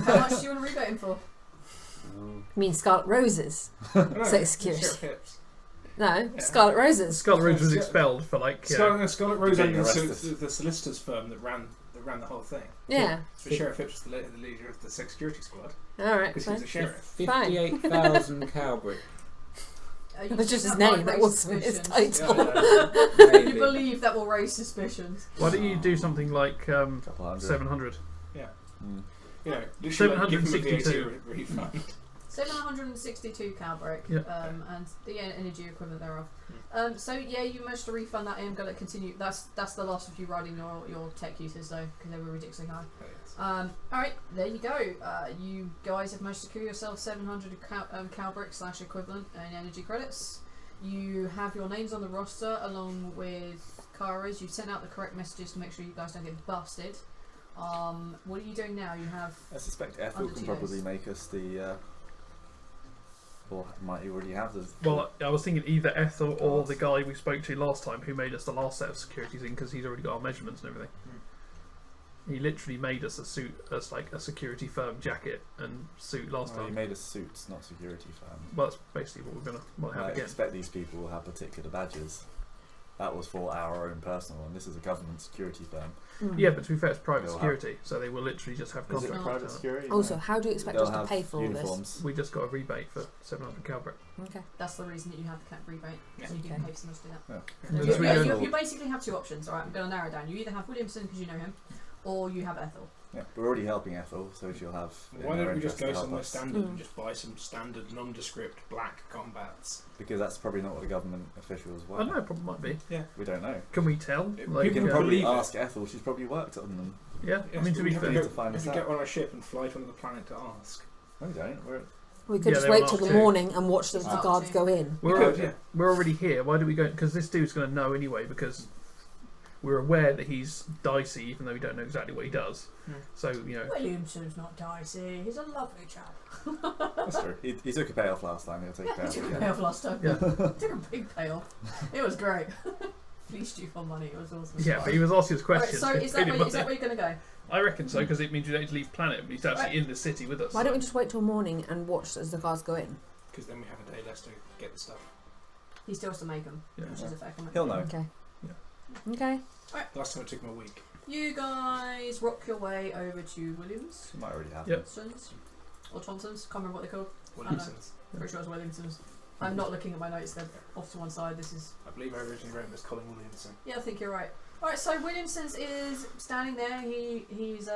How much do you want to rebate him for? You mean Scarlet Roses? No, Sex security. Sheriff Hips. No, Yeah. Scarlet Roses. Scarlet Rouge was Yeah. expelled for like Scarlet Rose Being and arrested. the solicitors firm that ran the whole thing. Yeah. So Sheriff Hips was the leader of the sex security squad Alright. because he was a sheriff. 58,000 cowbrick. You That was just his think name, might that raise wasn't his suspicions? title. You believe that will raise suspicions? Why don't you do something like Couple hundred. 700? Mm. You know, literally like, give him a 762. VAT refund. 762 cowbrick, Yeah. and the energy equivalent thereof. So yeah, you managed to refund that. I am going to continue. That's the last of you riding your tech uses though, because they were ridiculously high. All right, there you go. You guys have managed to secure yourself 700 cowbrick / equivalent in energy credits. You have your names on the roster along with Karas. You've sent out the correct messages to make sure you guys don't get busted. What are you doing now? You have. I suspect Ethel Under can 2 probably days. make us the. Or might you already have the. Well, I was thinking either Ethel or the guy we spoke to last time who made us the last set of securities in because he's already got our measurements and everything. He literally made us a suit, as like a security firm jacket and suit last You time. made us suits, not security firm. Well, that's basically what we're gonna have I again. expect these people will have particular badges. That was for our own personal, and this is a government security firm. Yeah, but to be fair, it's private They'll security, so they will literally just have Is it contracts. not. private security? Also, No. how do you expect They'll us to have pay for all uniforms. We just got a rebate for 700 Calbrick. this? Okay. That's the reason that you have the cap rebate. Yeah. So you can Okay. pay for someone to do that. Yeah. And You, then we yeah, go- you basically have 2 options. Alright, I'm going to narrow it down. You either have Williamson because you know him, or you have Ethel. Yeah, we're already helping Ethel, so she'll have. Why in her don't we just interest go to help somewhere us. standard and Mm. just buy some standard nondescript black combats? Because that's probably not what the government officials I want. know, probably might be. We don't know. Can we tell? It- Like, We can Yeah. probably Believe it. ask Ethel. She's probably worked on them. yeah. I Yes, mean, but to we be have fair, need to find we this have to out. get on a ship and fly to another planet to ask. No, we don't. We're We could Yeah, just they wait were till the asked to. morning and watch the Start guards to. go in. we're, could, yeah. we're already here. Why do we go? Because this dude's going to know anyway. Because we're aware that he's dicey, even though we don't know exactly what he does. Hmm. So you know, Williamson's not dicey. He's a lovely chap. that's true. He took a payoff last time. He'll take a Yeah, he payoff took a again. payoff last time. Yeah. Took a big payoff. It was great. Fleeced you for money. It was awesome. yeah. But he was asking us Alright, questions. so is that where you're going to go? I reckon so because it means you don't need to leave planet, but he's actually Right. in the city with us. Why don't we just wait till morning and watch as the guards go in? Because then we have a day less to get the stuff. He still has to make them, Yeah. which is a fair comment. He'll know. Okay. Yeah. Okay. Last time it took him a week. You guys rock your way over to Williams. She might already have. Yep. Johnsons or Thompsons, can't remember what they're called. Williamson's. Pretty sure it's Williamsons. I'm not looking at my notes, they're off to one side. This is. I believe I originally wrote him as Colin Williamson. Yeah, I think you're right. Alright, so Williamson's is standing there. He's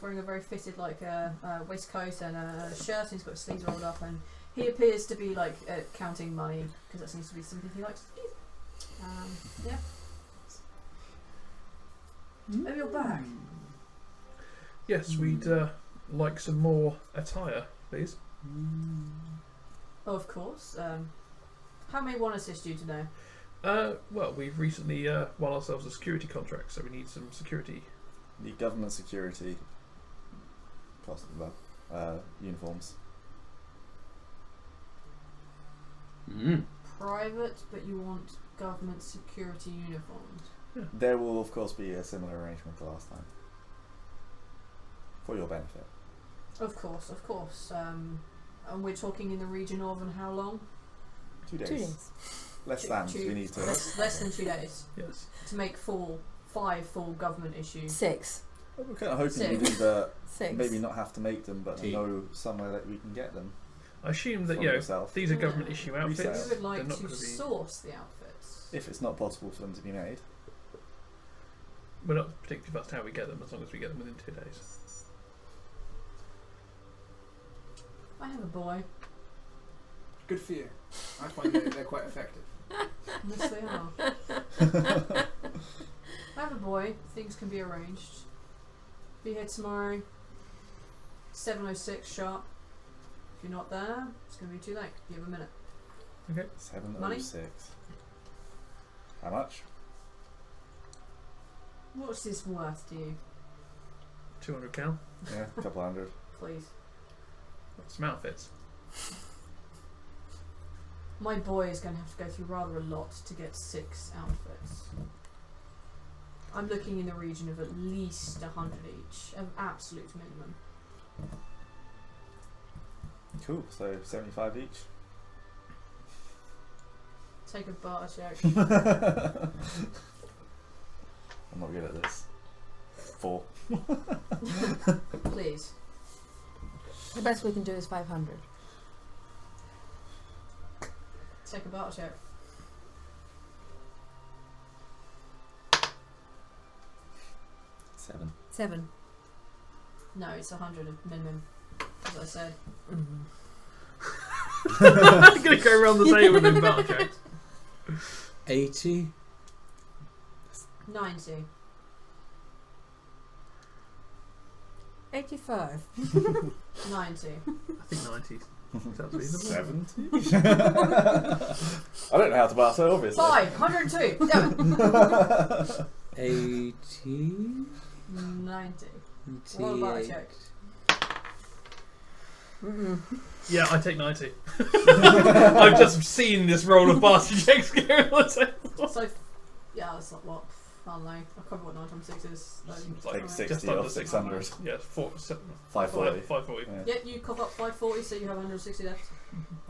wearing a very fitted waistcoat and a shirt, and he's got his sleeves rolled up, and he appears to be counting money because that seems to be something he likes to do. Yeah. Oh, you're back. Yes, we'd like some more attire, please. Oh, of course. How may one assist you today? Well, we've recently won ourselves a security contract, so we need some security. The government security. Cost uniforms. Private, but you want government security uniforms. There will, of course, be a similar arrangement to last time. For your benefit. Of course, of course. And we're talking in the region of and how long? 2 days. 2 days. Less than. We need to. Less than 2 days Yes. to make 5 full government issues. 6. We're kind of hoping Six. we'd either 6. maybe not have to make them, but Tea. know somewhere that we can get them. I assume that From yourself. these are government issue outfits. We Resale. would like They're not to gonna be- source the outfits. If it's not possible for them to be made. We're not particularly fussed how we get them, as long as we get them within 2 days. I have a boy. Good for you. I find they're quite effective. Yes, they are. I have a boy. Things can be arranged. Be here tomorrow. 7:06 sharp. If you're not there, it's going to be too late. You have a minute. 7:06. How much? What's this worth to you, 200 cal. Yeah, a couple hundred. please? Some outfits. My boy is going to have to go through rather a lot to get 6 outfits. I'm looking in the region of at least 100 each, an absolute minimum. Cool. So 75 each. Take a barter check. I'm not good at this. 4. Please. The best we can do is 500. Take a barter check. Seven. 7. No, it's 100 minimum, as I said. I'm going to go around the table with battle checks. 80. 90. 85. 90. I think 90. Sounds reasonable. 70? I don't know how to barter, obviously. 502. Go. 80. 90. What about a check? Yeah, I take 90. I've just seen this roll of barter checks go on the table. So, yeah, that's not what. I don't know. I can't remember what 9 times 6 is. It's Like like 60 or 600. yeah, 540. 540. Yeah. Yep, you cough up 540, so you have 160 left.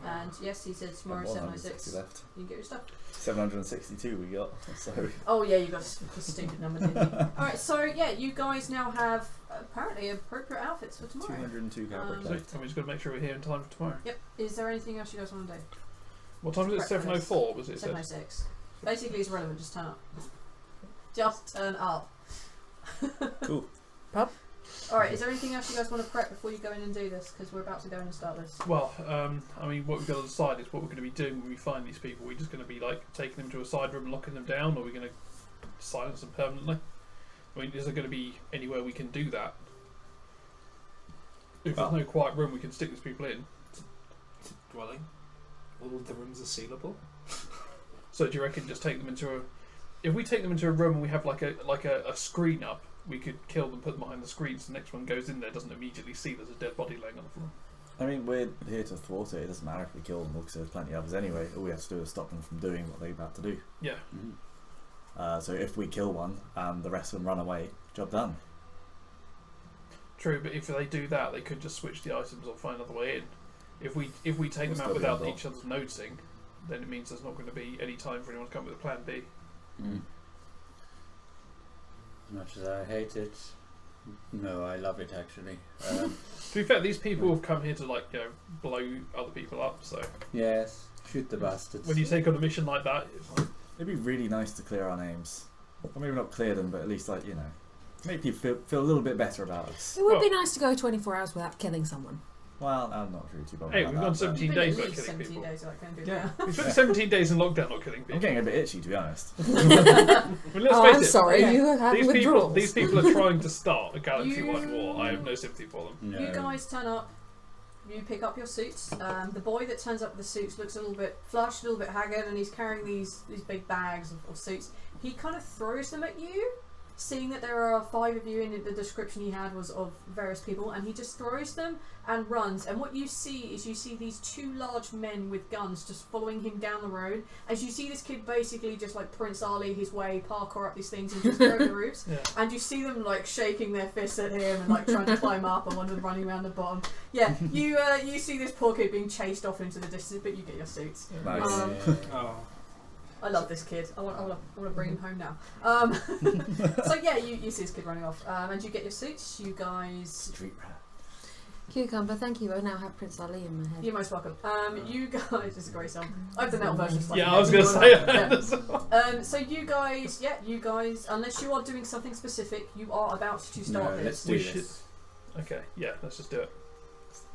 And yes, he said tomorrow And 706. 160 left. You can get your stuff. 762 we got. So Oh yeah, you got a stupid number, didn't you? Alright, so yeah, you guys now have apparently appropriate outfits for tomorrow. 202 characters So, left. and we just got to make sure we're here in time for tomorrow. Yep. Is there anything else you guys want to do? What time is it? 7:04 was it? 706. Basically, it's relevant. Just turn up. Just turn up. Cool. Alright, is there anything else you guys want to prep before you go in and do this? Because we're about to go in and start this. Well, I mean, what we've got to decide is what we're going to be doing when we find these people. We're just going to be like taking them to a side room and locking them down, or are we going to silence them permanently? I mean, is there going to be anywhere we can do that? If there's no quiet room, we can stick these people in. Dwelling. All of the rooms are sealable. So do you reckon just take them into a? If we take them into a room and we have like a screen up, we could kill them, put them behind the screen, so the next one goes in there, doesn't immediately see there's a dead body laying on the floor. I mean, we're here to thwart it. It doesn't matter if we kill them because there's plenty of others anyway. All we have to do is stop them from doing what they're about to do. Yeah. So if we kill one and the rest of them run away, job done. True, but if they do that, they could just switch the items or find another way in. If we take We'll them out still be without involved. each other's noticing, then it means there's not going to be any time for anyone to come up with a plan B. As much as I hate it, no, I love it actually. To be fair, these people have come here to blow other people up. So Yes, shoot the bastards. when you take on a mission like that, it's like, It'd be really nice to clear our names. Or maybe not clear them, but at least make people feel a little bit better about us. It would be nice to go 24 hours without killing someone. Well, I'm not really too bothered hey, about we've that, gone but 17 Been days at without least killing 17 people. days without killing people. Yeah. We spent 17 days in lockdown not killing I'm people. getting a bit itchy, to be honest. I mean, let's Oh, face I'm it, sorry, Okay. you have withdrawals. these people are trying to start a galaxy-wide You- war. I have no sympathy for them. No. You guys turn up. You pick up your suits. The boy that turns up with the suits looks a little bit flushed, a little bit haggard, and he's carrying these big bags of suits. He kind of throws them at you, seeing that there are 5 of you, and the description he had was of various people, and he just throws them and runs. And what you see is these 2 large men with guns just following him down the road. As you see this kid basically just like Prince Ali his way, parkour up these things and just go over the roofs. Yeah. And you see them like shaking their fists at him and like trying to climb up, and one of them running around the bottom. Yeah, you see this poor kid being chased off into the distance, but you get your suits. Nice. Oh. I love this kid. I want to bring him home now. So yeah, you see this kid running off, and you get your suits. You guys, Street rat. Cucumber, thank you. I now have Prince Ali in my head. you're most welcome. You guys, it's a great song. I have the metal version. Of Yeah, I was going to say Yeah. that. So you guys, unless you are doing something specific, you are about to start No, let's this. do We this. should. Okay, yeah, let's just do it.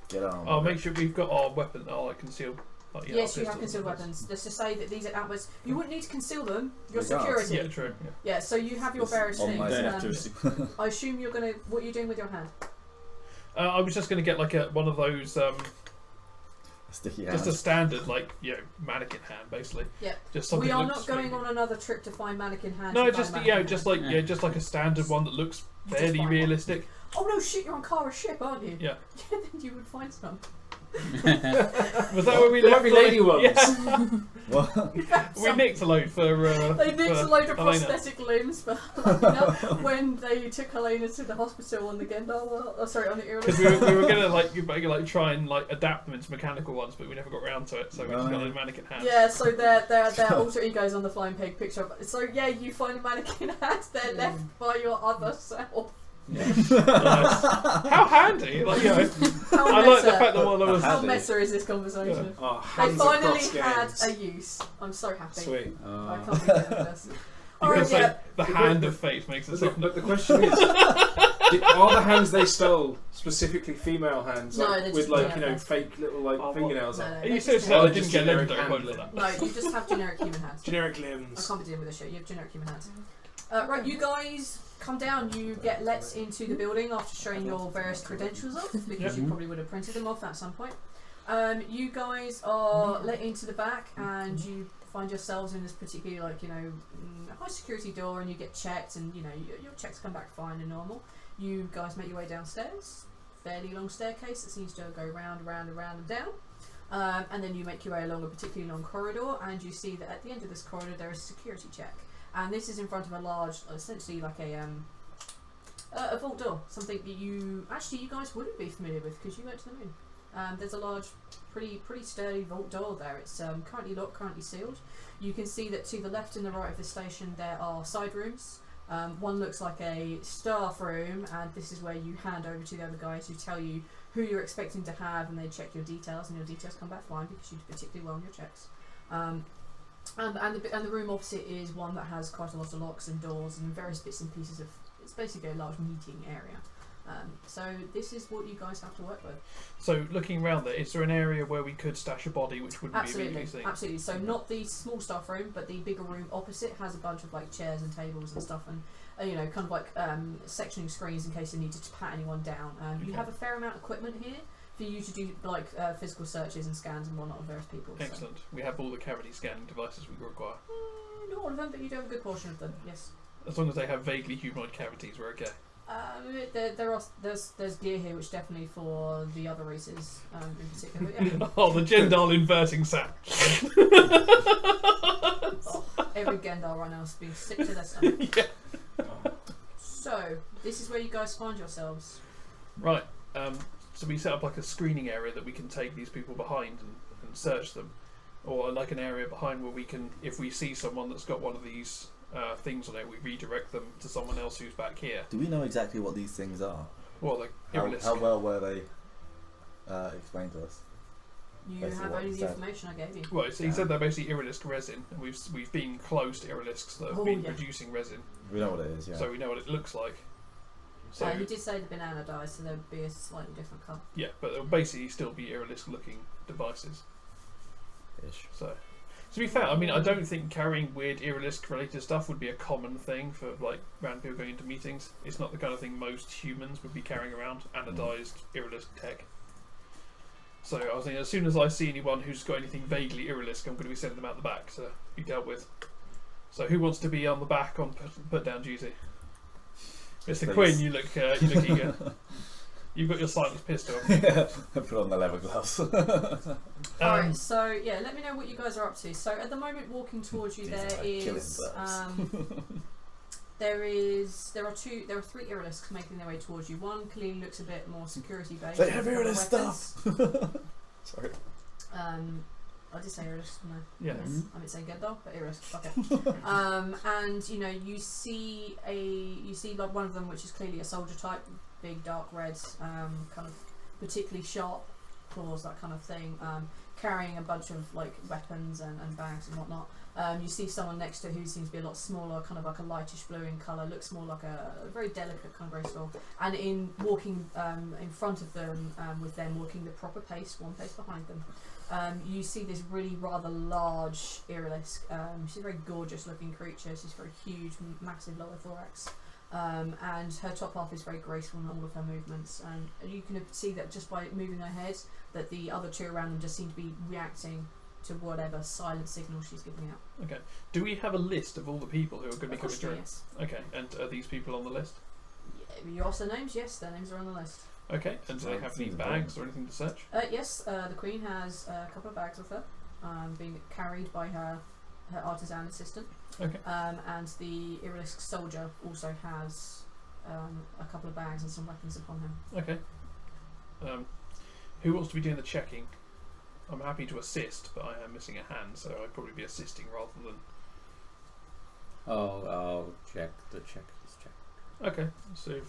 Get on. I'll make sure we've got our weapon, concealed. Yes, our you have pistols concealed and weapons. Just to say that these are outwards. You wouldn't need to conceal them. Your Regards. security. Yeah, true. Yeah. Yeah, so you have your various on my things. security. I assume you're gonna. What are you doing with your hand? I was just going to get like one of those, Sticky just a hands. standard mannequin hand, basically. Yeah. Just something. We are that not looks going really- on another trip to find mannequin hands. No, to just find yeah, mannequin just hands. like just like a standard one that looks You just fairly find one. realistic. Oh no, shit! You're on Kara's ship, aren't you? Yeah. Then you would find some. Was that where we The left lovely lady the- ones. Yeah, What? we nicked a load for. They nicked for a load of Helena. prosthetic limbs for Helena when they took Helena to the hospital on the Gendar. Oh, sorry, on the Because Irrelevant. we were gonna try and adapt them into mechanical ones, but we never got around to it. So we just got a mannequin hand. Yeah, so their alter egos on the flying pig picture. So yeah, you find a mannequin hat. They're left by your other self. Nice. How handy! How I like the meta- fact that while I was How Handy. meta is this conversation? Oh, They hands finally across had games. a use. I'm so happy. Sweet. I can't believe this. you Alright, can say yeah. the hand of fate makes it But so. the question is, are the hands they stole specifically female hands, No, like, they're with just hands. fake little Oh, fingernails No, on? no, Are you they're serious? just I Oh, didn't just get generic legendary hand. points for that. No, you just have generic human hands. Generic I limbs. can't be dealing with this shit. You have generic human hands. Right, you guys come down. You get lets into the building after showing your various credentials off, because you probably would have printed them off at some point. You guys are let into the back, and you find yourselves in this particularly, like, high security door, and you get checked, and your checks come back fine and normal. You guys make your way downstairs. Fairly long staircase that seems to go round, around, and down. And then you make your way along a particularly long corridor, and you see that at the end of this corridor there is a security check. And this is in front of a large, essentially like a vault door, something that you guys wouldn't be familiar with because you went to the moon. There's a large, pretty sturdy vault door there. It's currently locked, currently sealed. You can see that to the left and the right of the station there are side rooms. One looks like a staff room, and this is where you hand over to the other guys who tell you who you're expecting to have, and they check your details, and your details come back fine because you did particularly well on your checks. And the room opposite is one that has quite a lot of locks and doors and various bits and pieces of. It's basically a large meeting area. So this is what you guys have to work with. So looking around there, is there an area where we could stash a body which wouldn't be immediately seen? Absolutely. So not the small staff room, but the bigger room opposite has a bunch of like chairs and tables and stuff, and kind of like sectioning screens in case you needed to pat anyone down. You have a fair amount of equipment here for you to do like physical searches and scans and whatnot of various people. Excellent. So. We have all the cavity scanning devices we require. Not all of them, but you do have a good portion of them. Yes. As long as they have vaguely humanoid cavities, we're okay. There's gear here which definitely for the other races in particular. Yeah. Oh, the Gendal inverting sap. Every Gendal right now is being sick to their stomach. Yeah. So this is where you guys find yourselves. Right. So we set up like a screening area that we can take these people behind and search them, or like an area behind where we can, if we see someone that's got one of these things on it, we redirect them to someone else who's back here. Do we know exactly what these things are? Well, like how well were they explained to us? You Basically have what only he the said. information I gave you. Right, so he said they're basically Irilisk resin, and we've been close to Irilisks that have been producing resin, We know what it is, yeah. so we know what it looks like. So he did say the banana dye, so there'd be a slightly different colour. yeah, but they'll basically still be Irilisk looking devices. Ish. So to be fair, I mean, I don't think carrying weird Irilisk related stuff would be a common thing for like random people going into meetings. It's not the kind of thing most humans would be carrying around, anodized Irilisk tech. So I was thinking, as soon as I see anyone who's got anything vaguely Irilisk, I'm going to be sending them out the back to be dealt with. So who wants to be on the back on put down duty? Mr. Quinn, you look eager. You've got your silenced pistol. Yeah, put on the leather gloves. Alright, so yeah, let me know what you guys are up to. So at the moment, walking towards you, there are three Irilisks making their way towards you. One clearly looks a bit more security based. They have Irilisk stuff. Sorry. I did say Irilisks, no. Yeah. Yes. I didn't say Gendal, but Irilisks. Okay. And you see like one of them, which is clearly a soldier type, big dark red, kind of particularly sharp claws, that kind of thing, carrying a bunch of like weapons and bags and whatnot. You see someone next to who seems to be a lot smaller, kind of like a lightish blue in colour, looks more like a very delicate, kind of graceful. And in walking in front of them, with them walking the proper pace, one pace behind them, you see this really rather large Irilisk. She's a very gorgeous looking creature. She's very huge, massive lower thorax. And her top half is very graceful in all of her movements, and you can see that just by moving her head, that the other two around them just seem to be reacting to whatever silent signal she's giving out. Okay. Do we have a list of all the people who are going to be coming through? Yes. Okay. And are these people on the list? Yeah, you ask their names. Yes, their names are on the list. Okay. And do they have any bags or anything to search? Yes. The Queen has a couple of bags with her, being carried by her artisan assistant. Okay. And the Irilisk soldier also has a couple of bags and some weapons upon him. Okay. Who wants to be doing the checking? I'm happy to assist, but I am missing a hand, so I'd probably be assisting rather than. I'll check the checklist. Check. Okay. So if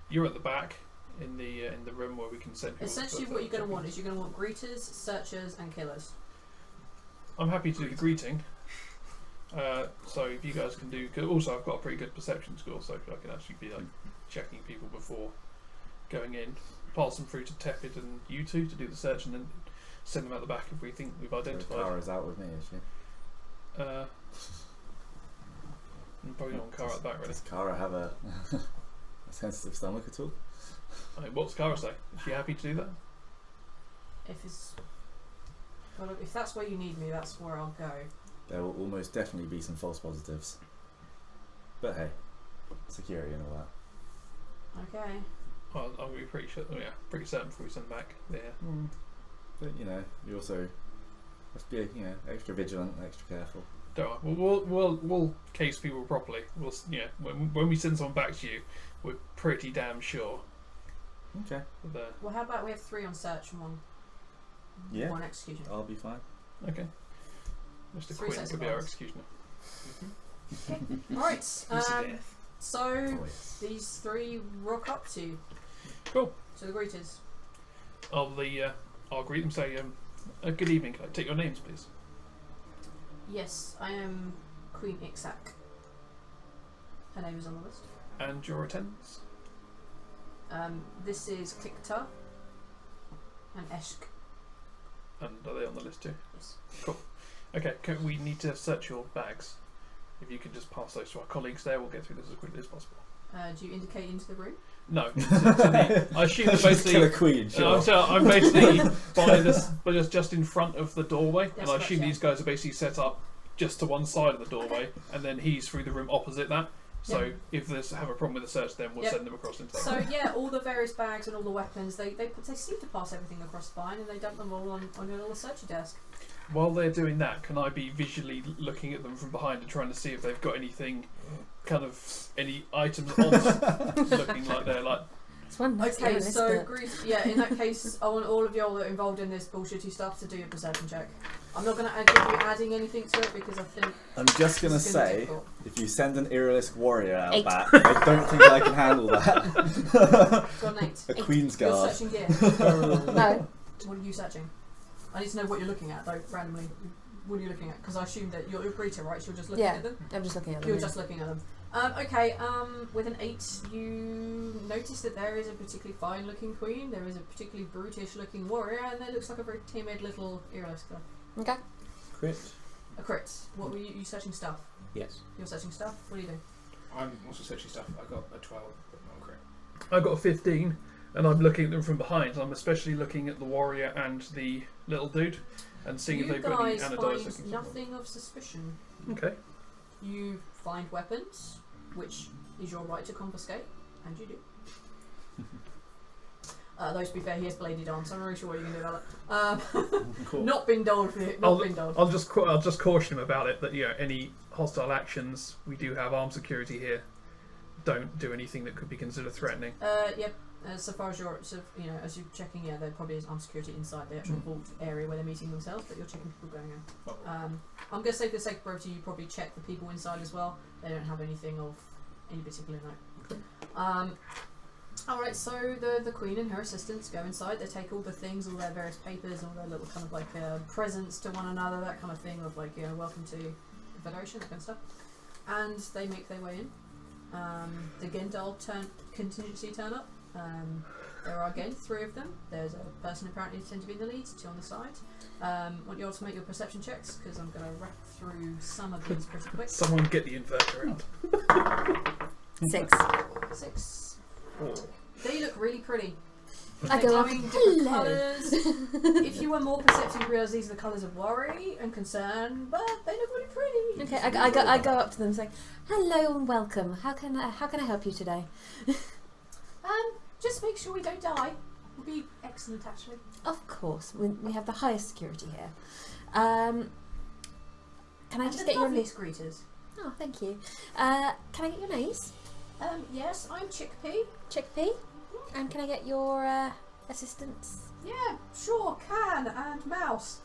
you're at the back in the room where we can send people. Essentially, what you're going to want is you're going to want greeters, searchers, and killers. I'm happy to do the greeting. So if you guys can do, cause also I've got a pretty good perception score, so I can actually be like checking people before going in. Pass them through to Tepid and you two to do the search, and then send them out the back if we think we've identified. Kara's out with me, is she? Probably not Kara at the back, really. Does Kara have a sensitive stomach at all? I mean, what's Kara say? Is she happy to do that? If it's Well, if that's where you need me, that's where I'll go. There will almost definitely be some false positives. But hey, security and all that. Okay. Well, I'll be pretty sure. Yeah, pretty certain before we send back. Yeah. But you know, you also have to be extra vigilant, extra careful. Don't worry. We'll case people properly. We'll when we send someone back to you, we're pretty damn sure. Okay. Well, how about we have 3 on search and 1 execution? I'll be fine. Okay. Mr. 3 Quinn sets will of be our eyes. executioner. Alright, Death. so Oh, yes. these 3 rock up to Cool. the greeters. I'll greet them. Say, good evening. Can I take your names, please? Yes, I am Queen Ixac. Her name is on the list. And your attendants. This is Klikta and Eshk. And are they on the list too? Yes. Okay. We need to search your bags. If you can just pass those to our colleagues there, we'll get through this as quickly as possible. Do you indicate into the room? No. I assume that Just kill a basically. queen, sure. I'm basically by this, but just in front of the doorway, Yes, and I assume gotcha. these guys are basically set up just to one side of the doorway, and then he's through the room opposite that. So Yep. if they have a problem with the search, then we'll Yep. send them across into that. So yeah, all the various bags and all the weapons, they seem to pass everything across fine, and they dump them all on your little searchy desk. While they're doing that, can I be visually looking at them from behind and trying to see if they've got anything, kind of any items on looking like they're like. It's one nice Okay, list, so but- Greece, yeah, in that case, I want all of y'all that are involved in this bullshitty stuff to do a perception check. I'm not going to give you adding anything to it because I think I'm just gonna this is gonna be say, difficult. if you send an Irilisk warrior out 8. back, I don't think I can handle that. Got an 8. A Queen's You're Guard. searching gear. No. What are you searching? I need to know what you're looking at, though, randomly. What are you looking at? Because I assume that you're a greeter, right? So you're just looking Yeah. at them? I'm just looking at them. You're yeah. just looking at them. Okay, with an 8, you notice that there is a particularly fine-looking queen, there is a particularly brutish-looking warrior, and there looks like a very timid little Iriliska. Okay. Crit. A crit. What were you searching stuff? Yes. You're searching stuff? What do you do? I'm also searching stuff. I got a 12, but not a crit. I got a 15, and I'm looking at them from behind. I'm especially looking at the warrior and the little dude, and seeing if You they've got any guys anodized find looking. nothing of suspicion. Okay. You find weapons, which is your right to confiscate, and you do. Though to be fair, he has bladed arms, so I'm not really sure what you're going to do about it. Cool. Not been told for you. Not been told. I'll just caution him about it that any hostile actions, we do have armed security here. Don't do anything that could be considered threatening. Yep. So far as you're, as you're checking, yeah, there probably is armed security inside the actual vault area where they're meeting themselves, but you're checking people going in. Oh. I'm going to say for the sake of brevity, you probably check the people inside as well. They don't have anything of any particular note. Alright, so the Queen and her assistants go inside. They take all the things, all their various papers, all their little kind of like presents to one another, that kind of thing of like, welcome to the Federation, that kind of stuff. And they make their way in. The Gendal contingency turn up. There are again 3 of them. There's a person apparently tend to be in the lead, 2 on the side. Want you all to make your perception checks because I'm going to wrap through some of these pretty quick. Someone get the inverter out. 6. 6. Oh. They look really pretty. I They're go up. coming different Hello. colours. If you were more perceptive, you realise these are the colours of worry and concern, but they look really pretty. Okay, I go up to them and say, "Hello and welcome. How can I help you today?" Just make sure we don't die. Would be excellent, actually. Of course, we have the highest security here. Can I And just the get your lovely name? greeters. Oh, thank you. Can I get your names? Yes, I'm Chickpea. Chickpea. And can I get your assistants? Yeah, sure, Can and Mouse.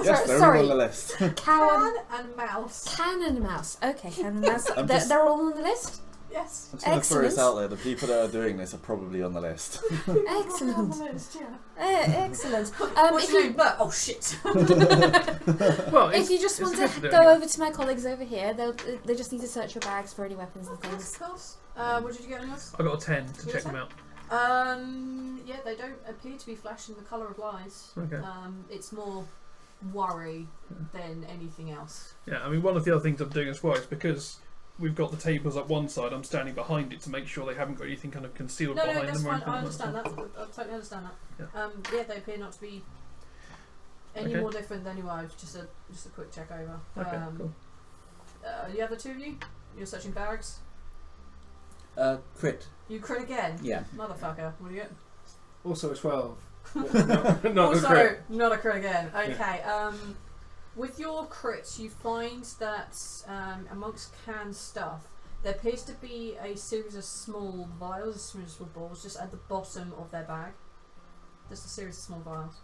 Yes, they're sorry. all on the list. Can Can and Mouse. Can and Mouse. Okay, Can and Mouse. I'm they're, just- they're all on the list. Yes. I'm just going to throw this Excellent. out there. The people that are doing this are probably on the list. Excellent. Excellent. What's If your you name? But oh shit. Well, if you just it's want good to do it go anyway. over to my colleagues over here, they just need to search your bags for any weapons and Of course, things. of course. What did you get on yours? I got a 10 to You check got them out. Yeah, they don't appear to be flashing the colour of lies. Okay. It's more worry than anything else. Yeah, I mean, one of the other things I'm doing as well is because we've got the tables up one side, I'm standing behind it to make sure they haven't got anything kind of concealed No, behind that's them. or fine. anything I like understand that. that. I totally understand that. Yeah. They appear not to be Any Okay. more different than you are? Just a quick check over. Okay, cool. The other two of you, you're searching bags. Crit. You crit again. Yeah. Motherfucker. What do you get? Also a 12. Not a Also, crit. not a crit again. Okay. With your crits, you find that amongst canned stuff, there appears to be a series of small vials, a series of balls, just at the bottom of their bag. Just a series of small vials.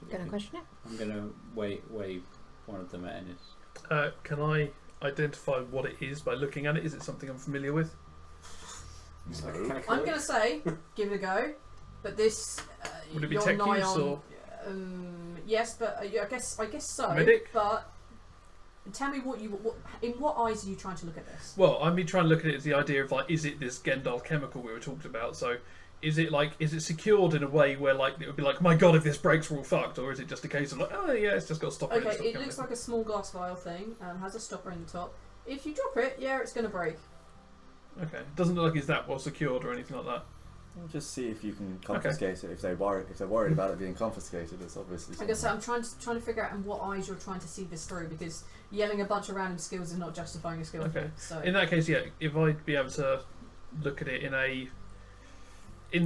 Gonna question it? I'm gonna wave one of them at Ennis. Can I identify what it is by looking at it? Is it something I'm familiar with? I'm gonna say, give it a go, but this Would it be you're tech nigh use on. or Yes, but I guess so. medic? But tell me what in what eyes are you trying to look at this? Well, I've been trying to look at it as the idea of like, is it this Gendal chemical we were talking about? So, is it secured in a way where like it would be like, my god, if this breaks, we're all fucked, or is it just a case of like, oh yeah, it's just got to stop it? Okay, it looks like a small glass vial thing. Has a stopper in the top. If you drop it, yeah, it's gonna break. Okay, it doesn't look like it's that well secured or anything like that. Just see if you can confiscate it. If they're worried about it being confiscated, it's obviously. I guess I'm trying to figure out in what eyes you're trying to see this through, because yelling a bunch of random skills is not justifying a skill. Okay. So In that case, yeah, if I'd be able to look at it in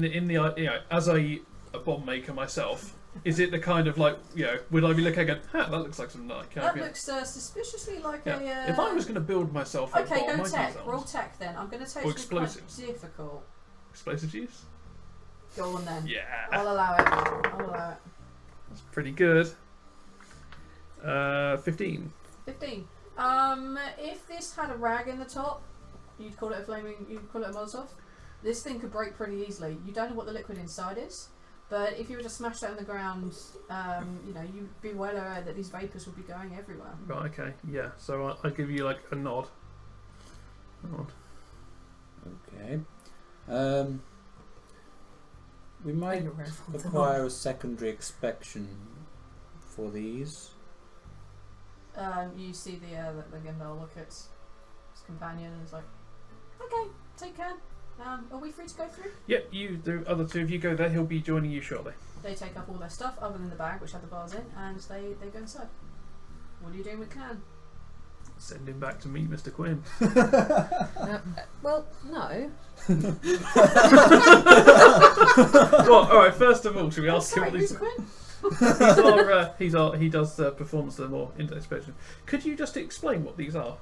the as a bomb maker myself, is it the kind of like, would I be looking at, that looks like some like that looks suspiciously like a. If I was going to build myself a Okay, bomb, go I'd tech. use those. Roll tech then. I'm going to take Or something quite explosives. difficult. Explosive use? Go on then. Yeah, I'll allow it. that's pretty good. 15. 15. If this had a rag in the top, you'd call it a Molotov. This thing could break pretty easily. You don't know what the liquid inside is, but if you were to smash that on the ground, you'd be well aware that these vapours would be going everywhere. Right, okay, yeah. So I'll give you like a nod. Okay. We might require a secondary inspection for these. You see the Gendal look at his companion and is like, okay, take care. Are we free to go through? Yep, the other two of you go there. He'll be joining you shortly. They take up all their stuff other than the bag which had the bars in, and they go inside. What are you doing with Can? Send him back to meet Mr. Quinn. Well, no. Well, alright, first of all, should we ask him Sorry, what these who's Quinn? he does performance the more in-depth inspection. Could you just explain what these are?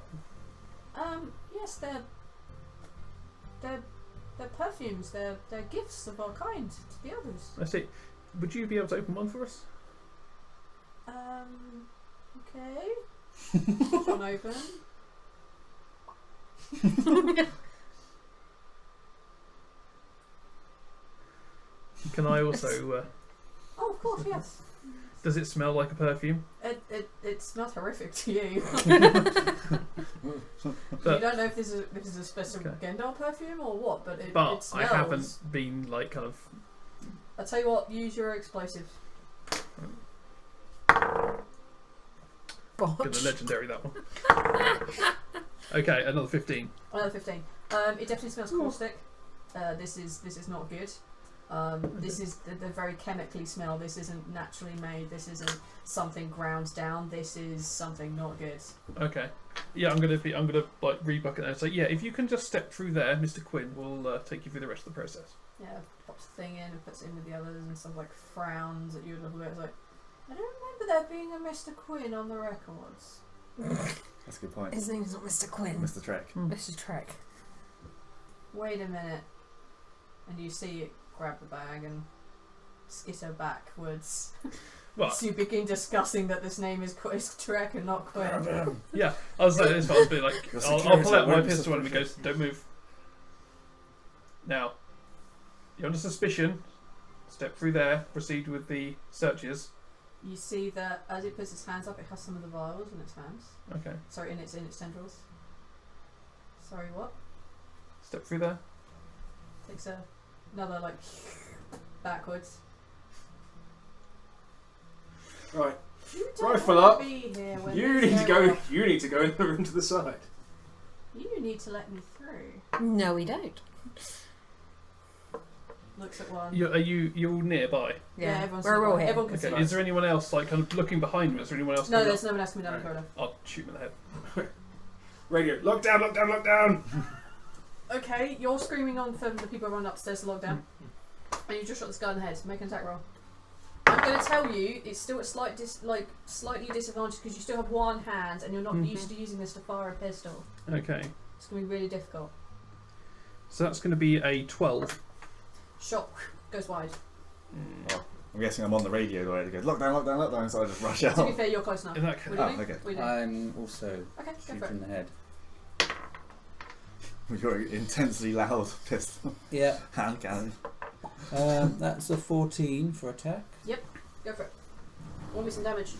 Yes, they're perfumes. They're gifts of our kind to the others. I see. Would you be able to open one for us? Okay. One open. Can I also... Oh, of course, yes. does it smell like a perfume? It smells horrific to you. But- You don't know if this is a special Gendal perfume or what, but it But smells. I haven't been like kind of... I'll tell you what, use your explosive. Gonna legendary that one. Okay, another 15. Another 15. It definitely smells caustic. This is not good. This is the very chemically smell. This isn't naturally made. This isn't something ground down. This is something not good. Okay. Yeah, I'm gonna like rebucket that and say, yeah, if you can just step through there, Mr. Quinn will take you through the rest of the process. Yeah, pops the thing in and puts it in with the others and sort of like frowns at you a little bit. It's like, I don't remember there being a Mr. Quinn on the records. That's a good point. His name's not Mr. Quinn. Mr. Trek. Mr. Trek. Wait a minute. And you see it grab the bag and skitter backwards. Well, So you begin discussing that this name is Trek and not Quinn. yeah, I was saying this one, I'll be like, Your I'll security pull out my won't pistol and he suffer. goes, don't move. Now, you're under suspicion. Step through there, proceed with the searches. You see that as it puts its hands up, it has some of the vials in its hands. Okay, Sorry, in its tendrils. Sorry, what? step through there. Takes another like backwards. Right. You don't Rifle wanna up. be here when You there's need to no go. one. You need to go in the room to the side. You need to let me through. No, we don't. Looks at one. Are you all nearby? Yeah, everyone's we're all here. Everyone can Okay. see Is there anyone else like kind of looking behind me? Is there anyone else? No, coming there's no one else coming down the corridor. up? I'll shoot him in the head. Radio, lock down, lock down, lock down! Okay, you're screaming on for the people running upstairs to lock down. And you just shot this guy in the head. Make an attack roll. I'm going to tell you, it's still at slightly disadvantage because you still have one hand and you're not used to using this to fire a pistol. Okay. It's going to be really difficult. So that's going to be a 12. Shot goes wide. Well, I'm guessing I'm on the radio the way to go, lock down, lock down, lock down, so I just rush out. To be fair, you're close enough. In that case, What do you do? okay. What do you do? I'm also Okay, go shoot for in it. the head. With your intensely loud pistol. Yeah. Hand cannon. That's a 14 for attack. Go for it. Want me some damage?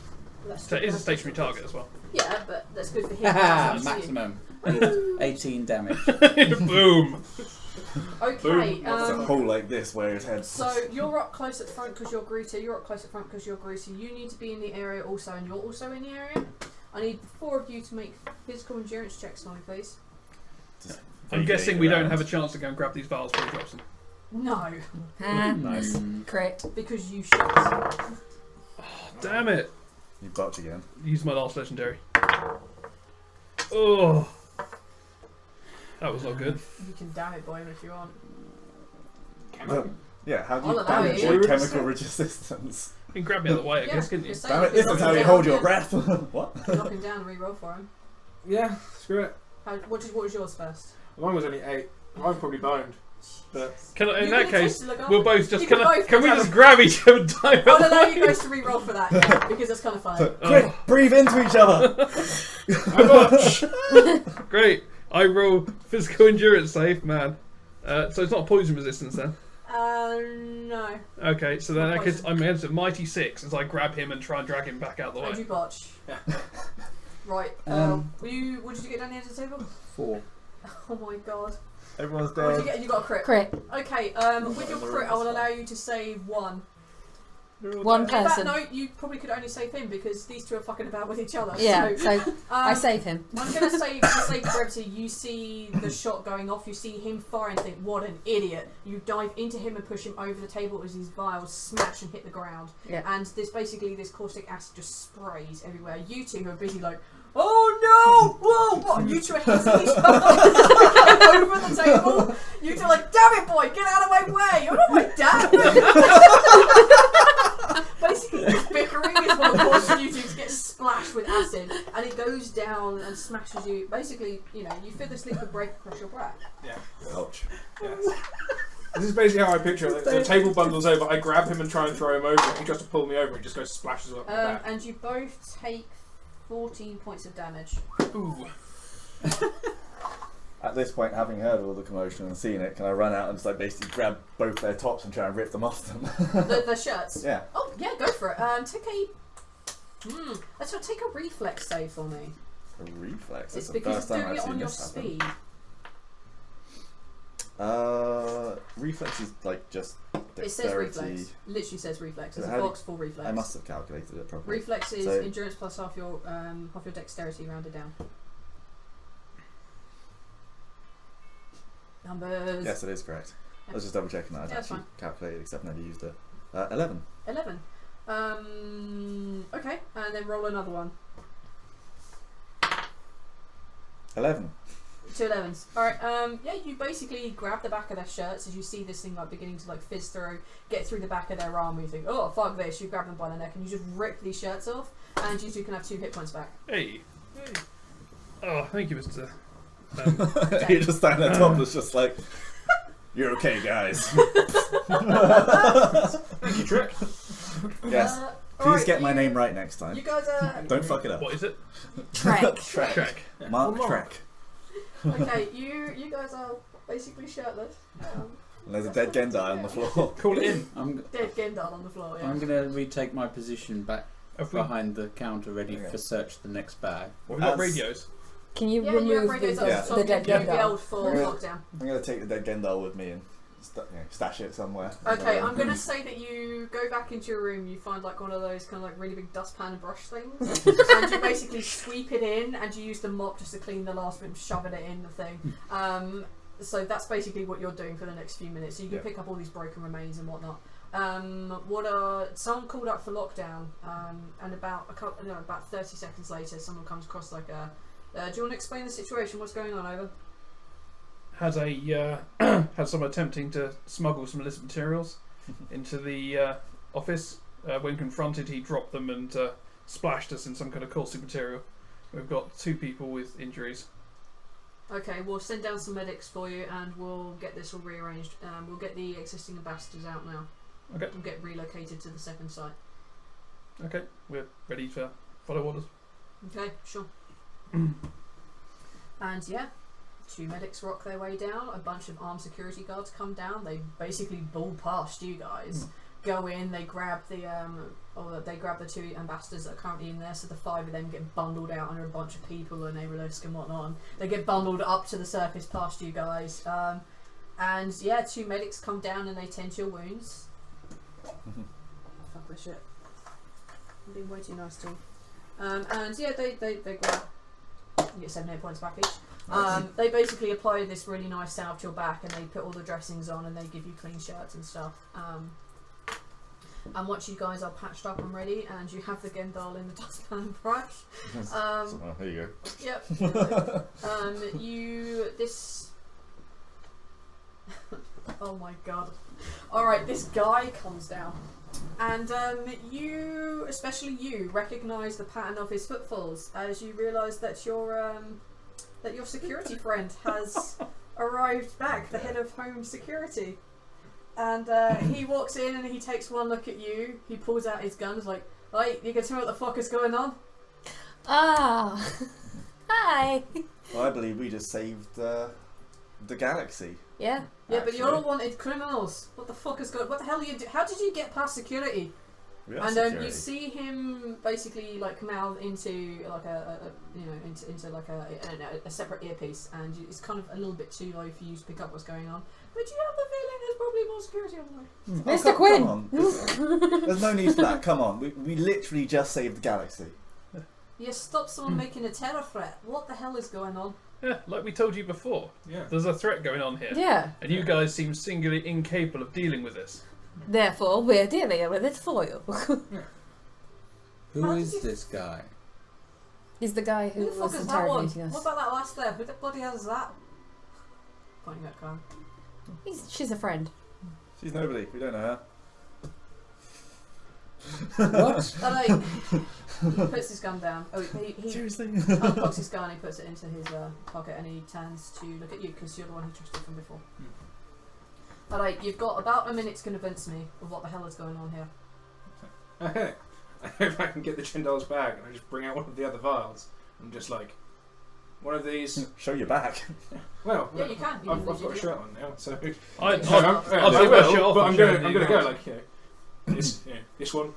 That's so it is a stationary target as well. Yeah, but that's good for him. Haha, That's easy. maximum 18 damage. Boom. Okay. It's a hole like this where his head's... So you're up close at the front because you're Gruta. You're up close at front because you're Gruta. You need to be in the area also, and you're also in the area. I need the four of you to make physical endurance checks for me, please. I'm guessing we don't have a chance to go and grab these vials before he drops them. No, Nice. Correct. because you shot. Damn it! You botch again. Use my last legendary. Oh, that was not good. You can damn it, boy, if you want. Well, yeah, how do I'll you allow damage it. your chemical resistance? You can grab me out of the way, I Yeah, guess, couldn't you? just say Damn it, you this can is knock how him you down. hold your breath. What? You can knock him down and re-roll for him. Yeah, screw it. What was yours first? Mine was only 8. Mine's probably boned. But Can I, in You that can case, attempt to look we'll after- both just you can both can we go just down. grab each other and dive I'll out? allow you guys to re-roll for that, yeah, because that's kind of fun. So, quick, breathe into each other. Great. I roll physical endurance save, man. So it's not poison resistance then. No. Okay, so then Not that case, poison. I'm against a mighty 6 as I grab him and try and drag him back out the And way. you botch. Yeah. Right. Um, What did you get down the end of the table? 4. Oh my god. Everyone's What did you dead. get? You got a crit. Crit. Okay. With your crit, I will allow you to save one. One In fact, person. no, you probably could only save him because these two are fucking about with each other. Yeah, So, so I save him. I'm gonna say for sake of brevity, you see the shot going off, you see him fire and think, what an idiot. You dive into him and push him over the table as his vials smash and hit the ground. Yeah. And this caustic acid just sprays everywhere. You two are busy like, oh no! Whoa! What? And you two are hitting each other over the table. You two are like, damn it, boy, get out of my way! You're not my dad! Basically, this bickering is what causes you two to get splashed with acid, and it goes down and smashes you. Basically, you feel this liquid break across your back. yeah. Ouch. Yes. This is basically how I picture it. The table bundles over, I grab him and try and throw him over. He tries to pull me over, he just goes splashes up my back. And you both take 14 points of damage. Ooh. At this point, having heard all the commotion and seen it, can I run out and just basically grab both their tops and try and rip them off them? The shirts. Yeah. Oh yeah, go for it. Take a reflex save for me. A reflex. It's That's the because first you're time doing I've it on seen your this happen. speed. Reflex is like just It says dexterity. reflex. Literally says reflex. There's How a do you- box for reflex. I must have calculated it properly. Reflex is So- endurance plus half your dexterity rounded down. Numbers. Yes, it is correct. I Yeah. was just double checking that. I'd Yeah, that's actually calculated, except never used it. 11. 11. Okay, and then roll another one. 11. 2 11s. Alright, yeah, you basically grab the back of their shirts as you see this thing beginning to fizz through, get through the back of their arm, you think, oh fuck this, you grab them by the neck and you just rip these shirts off, and you two can have 2 hit points back. Hey. Oh, thank you, Mr. You just stand there topless, just like, you're okay, guys. Thank you, Trick. Yes. Please alright, get my you- name right next time. You guys are... Don't fuck it up. What is it? Trek. Track. Mark Mark. Trek. Okay, you guys are basically shirtless. And there's a dead Gendai on the floor. Call it in. Dead Gendal on the floor, yeah. I'm going to retake my position back Have we, behind the counter, ready Okay. for search the next bag. we've got As- radios. Can you Yeah, you have remove radios the, up the, the dead top, you'll be Gendal? able for Yeah. lockdown. I'm going to take the dead Gendal with me and stash it somewhere. Okay, I'm gonna say that you go back into your room, you find one of those kind of really big dustpan and brush things, and you basically sweep it in, and you use the mop just to clean the last bit and shove it in the thing. So that's basically what you're doing for the next few minutes. So you can pick up all these broken remains and whatnot. Someone called up for lockdown, and about 30 seconds later, someone comes across like a. Do you want to explain the situation? What's going on, over? Had had someone attempting to smuggle some illicit materials into the office. When confronted, he dropped them and splashed us in some kind of caustic material. We've got 2 people with injuries. Okay, we'll send down some medics for you, and we'll get this all rearranged. We'll get the existing ambassadors out now. Okay. We'll get relocated to the second site. Okay, we're ready to follow orders. Okay, sure. And yeah, 2 medics rock their way down. A bunch of armed security guards come down. They basically bull past you guys. Go in. They grab the 2 ambassadors that are currently in there. So the 5 of them get bundled out under a bunch of people and Aerolisk and whatnot. They get bundled up to the surface past you guys. And yeah, 2 medics come down and they tend to your wounds. Fuck this shit. I'm being way too nice to them. And yeah, they grab. You get 7 hit points back each. They basically apply this really nice salve to your back, and they put all the dressings on, and they give you clean shirts and stuff. And once you guys are patched up and ready, and you have the Gendal in the dustpan brush, there you yep. Oh my god! All right, this guy comes down, and you, especially you, recognise the pattern of his footfalls as you realise that your security friend has arrived back, the head of home security. And he walks in and he takes one look at you. He pulls out his gun. He's like, "Hey, you can tell me what the fuck is going on?" Ah, hi. Well, I believe we just saved the galaxy. Yeah. Yeah, but you're all wanted criminals. What the fuck is going? What the hell are you do? How did you get past security? We are And security. you see him basically like come out into like into like a separate earpiece, and it's kind of a little bit too low for you to pick up what's going on. But you have the feeling there's probably more security on the way. Mr. Quinn! Come on. There's no need for that. Come on. We literally just saved the galaxy. You stop someone making a terror threat. What the hell is going on? Yeah, like we told you before. Yeah. There's a threat going on here. Yeah. And you guys seem singularly incapable of dealing with this. Therefore, we're dealing with it for you. Who is this guy? He's the guy Who who the fuck was is that one? interrogating us. What about that last there? Who the bloody hell is that? Pointing at Karen. She's a friend. She's nobody. We don't know her. What? And he puts his gun down. Oh, he Seriously? uncocks his gun, he puts it into his pocket, and he turns to look at you because you're the one who trusted from before. Alright, you've got about a minute to convince me of what the hell is going on here. Okay. If I can get the Chindel's bag and I just bring out one of the other vials, I'm just like, one of these. Show your back. Well, Yeah, you can. You I've can got a literally shirt on now, so. I'll I take my will, shirt off but and I'm show gonna you go now. like, this one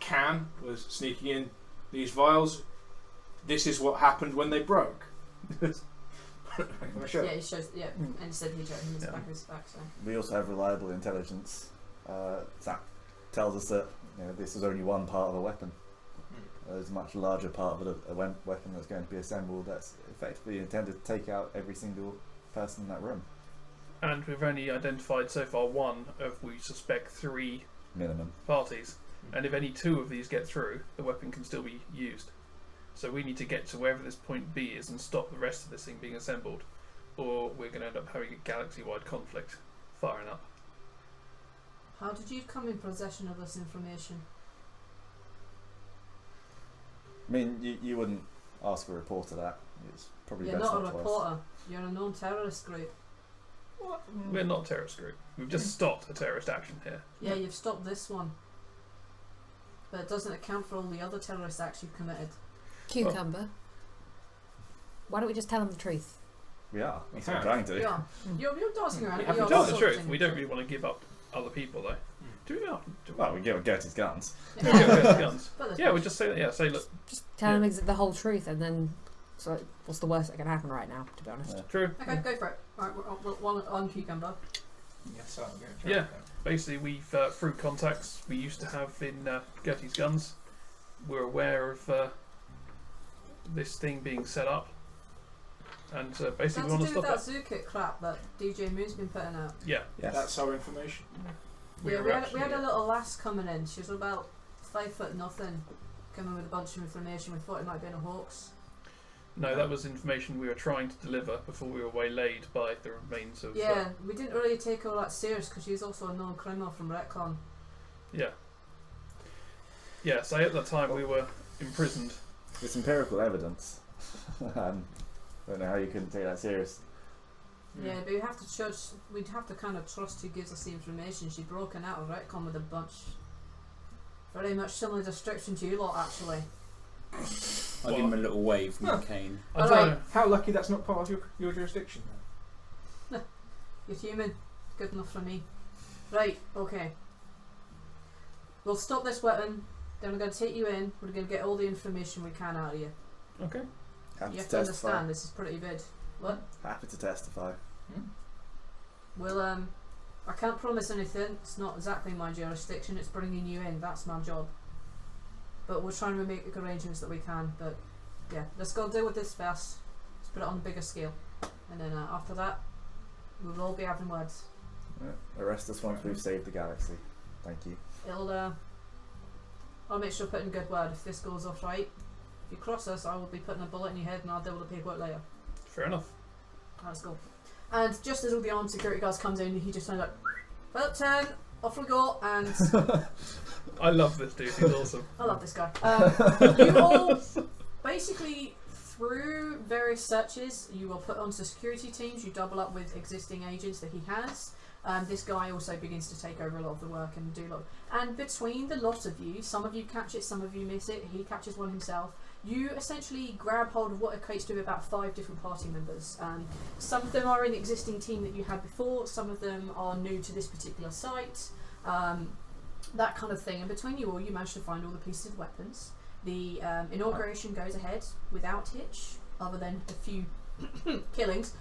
was sneaking in these vials. This is what happened when they broke. My shirt. Yeah, he shows. Yeah, and instead he shows him his back of his back. So. We also have reliable intelligence. That tells us that this is only one part of a weapon. There's a much larger part of a weapon that's going to be assembled that's effectively intended to take out every single person in that room. And we've only identified so far one of, we suspect, 3 Minimum. parties. And if any 2 of these get through, the weapon can still be used. So we need to get to wherever this point B is and stop the rest of this thing being assembled, or we're going to end up having a galaxy-wide conflict. Firing up. How did you come in possession of this information? I mean, you wouldn't ask a reporter that. It's probably You're best not a not to reporter. You're a known terrorist group. We're not a terrorist group. We've just stopped a terrorist action here. Yeah, you've stopped this one. But it doesn't account for all the other terrorist acts you've committed. Cucumber. Why don't we just tell him the truth? We are. That's what I'm Yeah. trying to. Yeah. You're dancing around We it. have You're To tell the sorting truth, we it. don't really want to give up other people, though. Do we not? Well, we get his guns. Yeah, we get guns. But there's Yeah, we just say that. Yeah, say look. Just tell him the whole truth, and then so what's the worst that can happen right now? To be honest. Yeah. True. Okay, go for it. Alright, one on cucumber. Yes, I'm going to Yeah. Basically, we've through contacts we used to have in Gertie's guns, we're aware of this thing being set up, And That's basically we to want do to with stop that it. Zookit crap that DJ Moon's been putting out. Yeah. Yes. That's our information. We were had actually- a little lass coming in. She was about 5 foot nothing, coming with a bunch of information. We thought it might be in a Hawks. No, that was information we were trying to deliver before we were waylaid by the remains of. Yeah, we didn't really take her all that serious because she's also a known criminal from Retcon. Yeah. Yeah. So at that time we were imprisoned. It's empirical evidence. I don't know how you couldn't take that serious. Yeah, but we'd have to kind of trust who gives us the information. She'd broken out of Retcon with a bunch. Very much similar description to you lot, actually. I'll give him a little wave from the cane. I don't know. How lucky that's not part of your jurisdiction. You're human. Good enough for me. Right, okay. We'll stop this weapon. Then we're going to take you in. We're going to get all the information we can out of you. Okay. Happy You have to to testify. understand this is pretty big. What? Happy to testify. Well, I can't promise anything. It's not exactly my jurisdiction. It's bringing you in. That's my job. But we're trying to make arrangements that we can. But yeah, let's go deal with this first. Let's put it on a bigger scale, and then after that, we'll all be having words. Yeah. Arrest us once we've saved the galaxy. Thank you. I'll make sure to put in a good word if this goes off right. If you cross us, I will be putting a bullet in your head, and I'll deal with the paperwork later. Fair enough. Let's go. And just as all the armed security guards comes in, he just turns like, well, turn, off we go, and I love this dude. He's awesome. I love this guy. You all, basically, through various searches, you will put onto security teams, you double up with existing agents that he has. This guy also begins to take over a lot of the work and do a lot. And between the lot of you, some of you catch it, some of you miss it, he catches one himself. You essentially grab hold of what equates to about 5 different party members. Some of them are in the existing team that you had before, some of them are new to this particular site, that kind of thing. And between you all, you manage to find all the pieces of weapons. The inauguration goes ahead without hitch, other than a few killings.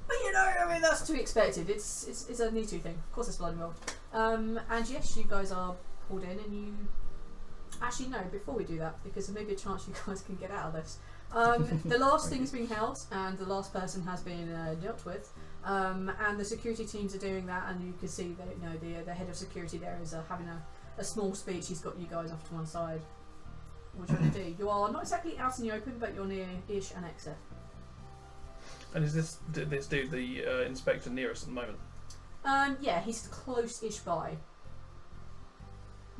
But you know, I mean, that's to be expected. It's a Me Too thing. Of course it's blood and roll. And yes, you guys are pulled in, and you... Actually, no, before we do that, because there may be a chance you guys can get out of this. The last thing's being held, and the last person has been dealt with. And the security teams are doing that, and you can see that, you know, the head of security there is having a small speech. He's got you guys off to one side. What do you want to do? You are not exactly out in the open, but you're near-ish an exit. And is this dude the inspector near us at the moment? Yeah, he's close-ish by.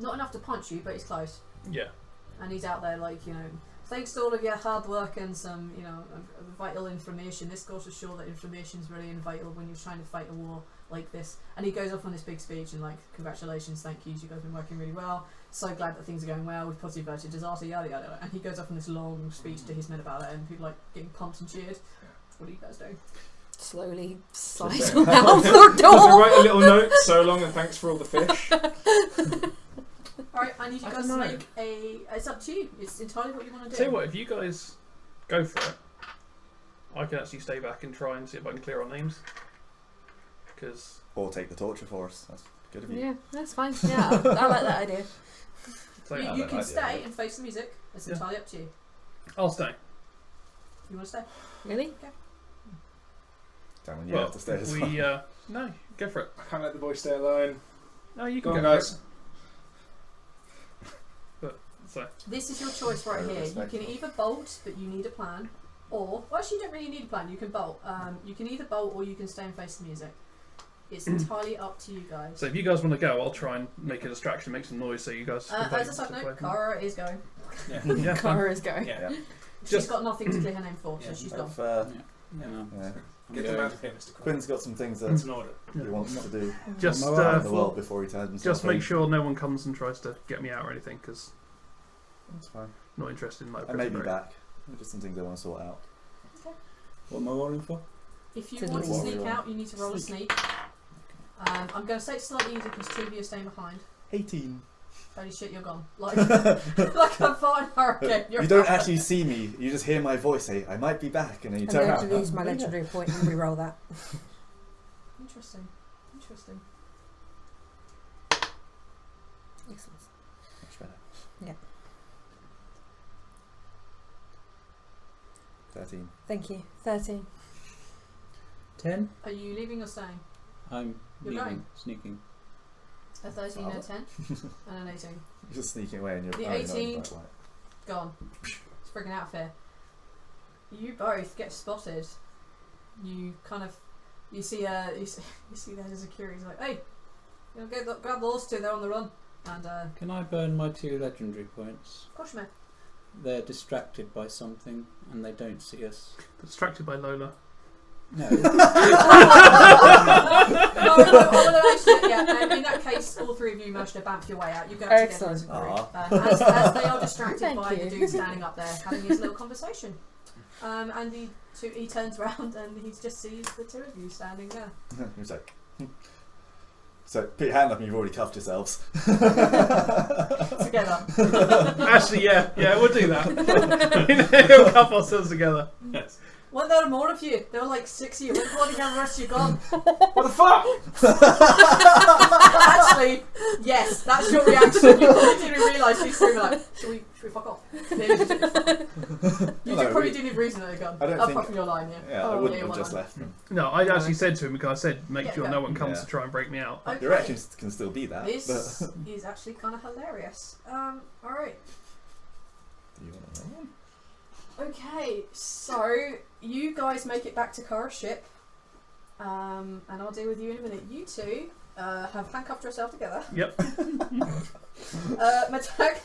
Not enough to punch you, but he's close. Yeah. And he's out there, like, you know, thanks to all of your hard work and some, you know, vital information. This goes to show that information is really vital when you're trying to fight a war like this. And he goes off on this big speech and, like, congratulations, thank you, you guys have been working really well. So glad that things are going well. We've positive averted disaster, yada yada yada. And he goes off on this long speech to his men about it, and people like getting pumped and cheered. What are you guys doing? Slowly slide Sit out down. the I'm door. gonna write a little note. So long and thanks for all the fish. Alright, I need you I guys don't to know. make a... It's up to you. It's entirely what you want to do. Tell you what, if you guys go for it, I can actually stay back and try and see if I can clear our names. Because Or take the torture for us. That's good of you. Yeah, that's fine. Yeah, I like that idea. You, you can stay and face the music. It's Yeah. entirely up to you. I'll stay. You want to stay? Really? Damn, you Well, have to stay as we well. no, go for it. I can't let the boy stay alone. No, you Go can on, go guys. for it. But so This is your choice right Very here. You can respectful. either bolt, but you need a plan, or... Well, actually, you don't really need a plan. You can bolt. You can either bolt or you can stay and face the music. It's entirely up to you guys. if you guys want to go, I'll try and make a distraction, make some noise, so you guys. can As a side play note, from- Cara is going. Yeah. Yeah, fine. Cara is going. Yeah. She's Just- got nothing to clear her name for, so Yeah. she's gone. If, No. yeah. Get them out of here, Mr. Quinn. Quinn's got some things that It's an order. he wants to do Just around the world before he turns himself just make in. sure no one comes and tries to get me out or anything, because That's fine. I'm not interested in like. I may be prison break. back. Just some things I want to sort out. What am I rolling for? If you To want to leave. sneak out, you need to roll a sneak. I'm going to say it's slightly easier because 2 of you are staying behind. 18. Holy shit, you're gone. Like a fine hurricane. You're You don't gone. actually see me. You just hear my voice say, "I might be back," and then you I'm turn going around. to use my Oh, yeah. legendary point and re-roll that. Interesting. Interesting. Excellent. Much better. 13. Thank you. 13. 10. Are you leaving or staying? I'm You're leaving, going? sneaking. A 13, a Father. 10, and an 18. You're just sneaking away and you're The oh, you're not in 18. bright light. Gone. It's friggin' out of here. You both get spotted. You kind of, you see there's a security. He's like, hey, you know, grab those two. They're on the run. And Can I burn my 2 legendary points? of course you may. They're distracted by something and they don't see us. Distracted by Lola. No. No, actually, yeah. In that case, all three of you managed to bamf your way out. You go out together as a group. As they are distracted Thank by you. the dude standing up there having his little conversation. And he turns around and he just sees the two of you standing there. He's like, so put your hand up and you've already cuffed yourselves. Together. Actually, yeah, we'll do that. We'll cuff ourselves together. Yes. Weren't there more of you? There were like 6 of you. Where the bloody hell the rest of you gone? What the fuck? Actually, yes, that's your reaction. You probably didn't realise these three were like, should we fuck off? You probably didn't even reason that they're gone. I don't Apart think- from your line, yeah. Yeah, I Oh, wouldn't yeah, have your just one left them. No, I actually said to him because I said, make Yeah, sure go. no one comes Yeah. to try and break me out. line. Your Okay. actions can still be that. This But is actually kind of hilarious. Alright. do you want to roll? Okay, so you guys make it back to Kara's ship. And I'll deal with you in a minute. You two have handcuffed yourself together. Yep. Matag.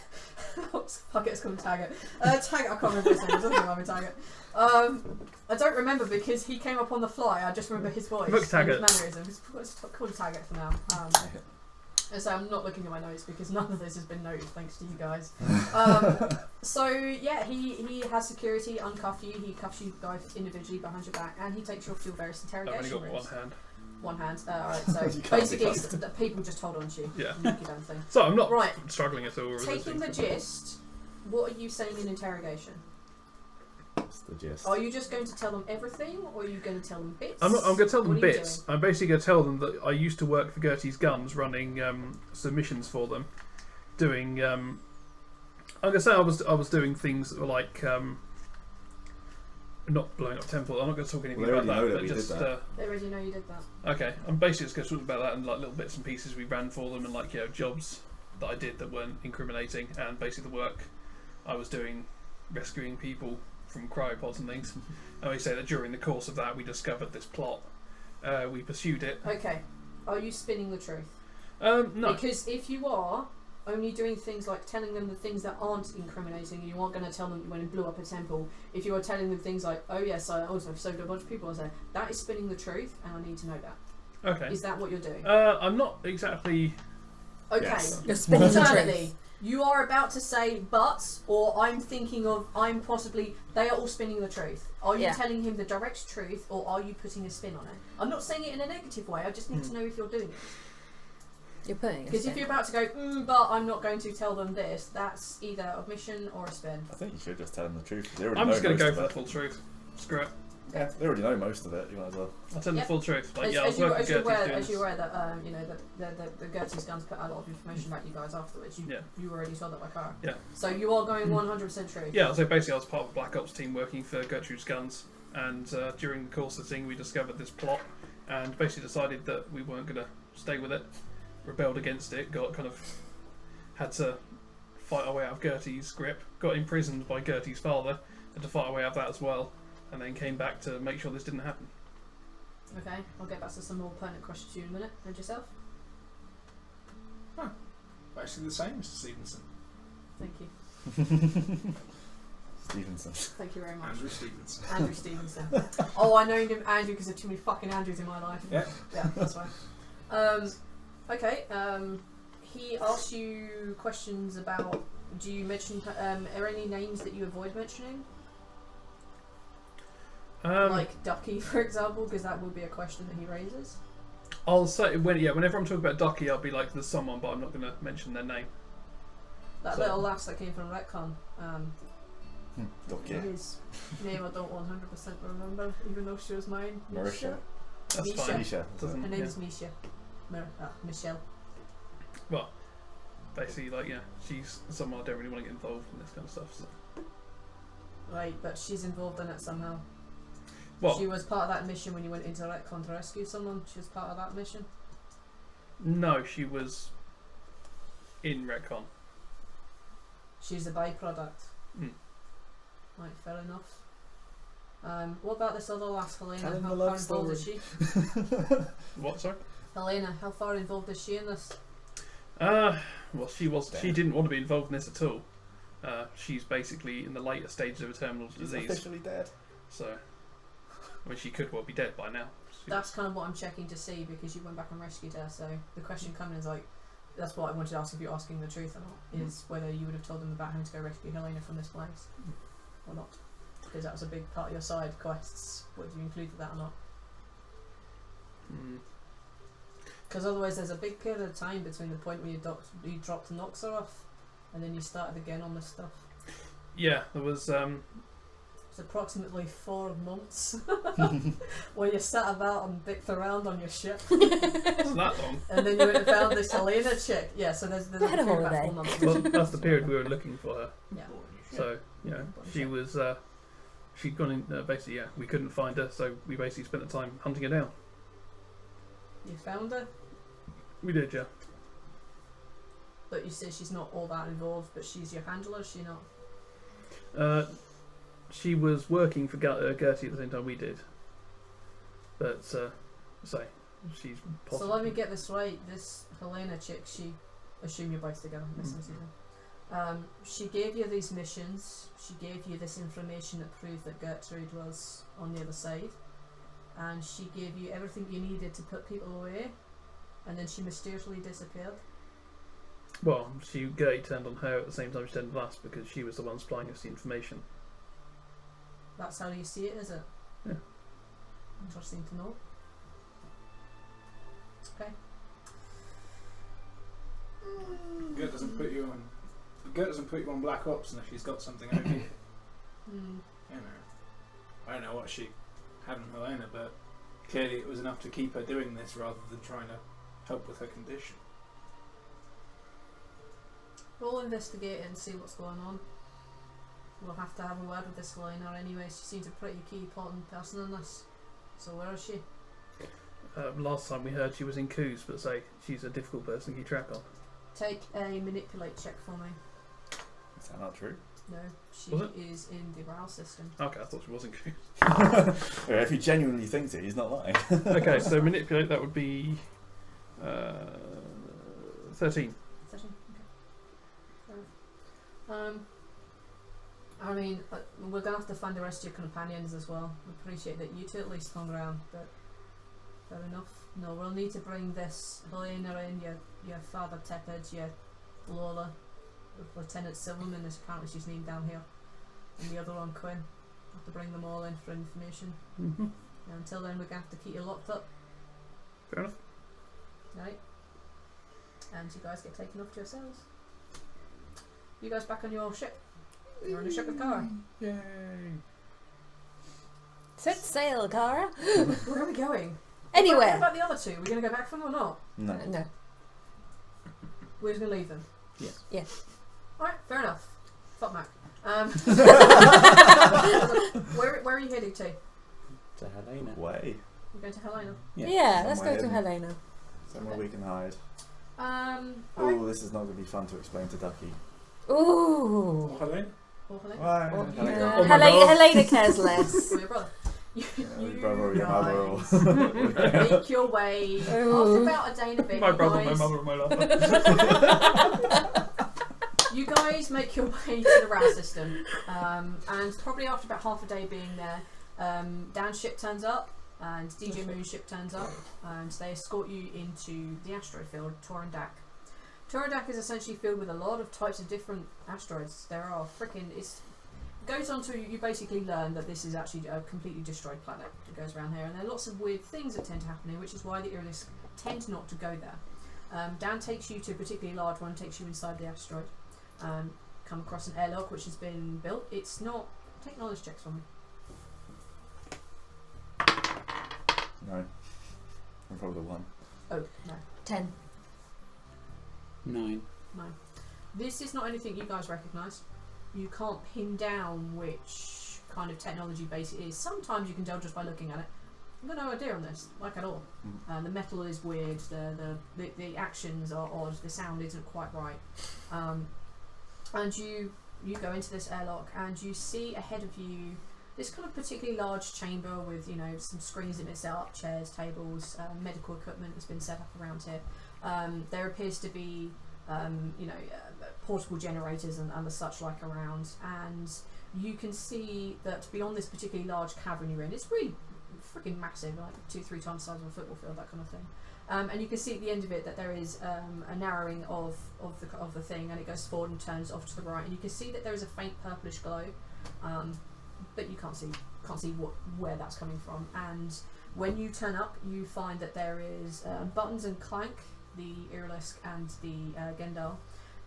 Fuck it, it's called Taggart. Taggart, I can't remember his name. There's nothing wrong with Taggart. I don't remember because he came up on the fly. I just remember his voice. Look, and Taggart. his mannerisms. Let's call him Taggart for now. And so I'm not looking at my notes because none of this has been noted thanks to you guys. So yeah, he has security, uncuff you, he cuffs you guys individually behind your back, and he takes you off to your various I've only interrogation got rooms. one hand. One hand. Alright, so You can't basically be cuffed. the people just hold on to you. Yeah. Make your damn thing. So I'm not Right. struggling at all. or Taking the resisting. gist, what are you saying in interrogation? That's the gist. Are you just going to tell them everything, or are you going to tell them bits? I'm going to tell them What are you bits. I'm basically going to tell them that I used to work for Gertie's Guns, running submissions for them, doing. I'm going to say I was doing things that were like not blowing up temple. I'm not going to talk anything Well, they about already that, know that but we did just that. They already know you did that. okay. I'm basically just going to talk about that and like little bits and pieces we ran for them and like jobs that I did that weren't incriminating and basically the work I was doing rescuing people from cryopods and things. And we say that during the course of that we discovered this plot. We pursued it. Okay. Are you spinning the truth? No. Because if you are only doing things like telling them the things that aren't incriminating, you aren't going to tell them when it blew up a temple. If you are telling them things like, oh yes, I also saved a bunch of people, I say that is spinning the truth, and I need to know that. Okay. Is that what you're doing? I'm not exactly. Okay. Yes. You're spinning the Alternately, truth. you are about to say but, or I'm thinking of, I'm possibly, they are all spinning the truth. Are you Yeah. telling him the direct truth, or are you putting a spin on it? I'm not saying it in a negative way, I just need to know if you're doing it. You're putting a Because if spin. you're about to go, but I'm not going to tell them this, that's either a omission or a spin. I think you should just tell them the truth. They already I'm know just going to most go of for the it. full truth. Screw it. Yeah, they already know most of it. You might as well. I'll tell them Yep. the full truth. Like, As, yeah, I was as, you, working as, for you're Gertie's aware, doing as you're this. aware that you know the Gertie's guns put out a lot of information about you guys afterwards. You already saw that by car. Yeah. So you are going 100% true. Yeah, so basically I was part of a Black Ops team working for Gertrude's Guns, and during the course of the thing we discovered this plot, and basically decided that we weren't going to stay with it, rebelled against it, had to fight our way out of Gertie's grip, got imprisoned by Gertie's father, had to fight our way out of that as well, and then came back to make sure this didn't happen. Okay, I'll get back to some more pertinent questions to you in a minute. And yourself? Basically the same, Mr. Stevenson. Thank you. Stevenson. Thank you very much. Andrew Stevenson. Andrew Stevenson. Oh, I named him Andrew because there's too many fucking Andrews in my life. Yeah. Yeah, that's fine. Okay, he asked you questions about, do you mention, are any names that you avoid mentioning? Like Ducky, for example, because that would be a question that he raises. I'll say, whenever I'm talking about Ducky, I'll be like, there's someone, but I'm not going to mention their name. That So- little lass that came from Retcon, Ducky. his name I don't 100% remember, even though she was mine. Marisha. That's Misha. fine. Misha. Doesn't- Her name yeah. is Misha. Michelle. Well, basically, like, yeah, she's someone I don't really want to get involved in this kind of stuff. So. Right, but she's involved in it somehow. Well, She was part of that mission when you went into Retcon to rescue someone. She was part of that mission. no, she was in Retcon. She's a byproduct. Mm. Right, fair enough. What about this other lass, Helena? Tell him How the far love involved is she? What, sorry? Helena, how far involved is she in this? Well, she Damn. didn't want to be involved in this at all. She's basically in the later stages of a terminal She's disease. officially dead. So, I mean, she could well be dead by now. That's kind of what I'm checking to see because you went back and rescued her. So the question coming is like, that's what I wanted to ask if you're asking the truth or not, is whether you would have told them about having to go rescue Helena from this place or not. Because that was a big part of your side quests. Would you include that or not? Because otherwise there's a big period of time between the point where you dropped Noxer off and then you started again on this stuff. Yeah, there was. It's approximately 4 months where you sat about and dicked around on your ship. It's that long. And then you went and found this Helena chick. Yeah, so there's I had a period about holiday. 4 months. Well, that's the period we were looking for her. Yeah. So, you know, she was. She'd gone in. Basically, yeah, we couldn't find her, so we basically spent the time hunting her down. You found her, We did, yeah. but you say she's not all that involved, but she's your handler, is she not? She was working for Gertie at the same time we did. But, so, she's possible. So let me get this right. This Helena chick, she, assume you're both together, she gave you these missions, she gave you this information that proved that Gertrude was on the other side, and she gave you everything you needed to put people away, and then she mysteriously disappeared. Well, Gertie turned on her at the same time she turned on us because she was the one supplying us the information. That's how you see it, is it? Yeah. Interesting to know. Okay. Gert doesn't put you on Black Ops unless she's got something over you. You know, I don't know what she had on Helena, but clearly it was enough to keep her doing this rather than trying to help with her condition. We'll investigate it and see what's going on. We'll have to have a word with this Helena anyway. She seems a pretty key important person in this. So where is she? Last time we heard she was in Coos, but she's a difficult person to keep track of. Take a manipulate check for me. Is that not true? No, she Was it? is in the RAL system. Okay, I thought she was in Coos. Yeah, if he genuinely thinks it, he's not lying. Okay, so manipulate, that would be 13. 13? Okay. I mean, we're going to have to find the rest of your companions as well. We appreciate that you two at least hung around, but fair enough. No, we'll need to bring this Helena in, your father Tepid, your Lola, Lieutenant Silverman is apparently she's named down here, and the other one Quinn. Have to bring them all in for information. Mm-hmm. And until then, we're going to have to keep you locked up. Fair enough. Right? And you guys get taken off to yourselves. You guys back on your ship. You're on a ship with Kara. Yay! Set sail, Cara. Where are we going? What Anywhere. about the other two? Are we going to go back for them or not? No. No. We're just going to leave them? Yes. Yes. Alright, fair enough. Fuck Mac. Where are you heading to? To Helena. Way. We're going to Helena. Yeah, let's go Somewhere to hidden. Helena. Somewhere we can hide. Alright. Oh, this is not going to be fun to explain to Ducky. Ooh. Helena? Or Helena. Why? Oh, Helena. yeah. Oh my God. Helena cares less. Or your brother. You your brother or your mother or... guys make your way after about a day and a bit. My you brother, guys, my mother, and my lover. You guys make your way to the RAL system, and probably after about half a day being there, Dan's ship turns up, and DJ Moon's ship turns up, and they escort you into the asteroid field, Torandak. Torandak is essentially filled with a lot of types of different asteroids. There are goes on to, you basically learn that this is actually a completely destroyed planet that goes around here, and there are lots of weird things that tend to happen here, which is why the Irilis tend not to go there. Dan takes you to a particularly large one, takes you inside the asteroid. Come across an airlock which has been built. It's not... Take knowledge checks from me. No. I'm probably one. Oh, no. 10. 9. This is not anything you guys recognise. You can't pin down which kind of technology base it is. Sometimes you can tell just by looking at it. I've got no idea on this, like at all. The metal is weird. The actions are odd. The sound isn't quite right. And you go into this airlock and you see ahead of you this kind of particularly large chamber with some screens that have been set up, chairs, tables, medical equipment has been set up around here. There appears to be portable generators and the such like around, and you can see that beyond this particularly large cavern you're in, it's really freaking massive, like 2-3 times the size of a football field, that kind of thing. And you can see at the end of it that there is a narrowing of the thing, and it goes forward and turns off to the right, and you can see that there is a faint purplish glow, but you can't see where that's coming from. And when you turn up, you find that there is Buttons and Clank, the Irilisk and the Gendal,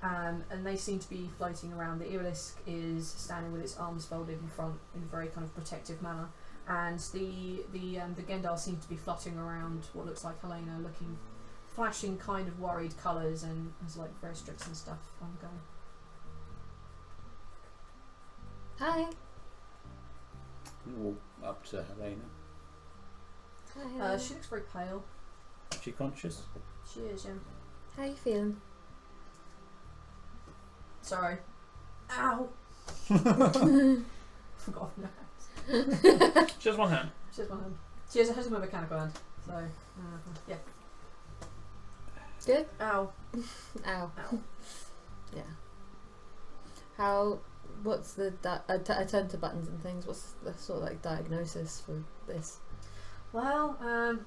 and they seem to be floating around. The Irilisk is standing with its arms folded in front in a very kind of protective manner, and the Gendal seems to be flutting around what looks like Helena, flashing kind of worried colours, and has like various tricks and stuff ongoing. Hi. Walk up to Helena. Hi. She looks very pale. Is she conscious? She is, yeah. How you feeling? Sorry. Ow! Forgot her hands. She has one hand. She has one hand. She has a mechanical hand. So, yeah. Good? Ow. Ow. Ow. Yeah. What's the... I turn to Buttons and things. What's the sort of like diagnosis for this? Well,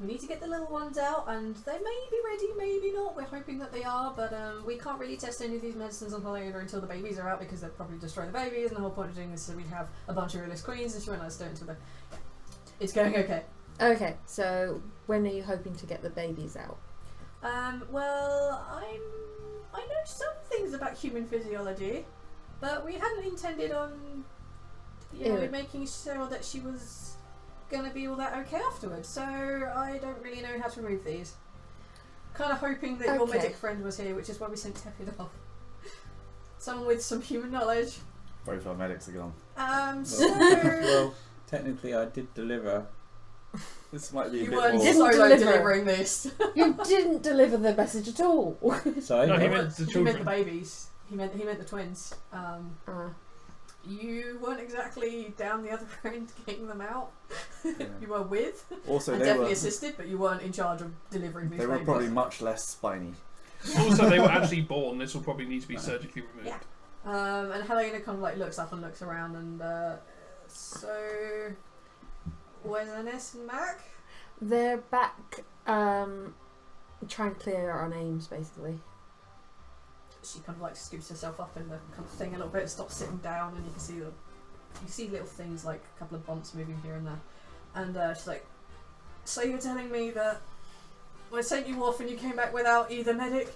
we need to get the little ones out, and they may be ready, maybe not. We're hoping that they are, but we can't really test any of these medicines on Helena until the babies are out, because they'll probably destroy the babies, and the whole point of doing this is so we have a bunch of realist queens, and she won't let us do it until it's going okay. Okay, so when are you hoping to get the babies out? Well, I know some things about human physiology, but we hadn't intended on, making sure that she was gonna be all that okay afterwards, so I don't really know how to remove these. Kind of hoping that your medic friend was here, which is why we sent Tepid off. Someone with some human knowledge. Both our medics are gone. Well, technically I did deliver. This might be a You bit weren't more... Didn't solo deliver. delivering this. You didn't deliver the message at all. Sorry? No, he what? meant the He meant children. the babies. He meant the twins. You weren't exactly down the other end getting them out. Yeah. You were with, Also, and they definitely were, assisted, but you weren't in charge of delivering these they were babies. probably much less spiny. Also, they were actually born. This will probably need to be surgically removed. Yeah. And Helena kind of like looks up and looks around, and so where's Ernest and Mac? They're back trying to clear our names, basically. She kind of like scoops herself up in the kind of thing a little bit, stops sitting down, and you can see little things like a couple of bumps moving here and there. And she's like, "So you're telling me that I sent you off and you came back without either medic?"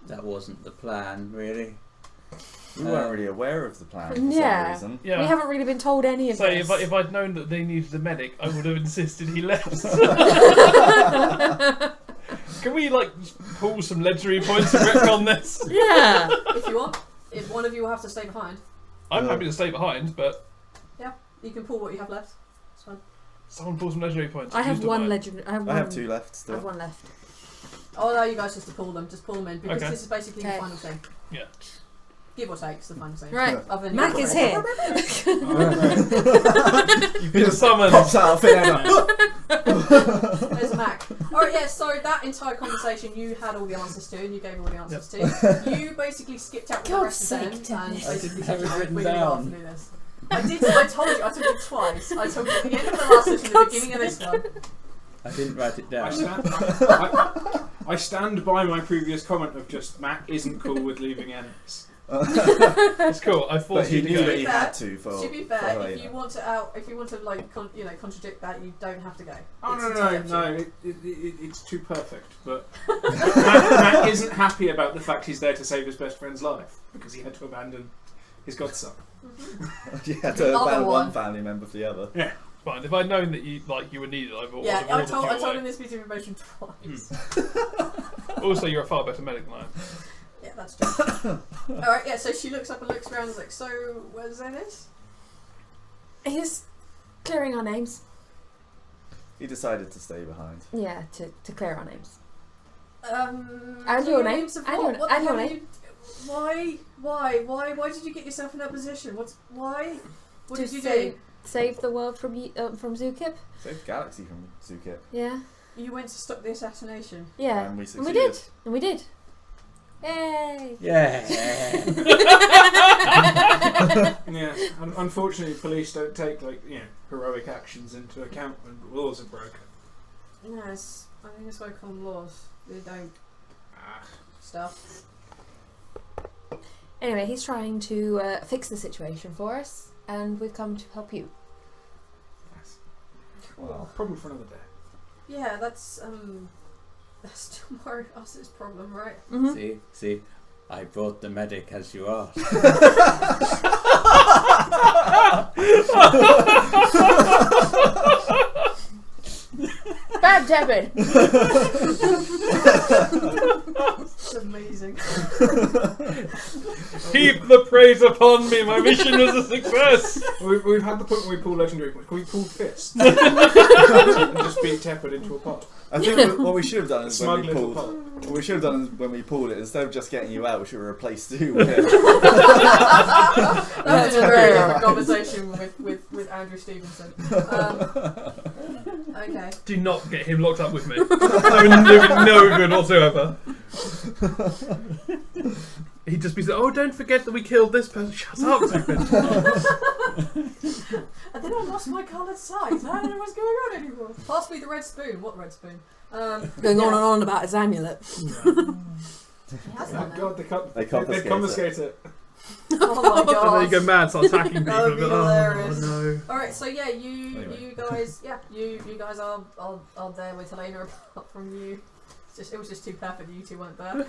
That wasn't the plan, really. We weren't really aware of the plan for Yeah. some reason. Yeah. We haven't really been told any of So this. if I'd known that they needed a medic, I would have insisted he left. Can we pull some legendary points and retcon this? Yeah. If you want. If one of you will have to stay behind, I'm happy to stay behind, but you can pull what you have left. It's fine. someone pull some legendary points. I have Used up one mine. legend. I have I have 2 left I still. have one left. I'll allow you guys just to pull them. Just pull them in, because Okay. this is basically the Okay. final thing. Yeah. Give or take, it's the final thing. Right. Other than Mac you- is here. You've been summoned. Pops out of thin air. There's Mac. Alright, yeah, so that entire conversation you had all the answers to, and you gave all the answers to. You basically skipped out with the God's rest of them, sake, and Dennis. basically I didn't have said, it written "We're gonna go off down." and do this." I did, I told you, I told you twice. I told you at the end of the last session, the beginning of this one. I didn't write it down. I stand by my previous comment of just Mac isn't cool with leaving Ennis. It's cool. I But forced he you to knew go. that he had to for. To be for fair, Helena. if you want to contradict that, you don't have to go. Oh It's no entirely up to you. it's too perfect. But Mac isn't happy about the fact he's there to save his best friend's life because he had to abandon his godson. You had The to other abandon one. one family member for the other. Fine. If I'd known that you were needed, I would Yeah, have I told ordered you him away. this piece of information twice. Also, you're a far better medic than I am. Yeah, that's true. Alright, yeah, so she looks up and looks around and is like, so, where's Ennis? He's clearing our names. He decided to stay behind. Yeah, to clear our names. And your names. Of And what? your- What the and your hell are name. you... Why did you get yourself in that position? Why? What To did you save, do? Save the world from Zookip. Saved the galaxy from Zukip. Yeah. You went to stop the assassination. Yeah. And we And we succeeded. did. And we did. Yay! Yeah. Yeah, unfortunately, police don't take heroic actions into account when laws are broken. Yes, I think it's what I call them laws. They don't stuff. Anyway, he's trying to fix the situation for us, and we've come to help you. Yes. Well, Problem for another day. Yeah, that's tomorrow us' problem, right? Mm-hmm. See, I brought the medic as you asked. Bad David! It's amazing. Heap the praise upon me. My mission was a success. We've had the point where we pull legendary points. Can we pull fists? And just beat Tepid into a pot. I think what we should have done is when Smuggle we into a pulled. pot. What we should have done is when we pulled it, instead of just getting you out, we should have replaced you with him. That was a very different conversation with Andrew Stevenson. Okay. Do not get him locked up with me. That would do me no good whatsoever. He'd just be saying, "Oh, don't forget that we killed this person." Shut up, stupid. And then I lost my coloured sight. I don't know what's going on anymore. Pass me the red spoon. What red spoon? Going on and on about his amulet. He has Oh that now. God, They they confiscate it. Oh my And then god. you go mad, start attacking people. That would be and be like, hilarious. oh no. Alright, so yeah, Anyway. you guys are there with Helena apart from you. It was just too perfect that you two weren't there.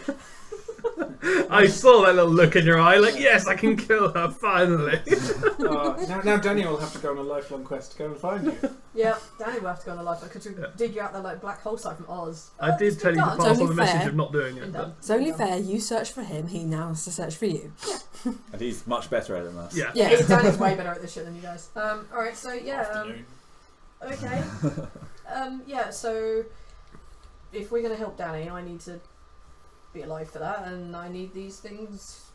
I saw that little look in your eye, like, yes, I can kill her, finally. Now Danny will have to go on a lifelong quest to go and find you. Yeah, Danny will have to go on a life because we dig you out the black hole site from Oz. I did It's tell you to done. pass It's on the only message fair. of not doing Been it. done. It's only fair you search for him, he now has to search for you. And he's much better at it than us. Yeah. Yeah. Danny's way better at this shit than you guys. Alright, so yeah, Afternoon. okay. Yeah, so if we're gonna help Danny, I need to be alive for that, and I need these things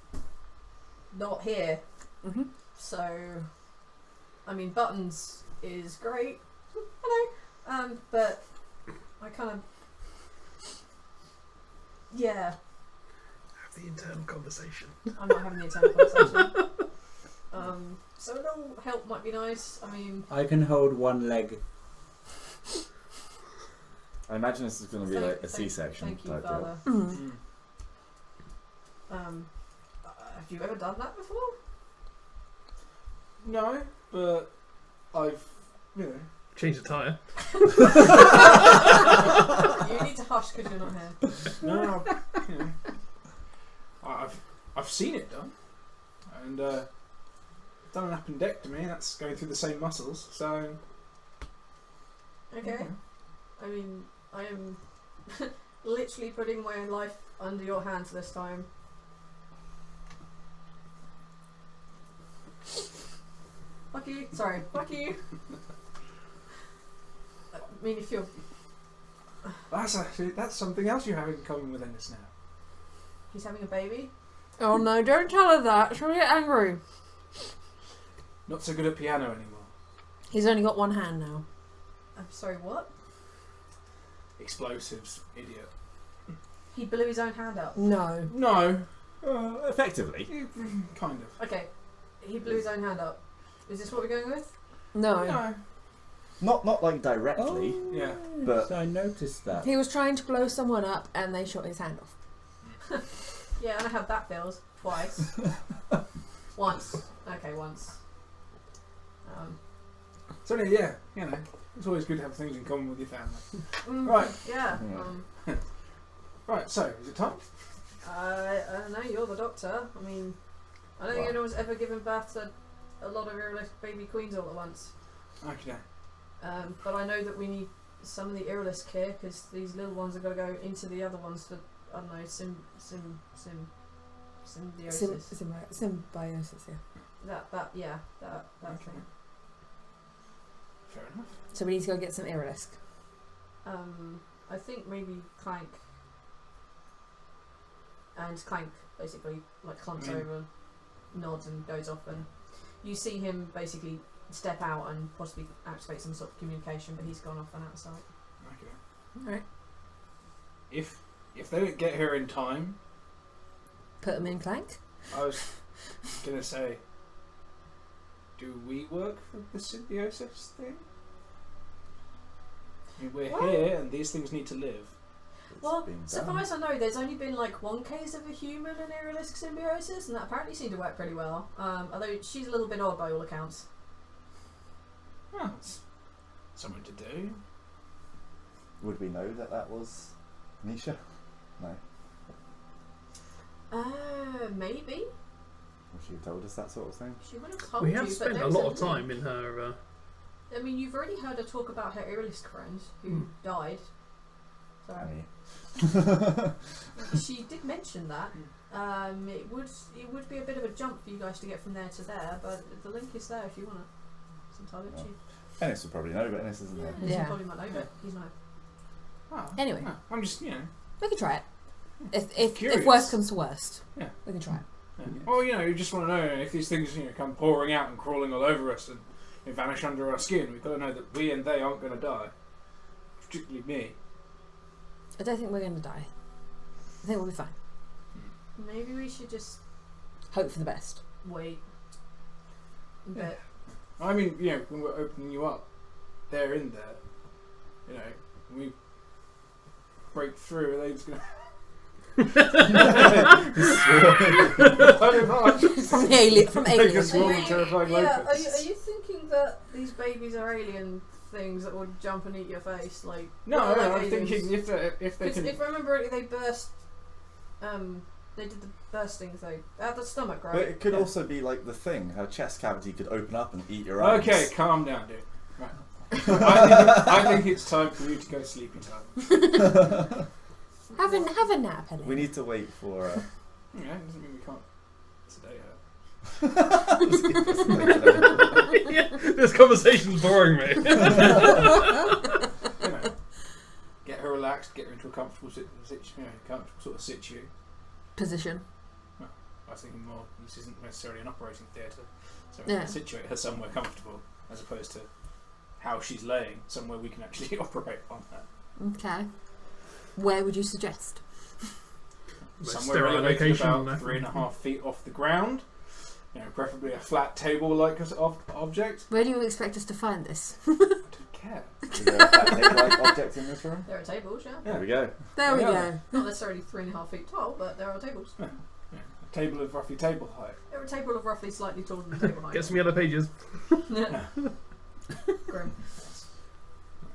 not here. Mm-hmm. So, I mean, buttons is great, I know, but I kind of, yeah, Have the internal conversation. I'm not having the internal conversation. So a little help might be nice. I mean, I can hold one leg. I imagine this is going to be like a C-section Thank you, type deal. Father. Mm. Have you ever done that before? No, but I've Change the tyre. You need to hush because you're not here. no, I've seen it done, and done an appendectomy. That's going through the same muscles. So Okay. I mean, I am literally putting my own life under your hands this time. Fuck you. Sorry. Fuck you. I mean, if you're... that's something else you have in common with Ennis now. He's having a baby. Oh no, don't tell her that. She'll get angry. Not so good at piano anymore. He's only got one hand now. I'm sorry, what? Explosives, idiot. He blew his own hand up. No. No, Effectively. kind of. Okay. He blew his own hand up. Is this what we're going with? No. No. Not like directly, Yeah. but I noticed that. He was trying to blow someone up and they shot his hand off. Yeah, and I have that feels twice. Once. Okay, once. So yeah, it's always good to have things in common with your family. Right. Yeah. Yeah. Right. So is it time? I don't know, you're the doctor. I mean, I don't think Well. anyone's ever given birth to a lot of Irrelisk baby queens all at once. Okay. But I know that we need some of the Irrelisk here because these little ones are going to go into the other ones for, I don't know, Symbiosis. Symbiosis, yeah. That thing. Fair enough. So we need to go get some Irilisk. I think maybe Clank. And Clank basically like clumps over, nods and goes off, and you see him basically step out and possibly activate some sort of communication, but he's gone off and outside. Okay. Alright. If they don't get here in time, Put them in Clank. I was gonna say, do we work for the symbiosis thing? I mean, we're here, and these things need to live. Well, so far as I know, there's only been like one case of a human and Irilisk symbiosis, and that apparently seemed to work pretty well. Although she's a little bit odd by all accounts. Well, it's something to do. Would we know that was Nisha? No. Maybe. Would she have told us that sort of thing? She would have told We you. have but spent there a was lot of link. time in her. I mean, you've already heard her talk about her Irilisk friend who died. So Annie. she did mention that. It would be a bit of a jump for you guys to get from there to there, but the link is there if you want to. It's entirely up to you. Ennis would probably know, but Ennis isn't there. He Yeah. probably might know, but he's not. Oh, Anyway. no, I'm just, We can try it. If Curious. worst comes to worst, Yeah. we can try it. Yeah. Well, you just want to know if these things, come pouring out and crawling all over us and vanish under our skin. We've got to know that we and they aren't going to die. Particularly me. I don't think we're going to die. I think we'll be fine. Maybe we should just Hope for the best. wait. But I mean, when we're opening you up, they're in there. When we break through, are they just going to... From aliens. Terrifying yeah, locusts. are you thinking that these babies are alien things that would jump and eat your face? Like No, like I'm aliens? thinking if they can... If I remember rightly, they burst. They did the bursting thing at the stomach, right? But it could Yeah. also be like the thing. Her chest cavity could open up and eat your arms. Okay, calm down, dude. Right. I think it's time for you to go sleepy time. Have a nap, Helena. We need to wait for... Yeah, it doesn't mean we can't sedate her. This conversation's boring me. Get her relaxed, get her into a comfortable comfortable sort of situ. Position. I was thinking more, this isn't necessarily an operating theatre, so we Yeah. can situate her somewhere comfortable, as opposed to how she's laying, somewhere we can actually operate on her. Okay. Where would you suggest? Somewhere Sterile elevated location. about 3.5 feet off the ground. Preferably a flat table-like object. Where do you expect us to find this? I don't care. Is there a flat table-like object in this room? There are tables, yeah. There we go. There we Yeah. go. Not necessarily 3.5 feet tall, but there are tables. A table of roughly table height. There are a table of roughly slightly taller than table height. Get some yellow pages. Grim.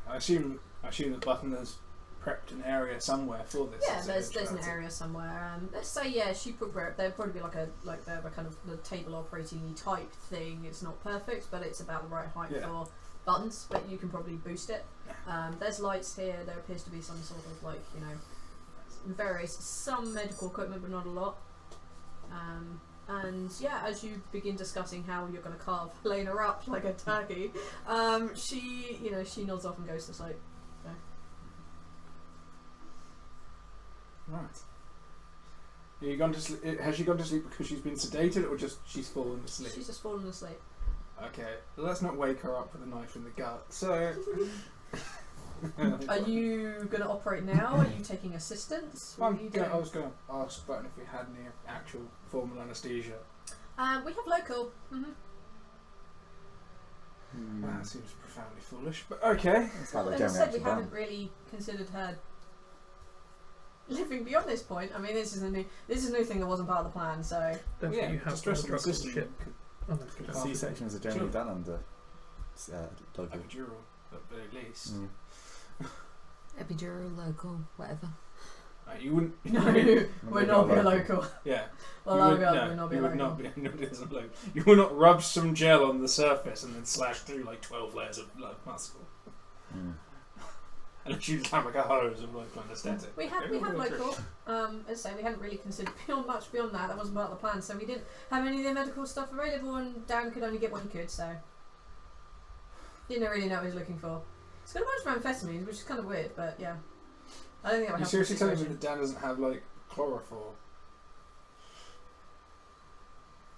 I assume that Button has prepped an area somewhere for this. Yeah, as a there's an eventuality. area somewhere. Let's say she put there'd probably be they have a kind of the table operating type thing. It's not perfect, but it's about the right height Yeah. for buttons. But you can probably boost it. There's lights here. There appears to be some sort of various some medical equipment, but not a lot. And yeah, as you begin discussing how you're going to carve Helena up like a turkey, she nods off and goes to sleep. Right. Have you gone to sleep? Has she gone to sleep because she's been sedated, or just she's fallen asleep? She's just fallen asleep. Okay, well, let's not wake her up with a knife in the gut. So, Are you going to operate now? Are you taking assistance? What are you doing? I was going to ask Button if we had any actual formal anaesthesia. We have local. Well, that seems profoundly foolish, but okay. It's like the As I said, we generation haven't done. really considered her living beyond this point. I mean, this is a new thing that wasn't part of the plan. So Don't Yeah, think you have distress all in the drugs on system. ship. Oh, no, good. C-sections are generally Sure. done under local. Epidural, at the very least. Epidural, local, whatever. You wouldn't. no, we're not be local. Yeah. Well, you I'll would, be no, we're not be you would local. not be. No, it isn't local. You will not rub some gel on the surface and then slash through like 12 layers of blood muscle. Unless you just have like a hose of like anaesthetic. We had local. As I say, we hadn't really considered much beyond that. That wasn't part of the plan, so we didn't have any of the medical stuff available, and Dan could only get what he could, so didn't really know what he was looking for. He's got a bunch of amphetamines, which is kind of weird, but yeah. I don't think that would You help. seriously telling me situation. that Dan doesn't have like chloroform?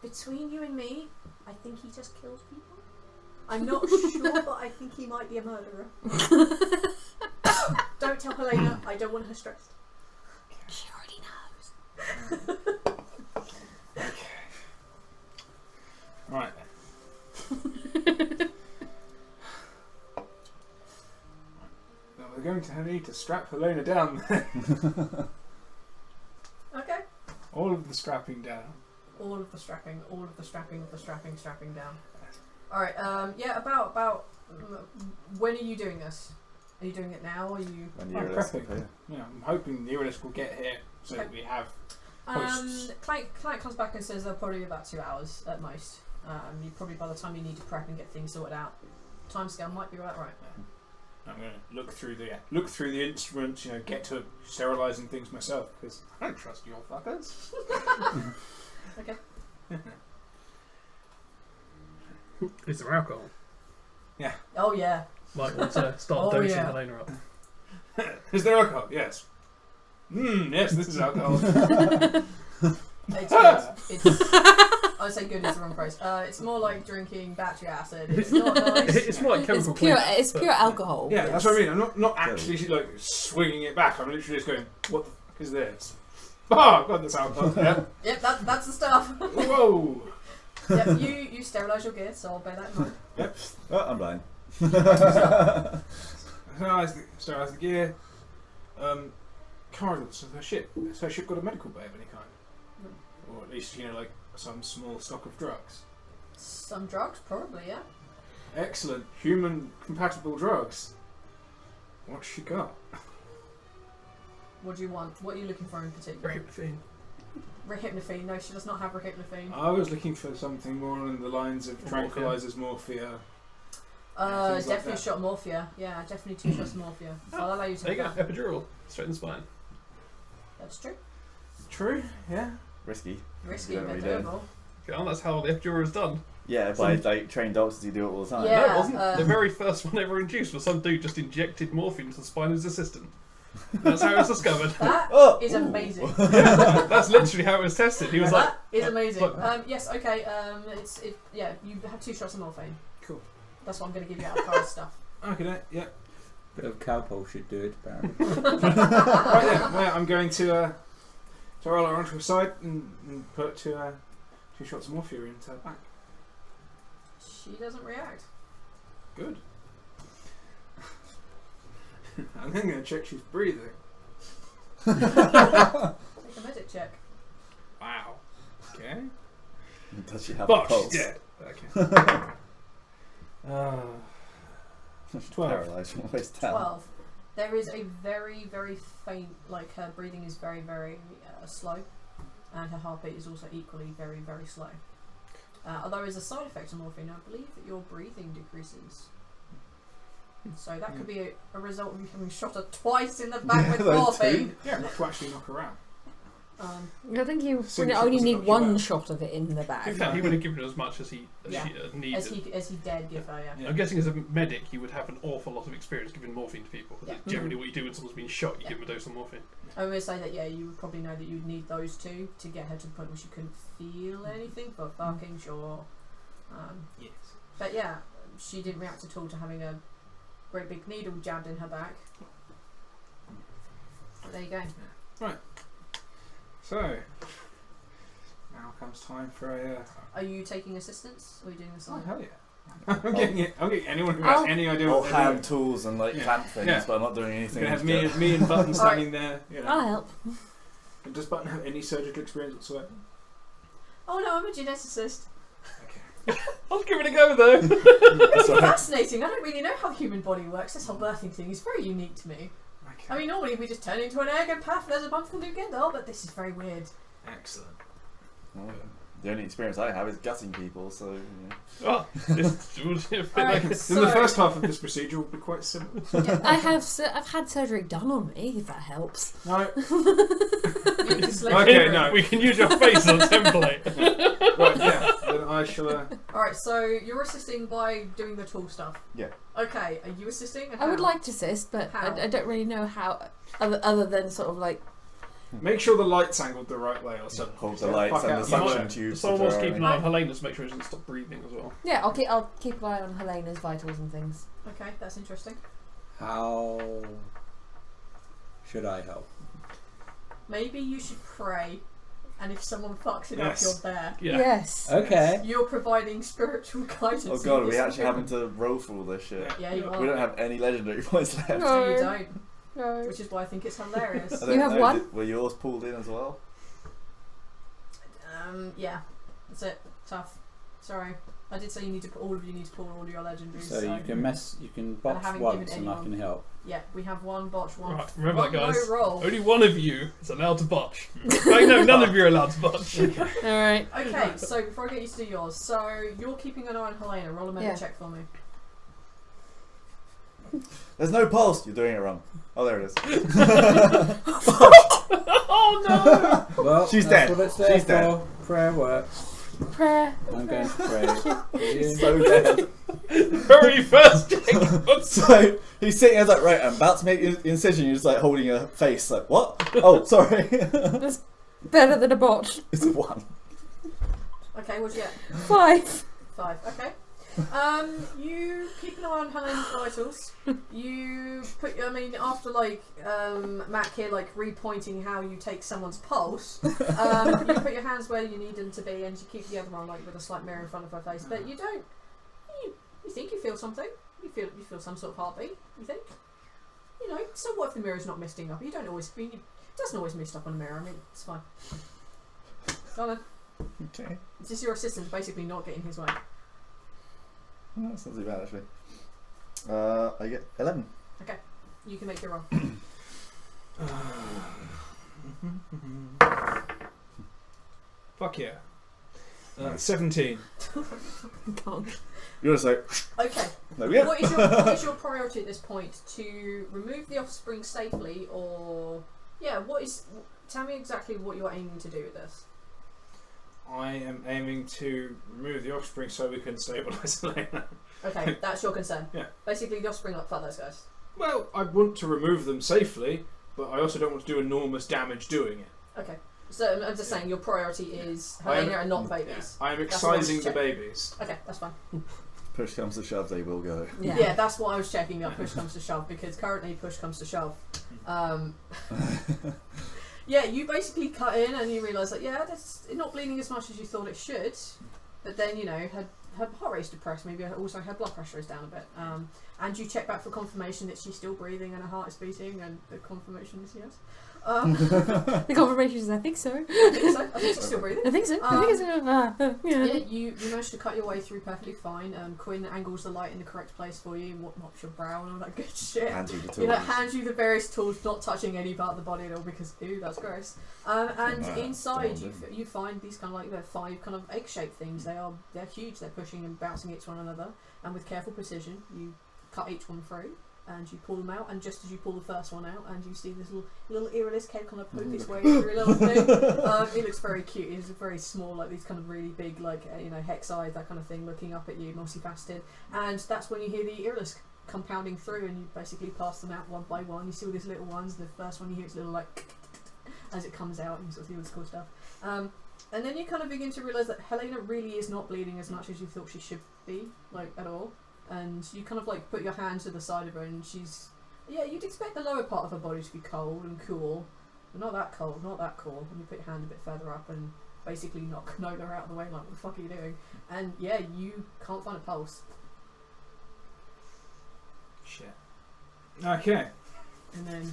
Between you and me, I think he just kills people. I'm not sure, but I think he might be a murderer. Don't tell Helena. I don't want her stressed. She already knows. Okay. Right then. Well, we're going to need to strap Helena down then. Okay. All of the strapping down. All of the strapping down. Alright, yeah, about when are you doing this? Are you doing it now, or are you... When I'm you're prepping. Yeah, I'm hoping the Uranus will get here so that we have posts. Client comes back and says they'll probably be about 2 hours at most. You probably by the time you need to prep and get things sorted out, timescale might be about right. I'm going to look through the instruments, get to sterilising things myself, because I don't trust you all fuckers. Okay. Is there alcohol? Oh yeah. Might want to start Oh, dosing yeah. Helena up. Is there alcohol? Yes. Yes, this is alcohol. It's good. I would say good is the wrong phrase. It's more like drinking battery acid. It's not nice. It's more like chemical cleanup, It's but- pure alcohol. Yeah, that's what I mean. I'm not actually like swinging it back. I'm literally just going, what the fuck is this? Oh, God, that's alcohol. Yeah. Yep, that's the stuff. Whoa. Yep, you sterilise your gear, so I'll bear that in mind. Oh, I'm blind. Sterilise the gear. Corridors. So her ship got a medical bay of any kind, or at least like some small stock of drugs. Some drugs, probably, yeah. Excellent human compatible drugs. What's she got? What do you want? What are you looking for in particular? Rehipnophene. Rehypnophene. No, she does not have rehypnophene. I was looking for something more along the lines of tranquilizers, morphia. Things like Definitely a that. shot of morphia. Yeah, definitely 2 shots of morphia. I'll allow you to There you have go, that. epidural, straight in the spine. That's true. True. Yeah. Risky. Risky, You don't but really do. doable. Yeah, that's how the epidural is done. Yeah, by like trained doctors who do it all the time. Yeah. No, it wasn't. The very first one ever induced was some dude just injected morphine into the spine of his assistant. That's how it was discovered. That Oh! is Ooh. amazing. That's literally how it was tested. He was like, That is amazing. look. Yes, okay. Yeah, you have 2 shots of morphine. Cool. That's what I'm going to give you out of Carl's stuff. Okay. Yeah. Bit of cowpole should do it, apparently. Right then. Well, I'm going to roll her onto her side and put 2 shots of morphia into her back. She doesn't react. Good. I'm then going to check she's breathing. Take a medic check. Wow. Okay. Does she have a But pulse? she's dead. Okay. 12. Paralysed from the waist down. 12. There is a very, very faint, like her breathing is very, very slow, and her heartbeat is also equally very, very slow. Although as a side effect of morphine, I believe that your breathing decreases. So that could be a result of you having shot her twice in the back with those morphine. Yeah, not to actually knock her out. I think you Single only shot need doesn't knock you one out. shot of it in the back. in fact, he would have given her as much as she Yeah. needed. As he dared give her, yeah. Yeah. I'm guessing as a medic, you would have an awful lot of experience giving morphine to people. Yeah. That's generally what you do when someone's been shot, you Yeah. give them a dose of morphine. I would say that, yeah, you would probably know that you'd need those 2 to get her to the point where she couldn't feel anything, but barking, sure. Yes. But yeah, she didn't react at all to having a great big needle jabbed in her back. But there you go. So, now comes time for a. Are you taking assistance, or are you doing this Oh on? hell yeah! I'm getting anyone who has Oh. any idea All what they're doing. hand tools and like Yeah. clamp things, Yeah. but I'm not doing You're anything. gonna have me and Button standing there. I'll help. And does Button have any surgical experience whatsoever? Oh no, I'm a geneticist. I'll give it a go though. It's fascinating. I don't really know how the human body works. This whole birthing thing is very unique to me. Okay. I mean, normally we just turn into an egg and paff, there's a pumpkin do Gendel, but this is very weird. Excellent. Oh, The only experience I have is gutting people, so. Oh, this would fit Alright, like a- so- Then the first half of this procedure will be quite simple. I've had surgery done on me, if that helps. No. You just let Okay, it no. go. We can use your face as a template. Right, yeah. Then I shall. Alright, so you're assisting by doing the tool stuff. Yeah. Okay, are you assisting? And I would how? like to assist, but How? I don't really know how, other than sort of like, Make sure the light's angled the right way or something. Hold Get the lights fuck and out the of my suction way. tubes. Someone to wants to throw keep an in. eye on Helena to make sure she doesn't stop breathing as well. yeah, I'll keep an eye on Helena's vitals and things. Okay, that's interesting. How should I help? Maybe you should pray, and if someone fucks it Yes. up, you're there. Yeah. Yes. Okay. You're providing spiritual guidance. Oh god, are in we this actually game. having to roll for all this shit? Yeah, you are. We don't have any legendary points left. No, No. you don't. No. Which is why I think it's hilarious. I don't You have know, one? Were yours pulled in as well? Yeah, that's it. Tough. Sorry, I did say you need to. All of you need to pull all your legendaries. So you can botch haven't once given and I anyone. can help. Yeah, we have one botch, one. Right, remember that, guys. No roll. Only one of you is allowed to botch. Like, no, none of you are allowed to botch. Alright. Okay, so before I get you to do yours, so you're keeping an eye on Helena. Roll a medic Yeah. check for me. There's no pulse. You're doing it wrong. Oh, there it is. Oh no! Well, She's that's dead. what it's there She's dead. for. Prayer works. Prayer. I'm going to pray. for you. So dead. Very first check. So he's sitting there like, right, I'm about to make the incision. You're just like holding a face, like, what? Oh, sorry. That's better than a botch. It's a 1. Okay, what'd you get? 5. 5. Okay. You keep an eye on Helena's vitals. You put, I mean, after like Matt here like repointing how you take someone's pulse, you put your hands where you need them to be, and you keep the other one like with a slight mirror in front of her face. But you don't. You think you feel something. You feel some sort of heartbeat. You think. You know. So what if the mirror's not misting up? You don't always. I mean, it doesn't always mist up on a mirror. I mean, it's fine. Go on then. Okay. It's just your assistant basically not getting his way. Oh, that's not too bad, actually. I get 11. You can make your roll. Fuck yeah. 17. Can't. You're just like, Okay. there we go. What is your priority at this point? To remove the offspring safely, or tell me exactly what you're aiming to do with this. I am aiming to remove the offspring so we can stabilise Helena. Okay, that's your concern. Yeah. Basically, the offspring like fuck those guys. Well, I want to remove them safely, but I also don't want to do enormous damage doing it. Okay. So I'm just saying your priority is Helena and not the babies. I am That's what I was excising the checking. babies. Okay, that's fine. Push comes to shove, they will go. Yeah. That's what I was checking. That push comes to shove, because currently push comes to shove. Yeah, you basically cut in and you realise that that's not bleeding as much as you thought it should, but then her heart rate's depressed. Maybe also her blood pressure is down a bit. And you check back for confirmation that she's still breathing and her heart is beating, and the confirmation is yes. The confirmation is I think so. I think so. I think she's still breathing. I think so. I think so. Yeah, Yeah. you managed to cut your way through perfectly fine. Quinn angles the light in the correct place for you, mops your brow and all that good shit. Hands you the You know, tools. hands you the various tools, not touching any part of the body at all, because ew, that's gross. And Wow, inside still you find these kind of like they're 5 kind of egg-shaped things. They're huge. They're pushing and bouncing each one another. And with careful precision, you cut each one through. And you pull them out, and just as you pull the first one out, and you see this little earless head kind of poke its way through a little thing. It looks very cute. It's very small, like these kind of really big, like hex eyes, that kind of thing, looking up at you, multifaceted. And that's when you hear the earless compounding through, and you basically pass them out one by one. You see all these little ones. The first one you hear it's little like as it comes out, and you sort of see all this cool stuff. And then you kind of begin to realise that Helena really is not bleeding as much as you thought she should be, like at all. And you kind of like put your hand to the side of her, and you'd expect the lower part of her body to be cold and cool, but not that cold, not that cool. And you put your hand a bit further up and basically knock her out of the way, like, what the fuck are you doing? And yeah, you can't find a pulse. Shit. Okay. And then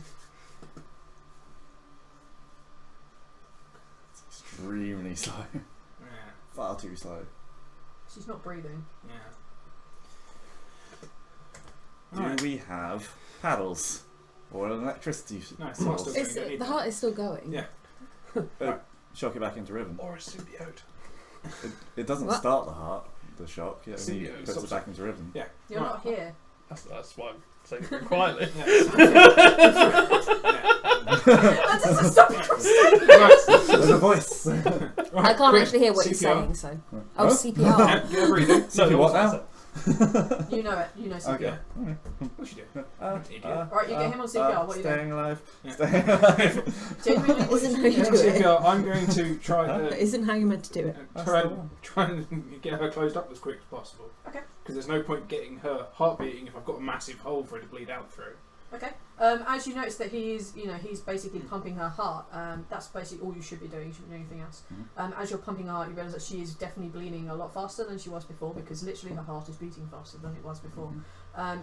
Extremely slow. Yeah. Far too slow. she's not breathing. Yeah. Do Alright. we have paddles? Or an electricity No, it's source? not still- The heart is still going. Yeah. Shock it back into rhythm. Or a symbiote. It doesn't What? start the heart, the shock. It only Yeah, it puts stops it back into rhythm. Yeah. You're not here. That's why I'm saying it quietly. Yeah. That doesn't stop you from saying it. There's a voice. I can't actually hear what you're saying, so. Oh, Huh? CPR. Get a breathing. So what now? You know it. You know CPR. Okay. Of course you do. Idiot. Alright, you get him on CPR. What are you doing? Staying alive. Yeah. Staying alive. Genuinely, what Isn't you how you doing? do it. CPR, I'm going to try That isn't how you're meant to do it. try and get her closed up as quick as possible. Okay. Because there's no point getting her heart beating if I've got a massive hole for her to bleed out through. Okay. As you notice that he's basically pumping her heart. That's basically all you should be doing. You shouldn't do anything else. As you're pumping her heart, you realise that she is definitely bleeding a lot faster than she was before, because literally her heart is beating faster than it was before.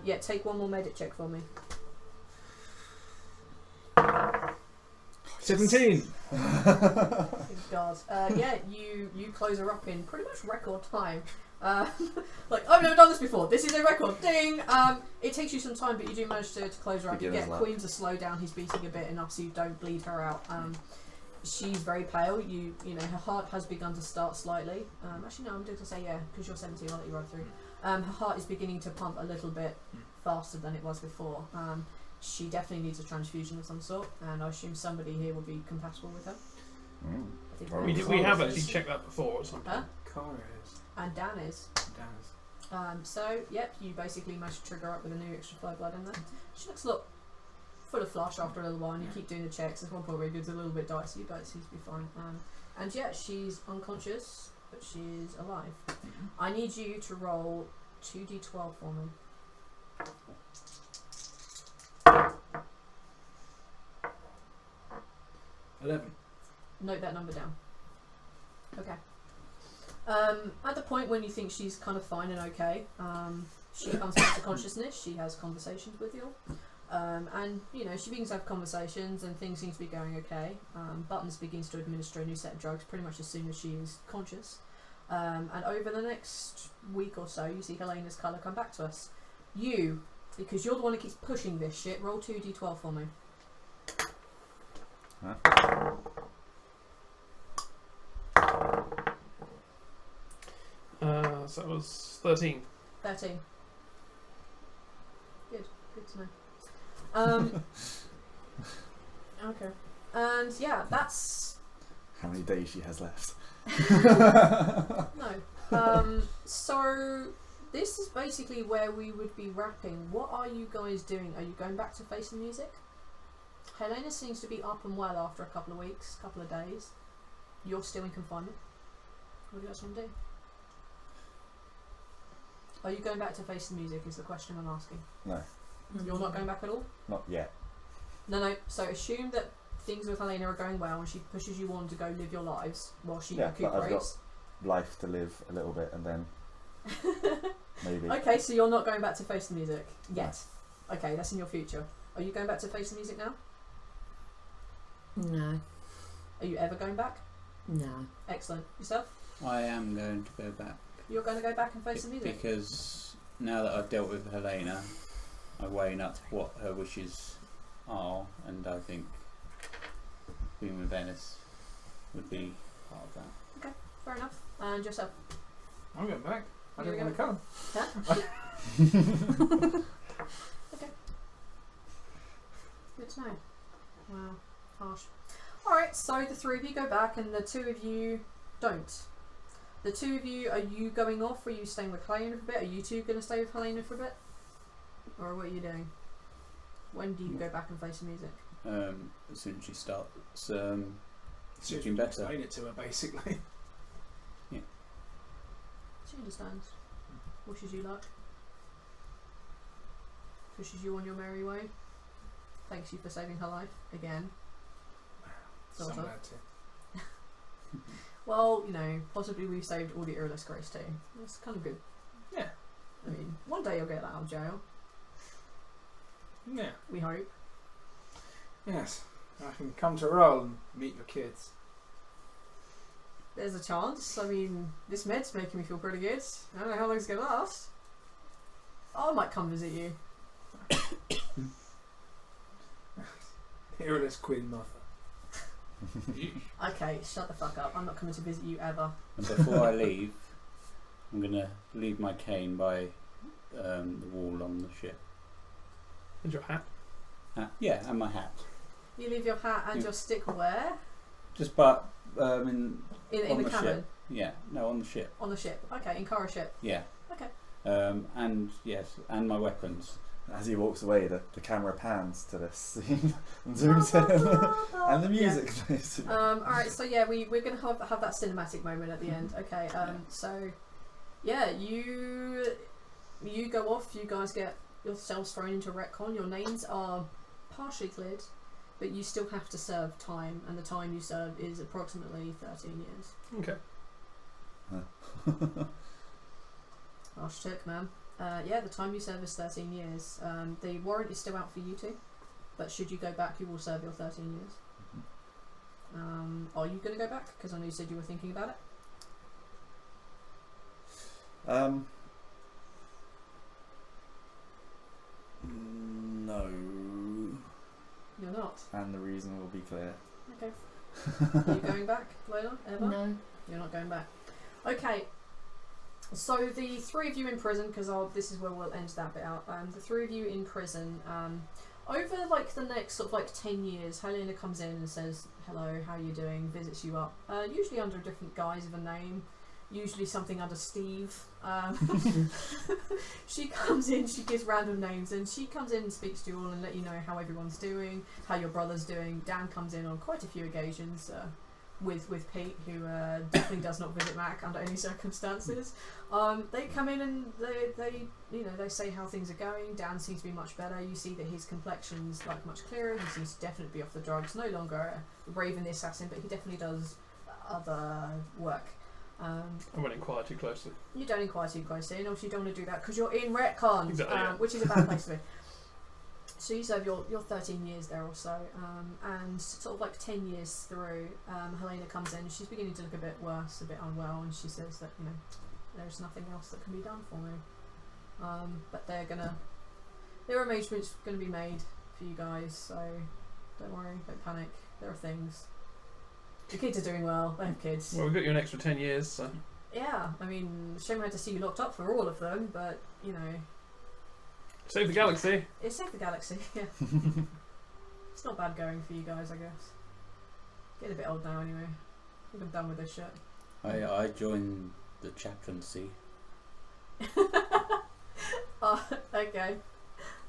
Yeah, take one more medic check for me. 17! Good God. Yeah, you close her up in pretty much record time. Like, I've never done this before. This is a record. Ding! It takes you some time, but you do manage to close her up. You Beginner's get luck. Queen to slow down his beating a bit enough so you don't bleed her out. She's very pale. You know, her heart has begun to start slightly. Actually, no, I'm going to say yeah, because you're 17, I'll let you run through. Her heart is beginning to pump a little bit faster than it was before. She definitely needs a transfusion of some sort, and I assume somebody here will be compatible with her. I think Well, We have actually checked that before or something. Huh? Cara is. And Dan is. So, yep, you basically managed to trigger up with a new extra flow blood in there. She looks a lot full of flush after a little while, and you keep doing the checks. There's one point where it gets a little bit dicey, but it seems to be fine. And yeah, she's unconscious, but she's alive. I need you to roll 2d12 for me. Note that number down. Okay. At the point when you think she's kind of fine and okay, she comes back to consciousness. She has conversations with you, and you know she begins to have conversations, and things seem to be going okay. Buttons begins to administer a new set of drugs pretty much as soon as she is conscious, and over the next week or so, you see Helena's colour come back to us. You, because you're the one who keeps pushing this shit, roll 2d12 for me. Huh? So that was 13. 13. Good to know. Okay. And yeah, that's... How many days she has left? No. So, this is basically where we would be wrapping. What are you guys doing? Are you going back to face the music? Helena seems to be up and well after a couple of weeks, couple of days. You're still in confinement. What do you guys want to do? Are you going back to face the music is the question I'm asking. No, You're not going back at all? not yet. No. So assume that things with Helena are going well and she pushes you on to go live your lives while she Yeah, but I've recuperates. Life to live a little bit, and then maybe. Okay, so you're not going back to face the music yet. Okay, that's in your future. Are you going back to face the music now? No. Are you ever going back? No. Excellent. Yourself? I am going to go back. You're going to go back and face the music? Because now that I've dealt with Helena, I weigh up what her wishes are, and I think being with Venice would be part of that. Fair enough. And yourself? I'm going back. I You're didn't want to come. Huh? Okay. Good to know. Wow. Harsh. Alright, so the three of you go back and the two of you don't. The two of you, are you going off or are you staying with Helena for a bit? Are you two going to stay with Helena for a bit? Or what are you doing? When do you go back and face the music? As soon as she starts She looking better. Explain it to her, basically. She understands. Wishes you luck. Pushes you on your merry way. Thanks you for saving her life again. Sort Some of. glad to. Well, you know, possibly we've saved all the Earless Grace too. That's kind of good. Yeah. I mean, one day you'll get out of jail. Yeah. We hope. Yes. I can come to Roll and meet your kids. There's a chance. I mean, this med's making me feel pretty good. I don't know how long it's going to last. I might come visit you. Earless Queen Mother. Okay, shut the fuck up. I'm not coming to visit you ever. And before I leave, I'm gonna leave my cane by the wall on the ship. And your hat? Yeah, and my hat. You leave your hat and your stick where? Just but In on the cabin? ship. Yeah, no, on the ship. On the ship. Okay, in Kara ship. Yeah. Okay. And yes, and my weapons. As he walks away, the camera pans to this scene and zooms in, and the music plays. Alright, so yeah, we're going to have that cinematic moment at the end. Okay, so yeah, you go off, you guys get yourselves thrown into retcon. Your names are partially cleared, but you still have to serve time, and the time you serve is approximately 13 years. Okay. Harsh took, man. Yeah, the time you serve is 13 years. The warrant is still out for you two, but should you go back, you will serve your 13 years. Are you going to go back? Because I know you said you were thinking about it. No. You're not. And the reason will be clear. Okay. Are you going back, Lola? Ever? No. You're not going back. Okay. So the three of you in prison, because this is where we'll end that bit out. The three of you in prison. Over like the next sort of like 10 years, Helena comes in and says, "Hello, how are you doing?" Visits you up. Usually under a different guise of a name. Usually something under Steve. She comes in, she gives random names, and she comes in and speaks to you all and let you know how everyone's doing, how your brother's doing. Dan comes in on quite a few occasions with Pete, who definitely does not visit Mac under any circumstances. They come in and they say how things are going. Dan seems to be much better. You see that his complexion's like much clearer. He seems to definitely be off the drugs. No longer Raven the assassin, but he definitely does other work. I won't inquire too closely. You don't inquire too closely, and also you don't want to do that because you're in retcon, Exactly, yeah. which is a bad place to be. So you serve your 13 years there or so, and sort of like 10 years through, Helena comes in. She's beginning to look a bit worse, a bit unwell, and she says that there's nothing else that can be done for me. But their arrangements are gonna be made for you guys. So don't worry, don't panic. There are things. The kids are doing well. They have kids. Well, we've got you an extra 10 years, so. Yeah, I mean, shame I had to see you locked up for all of them, but Save the galaxy. It saved the galaxy, yeah. It's not bad going for you guys, I guess. Getting a bit old now anyway. I think I'm done with this shit. I joined the chaplaincy. Okay.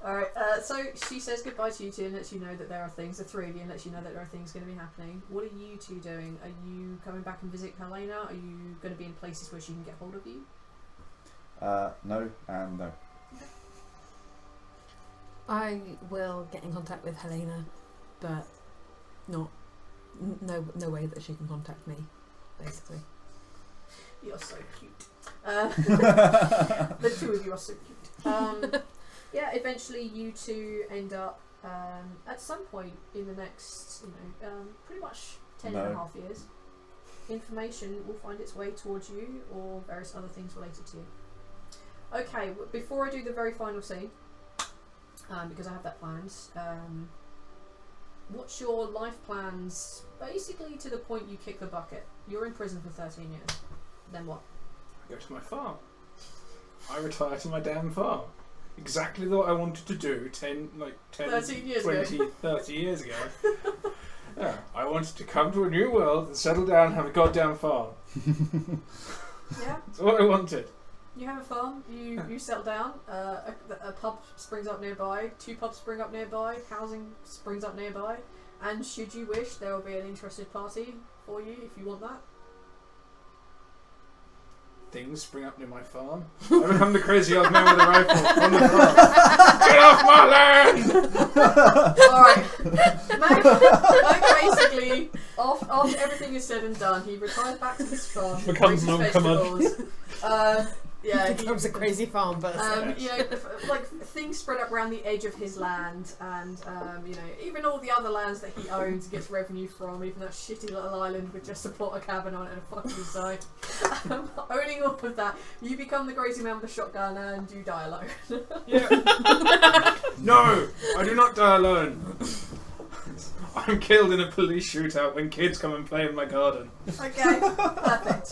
Alright, so she says goodbye to you two and lets you know that there are things, the three of you, and lets you know that there are things going to be happening. What are you two doing? Are you coming back and visit Helena? Are you going to be in places where she can get hold of you? No and no. I will get in contact with Helena, but no way that she can contact me, basically. You're so cute. The two of you are so cute. Yeah, eventually you two end up at some point in the next, pretty much 10 and a half years. Information will find its way towards you or various other things related to you. Okay, before I do the very final scene, because I have that planned, what's your life plans basically to the point you kick the bucket? You're in prison for 13 years. Then what? I go to my farm. I retire to my damn farm. Exactly what I wanted to do 10, 13 years 20, ago. 30 years ago. Yeah, I wanted to come to a new world and settle down and have a goddamn farm. Yeah, That's what I wanted. you have a farm, you settle down, a pub springs up nearby, 2 pubs spring up nearby, housing springs up nearby, and should you wish, there will be an interested party for you if you want that. Things spring up near my farm. I become the crazy old man with a rifle on the farm. Get off my land! Alright. Mac basically, after everything is said and done, he retires back to his farm. Becomes grows his non-command. vegetables. Yeah, He becomes a crazy farm person. like things spread up around the edge of his land, and even all the other lands that he owns gets revenue from, even that shitty little island with just a plot of cabin on it and a fucking side. Owning all of that, you become the crazy man with a shotgun and you die alone. Yeah. No, I do not die alone. I'm killed in a police shootout when kids come and play in my garden. Okay, perfect.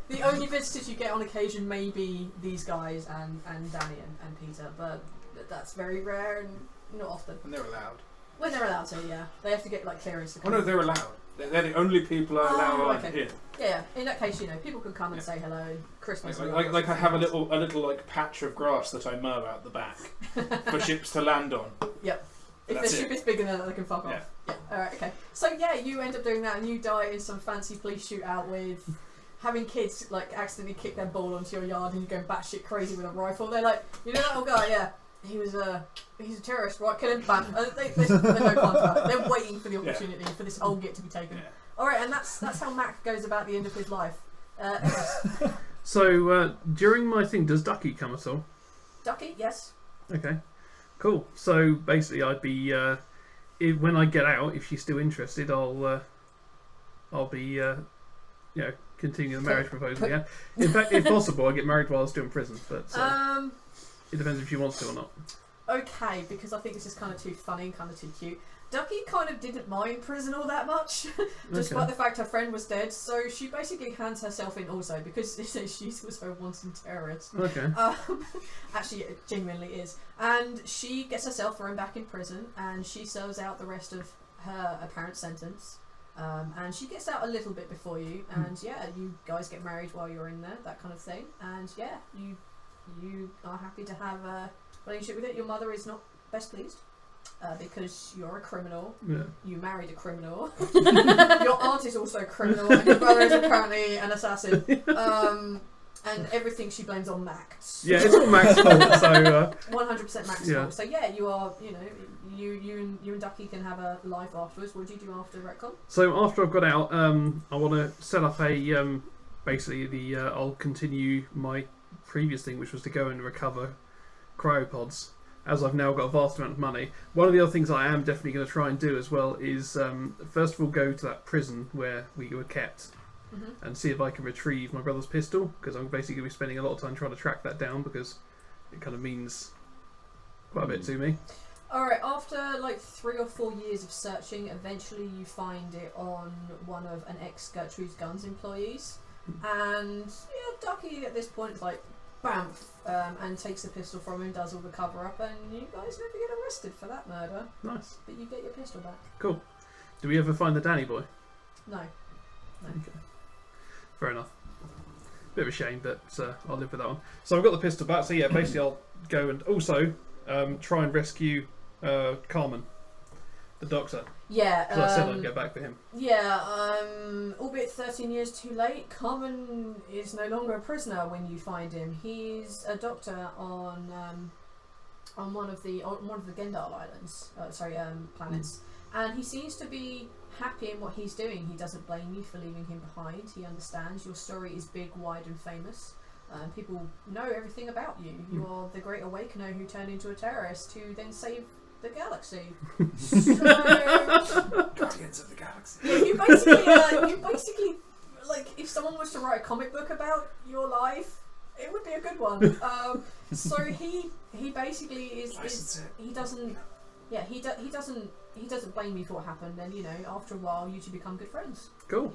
The only visitors you get on occasion may be these guys and Danny and Peter, but that's very rare and not often. And they're allowed. When they're allowed to, yeah. They have to get like clearance to Oh come. no, they're allowed. They're the only people I allow okay. here. Yeah, in that case, people can come and say hello. Christmas. and all Like that I have a sort of little like patch of grass that I mow out the back for ships to land on. Yep. If That's the ship is big enough, they can fuck off. Yeah. Yeah. Alright, okay. So yeah, you end up doing that and you die in some fancy police shootout with having kids like accidentally kick their ball onto your yard and you're going batshit crazy with a rifle. They're like, you know that old guy, yeah. He's a terrorist, right? Kill him, bam. They no contact. They're waiting for the opportunity for this old git to be taken. Yeah. Alright, and that's how Mac goes about the end of his life. So during my thing, does Ducky come at all? Ducky, yes. Okay, cool. So basically, I'd be when I get out, if she's still interested, I'll be continue the marriage proposal again. In fact, if possible, I get married while I'm still in prison. But it depends if she wants to or not. Okay, because I think this is kind of too funny and kind of too cute. Ducky kind of didn't mind prison all that much, despite the fact her friend was dead. So she basically hands herself in also because she was a wanton terrorist. Okay. Actually, it genuinely is. And she gets herself thrown back in prison and she serves out the rest of her apparent sentence. And she gets out a little bit before you. And yeah, you guys get married while you're in there, that kind of thing. And yeah, you are happy to have a relationship with it. Your mother is not best pleased. Because you're a criminal, you married a criminal, your aunt is also a criminal, and your brother is apparently an assassin, and everything she blames on Max. Yeah, it's all Max's fault, so... 100% Max's fault. So yeah, you are, you and Ducky can have a life afterwards. What do you do after retcon? So after I've got out, I want to set up a, basically I'll continue my previous thing, which was to go and recover cryopods. As I've now got a vast amount of money. One of the other things I am definitely going to try and do as well is, first of all, go to that prison where we were kept and see if I can retrieve my brother's pistol, because I'm basically going to be spending a lot of time trying to track that down, because it kind of means quite a bit to me. Alright, after like 3 or 4 years of searching, eventually you find it on one of an ex-Gertrude's Guns employees. And yeah, Ducky at this point is like, bam, and takes the pistol from him, does all the cover-up, and you guys never get arrested for that murder. Nice. But you get your pistol back. Cool. Do we ever find the Danny boy? No. Okay. Fair enough. Bit of a shame, but I'll live with that one. So I've got the pistol back, so yeah, basically I'll go and also try and rescue Carmen, the doctor. Yeah. So I said I'd go back for him. Yeah, albeit 13 years too late, Carmen is no longer a prisoner when you find him. He's a doctor on one of the Gendal Islands, planets, and he seems to be happy in what he's doing. He doesn't blame you for leaving him behind. He understands your story is big, wide, and famous. People know everything about you. You are the Great Awakener who turned into a terrorist who then saved the galaxy. So Guardians of the Galaxy. yeah, you basically like if someone was to write a comic book about your life, it would be a good one. So he basically is he doesn't blame you for what happened, and after a while you two become good friends. Cool.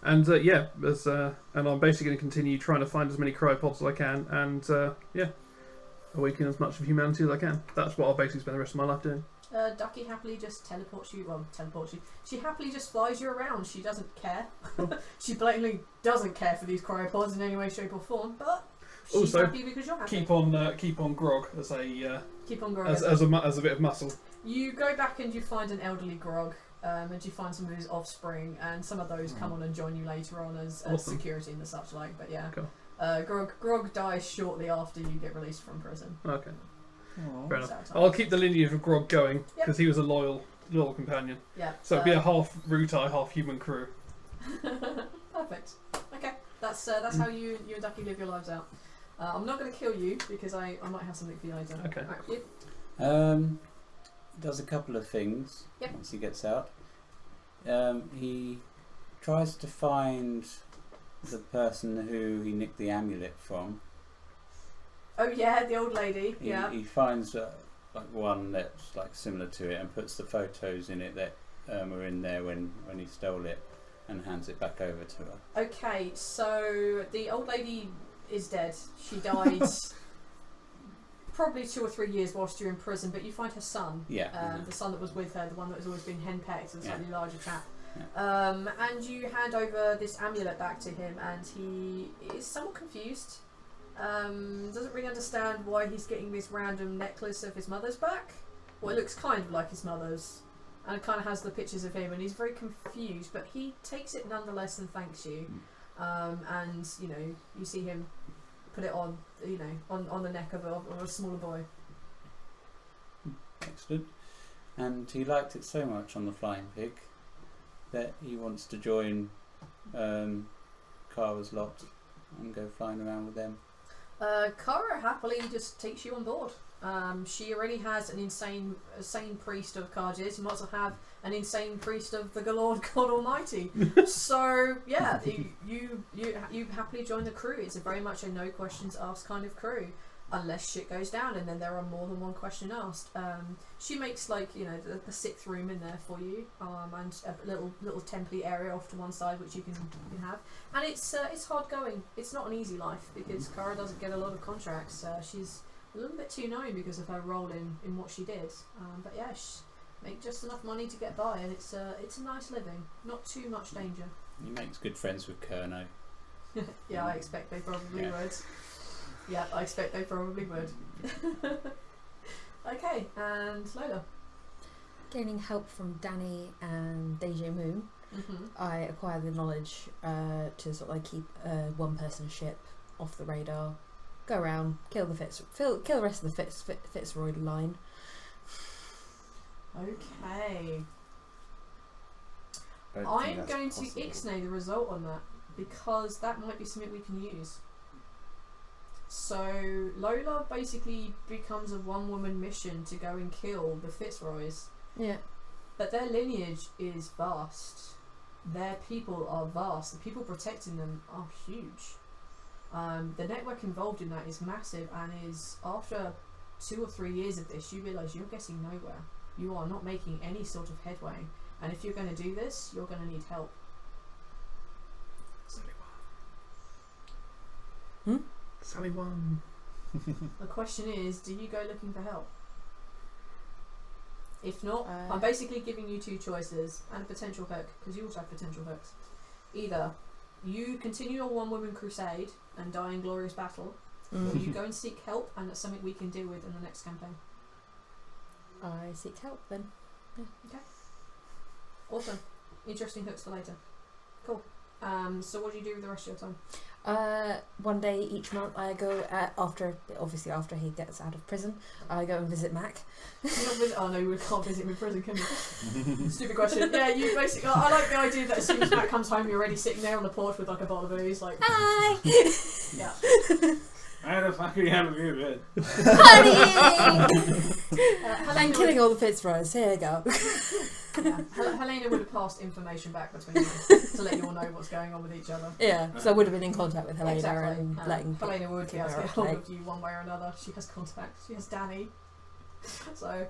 And and I'm basically going to continue trying to find as many cryopods as I can, and awaken as much of humanity as I can. That's what I'll basically spend the rest of my life doing. Ducky happily just teleports you. She happily just flies you around. She doesn't care. She blatantly doesn't care for these cryopods in any way, shape, or form. But she's also happy because you're happy. Keep on grog as a Keep on grog as a bit of muscle. You go back and you find an elderly grog. And you find some of his offspring, and some of those come on and join you later on as Awesome. security and the such like. But yeah, Cool. Grog dies shortly after you get released from prison. Okay. Aww. Fair enough. Sad times. I'll keep the lineage of Grog going because Yep. he was a loyal companion. Yeah. So it'd be a half Rutai, half human crew. Perfect. Okay, that's how you and Ducky live your lives out. I'm not going to kill you because I might have something for you later. Okay. Right, you? Does a couple of things Yep. once he gets out. He tries to find the person who he nicked the amulet from. Oh yeah, the old lady. He, Yeah. he finds like one that's like similar to it and puts the photos in it that were in there when he stole it, and hands it back over to her. Okay, so the old lady is dead. She died probably 2 or 3 years whilst you're in prison, but you find her son. Yeah. The son that was with her, the one that has always been henpecked, the slightly larger chap. Yeah. And you hand over this amulet back to him, and he is somewhat confused. Doesn't really understand why he's getting this random necklace of his mother's back. Well, it looks kind of like his mother's, and it kind of has the pictures of him, and he's very confused, but he takes it nonetheless and thanks you. And you know, you see him put it on, you know, on the neck of a smaller boy. Excellent. And he liked it so much on the flying pig that he wants to join Kara's lot and go flying around with them. Kara happily just takes you on board. She already has an insane priest of Karjis. You might as well have an insane priest of the Lord God Almighty. So yeah, you happily join the crew. It's very much a no questions asked kind of crew, unless shit goes down, and then there are more than one question asked. She makes, like, you know, the 6th room in there for you, and a little temple area off to one side which you can have. And it's hard going. It's not an easy life because Kara doesn't get a lot of contracts. She's a little bit too known because of her role in what she did. But yeah, she make just enough money to get by, and it's a nice living. Not too much danger. He makes good friends with Kerno. Yeah, I expect they probably would. Yeah, I expect they probably would. Okay, and Lola. Gaining help from Danny and Deja Moon, I acquire the knowledge to sort of like keep one person ship off the radar, go around, kill the rest of the Fitzroy line. Okay. I'm going to ixnay the result on that because that might be something we can use. So Lola basically becomes a one-woman mission to go and kill the Fitzroys. Yeah. But their lineage is vast. Their people are vast. The people protecting them are huge. The network involved in that is massive, and is, after 2 or 3 years of this, you realise you're getting nowhere. You are not making any sort of headway. And if you're going to do this, you're going to need help. Sally won. The question is, do you go looking for help? If not, Uh, I'm basically giving you 2 choices and a potential hook, because you also have potential hooks. Either you continue your one-woman crusade and die in glorious battle, or you go and seek help, and that's something we can deal with in the next campaign. I seek help then. Awesome. Interesting hooks for later. Cool. So what do you do with the rest of your time? One day each month I go after he gets out of prison, I go and visit Mac. You don't visit, oh no, you can't visit him in prison, can you? Stupid question. Yeah, you basically. I like the idea that as soon as Mac comes home, you're already sitting there on the porch with like a bottle of booze, like. Hi. Yeah. How the fuck are you having you been? I'm killing all the Fitzroys. Here you go. Yeah. Helena would have passed information back between you to let you all know what's going on with each other. Yeah, so I would have been in contact with Helena Exactly. and letting. Helena would be able to her get hold update. of you one way or another. She has contact. She has Danny. So,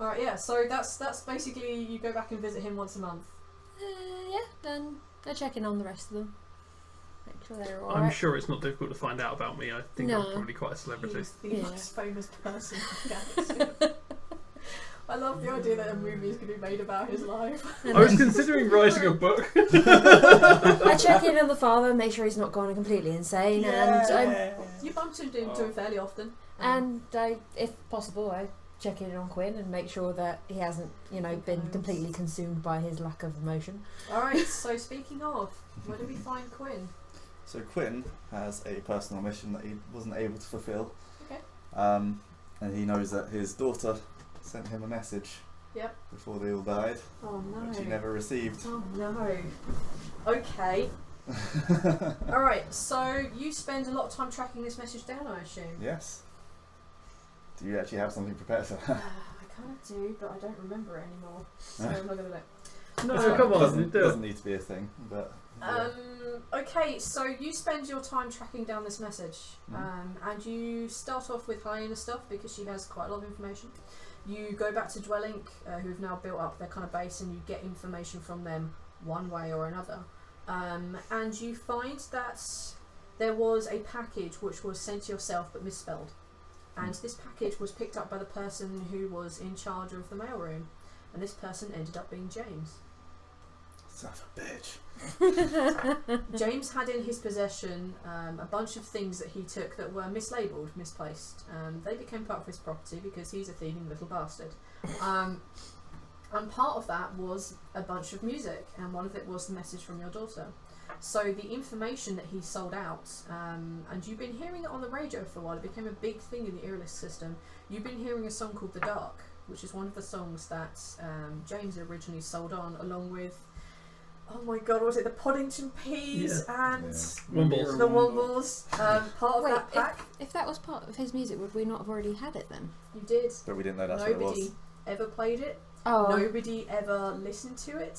alright, yeah. So that's basically you go back and visit him once a month. Yeah, then I check in on the rest of them. Make sure they're all I'm right. sure it's not difficult to find out about me. I think No. I'm probably quite a celebrity. He's the Yeah. most famous person in the galaxy. I love the idea that a movie is going to be made about his life. And I was then considering writing a book. I check in on the father, make sure he's not gone completely insane, You bumped into him fairly often. and I, if possible, I check in on Quinn and make sure that he hasn't, been completely consumed by his lack of emotion. Alright, so speaking of, where do we find Quinn? So Quinn has a personal mission that he wasn't able to fulfill. Okay. And he knows that his daughter sent him a message Yep. before they all died, Oh no. which he never received. Oh no. Okay. Alright, so you spend a lot of time tracking this message down, I assume? Yes. Do you actually have something prepared for that? I kind of do, but I don't remember it anymore. So I'm not going to do it. No, That's fine. come on, Doesn't, do it. doesn't need to be a thing, but Okay, so you spend your time tracking down this message, and you start off with Helena stuff because she has quite a lot of information. You go back to Dwelling, who've now built up their kind of base, and you get information from them one way or another. And you find that there was a package which was sent to yourself but misspelled. And this package was picked up by the person who was in charge of the mailroom. And this person ended up being James. Son of a bitch. James had in his possession a bunch of things that he took that were mislabeled, misplaced. They became part of his property because he's a thieving little bastard. And part of that was a bunch of music, and one of it was the message from your daughter. So the information that he sold out, and you've been hearing it on the radio for a while, it became a big thing in the Earlist system. You've been hearing a song called The Dark, which is one of the songs that James originally sold on, along with, oh my god, was it the Poddington Peas and Wombles. the Wombles? Part of Wait, that pack. if that was part of his music, would we not have already had it then? You did. But we didn't know that's what it Nobody was. ever played it. Oh. Nobody ever listened to it.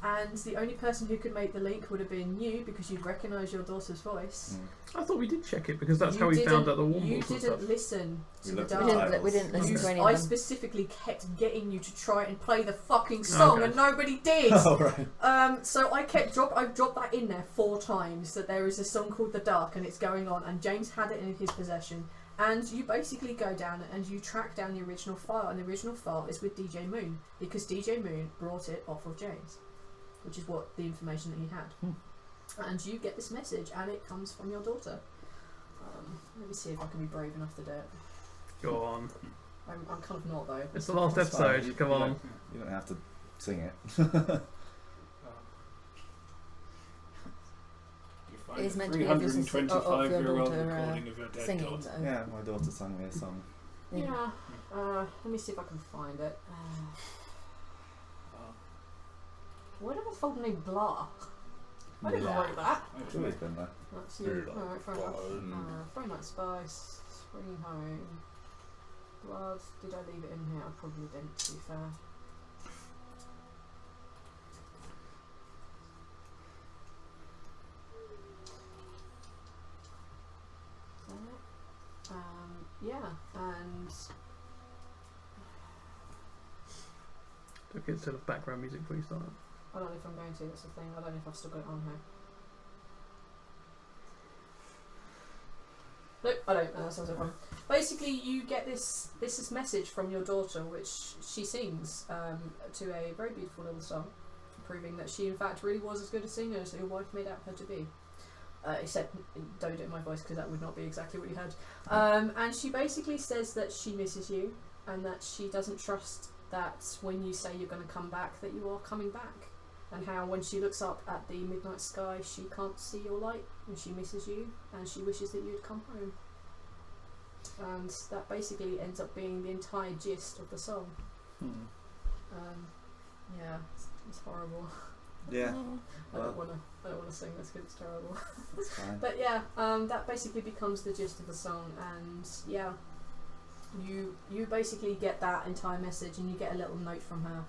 And the only person who could make the link would have been you, because you'd recognise your daughter's voice. I thought we did check it because that's You how we found out the didn't- You Wombles and didn't stuff. listen to We the looked at dark. the titles. We didn't listen to any I of them. specifically kept getting you to try and play the fucking song, Okay. and nobody did. Oh, right. So I dropped that in there 4 times, that there is a song called The Dark and it's going on, and James had it in his possession. And you basically go down and you track down the original file, and the original file is with DJ Moon, because DJ Moon brought it off of James, which is what the information that he had. And you get this message, and it comes from your daughter. Let me see if I can be brave enough to do it. Go on. I'm kind of not, though. It's the last That's fine. episode. Come on. You don't have to sing it. You It is find a meant to be of your 325-year-old daughter, recording of your dead Singing, daughter. though. Yeah, my daughter sang me a song. Yeah. Let me see if I can find it. Why did I fold the name Blah? I didn't Blah. write that. It's always been there. That's you. Blah. Alright, fair enough. Friday Night Spice, Spring Home, Blood. Did I leave it in here? I probably didn't, to be fair. Yeah, and Took it sort of background music before you started. I don't know if I'm going to, that's the thing. I don't know if I've still got it on here. Nope, I don't. That sounds like one. Basically, you get this message from your daughter, which she sings to a very beautiful little song, proving that she, in fact, really was as good a singer as your wife made out her to be. Except, don't do it in my voice because that would not be exactly what you heard. And she basically says that she misses you, and that she doesn't trust that when you say you're going to come back, that you are coming back. And how when she looks up at the midnight sky, she can't see your light, and she misses you, and she wishes that you'd come home. And that basically ends up being the entire gist of the song. Yeah, it's horrible. Yeah, I don't want to sing this because it's terrible. that's fine. But yeah, that basically becomes the gist of the song, and yeah, you basically get that entire message, and you get a little note from her,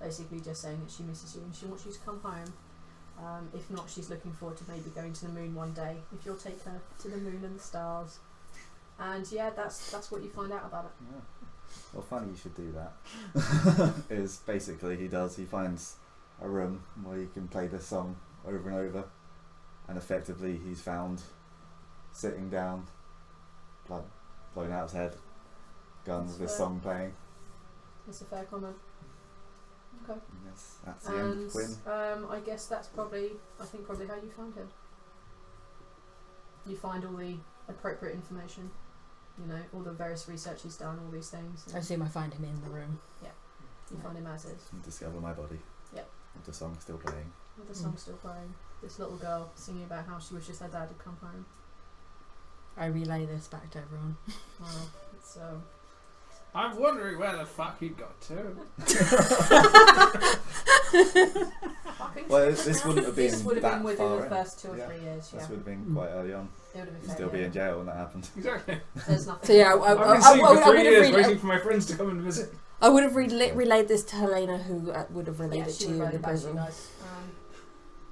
basically just saying that she misses you and she wants you to come home. If not, she's looking forward to maybe going to the moon one day, if you'll take her to the moon and the stars. And yeah, that's what you find out about it. Yeah. Well, funny you should do that. Is basically he finds a room where you can play this song over and over, and effectively he's found sitting down, blood blowing out his head, guns, That's this fair. song playing. That's a fair comment. Okay. And that's the end. And Win. I guess that's probably how you found him. You find all the appropriate information, all the various research he's done, all these things. I assume I find him in the room. You find him as is, And discover my body. Yep. With the song still playing. with the song still playing. This little girl singing about how she wishes her dad had come home. I relay this back to everyone. Wow, it's I'm wondering where the fuck he got to. fucking. Well, this wouldn't have been This would have that been within far the in. first 2 or Yeah. 3 years. This Yeah, would have been quite early on. it would have been. You'd still be in jail when that happened. Exactly. There's nothing. So yeah, I've been sitting for 3 would have years waiting for my friends to come and visit. I would have relayed this to Helena, who would have relayed it she to would you have in the read it back to you prison, guys.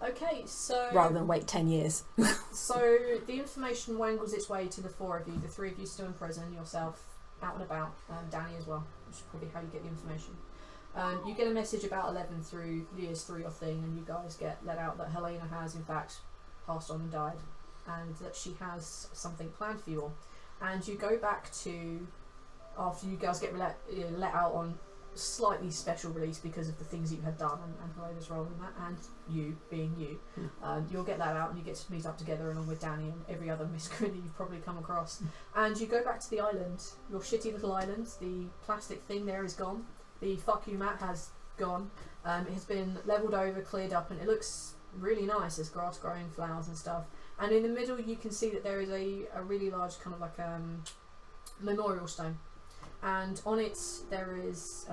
Okay, so rather than wait 10 years. So the information wangles its way to the 4 of you, the 3 of you still in prison, yourself out and about. Danny as well, which is probably how you get the information. You get a message about 11 through Leah's 3-off thing, and you guys get let out that Helena has in fact passed on and died, and that she has something planned for you all. And you go back to, after you guys get let out on slightly special release because of the things you had done and Helena's role in that, and you being you, you'll get that out and you get to meet up together along with Danny and every other miscreant that you've probably come across. And you go back to the island, your shitty little island. The plastic thing there is gone. The fuck you mat has gone. It has been levelled over, cleared up, and it looks really nice. There's grass growing, flowers and stuff. And in the middle you can see that there is a really large kind of like memorial stone. And on it there is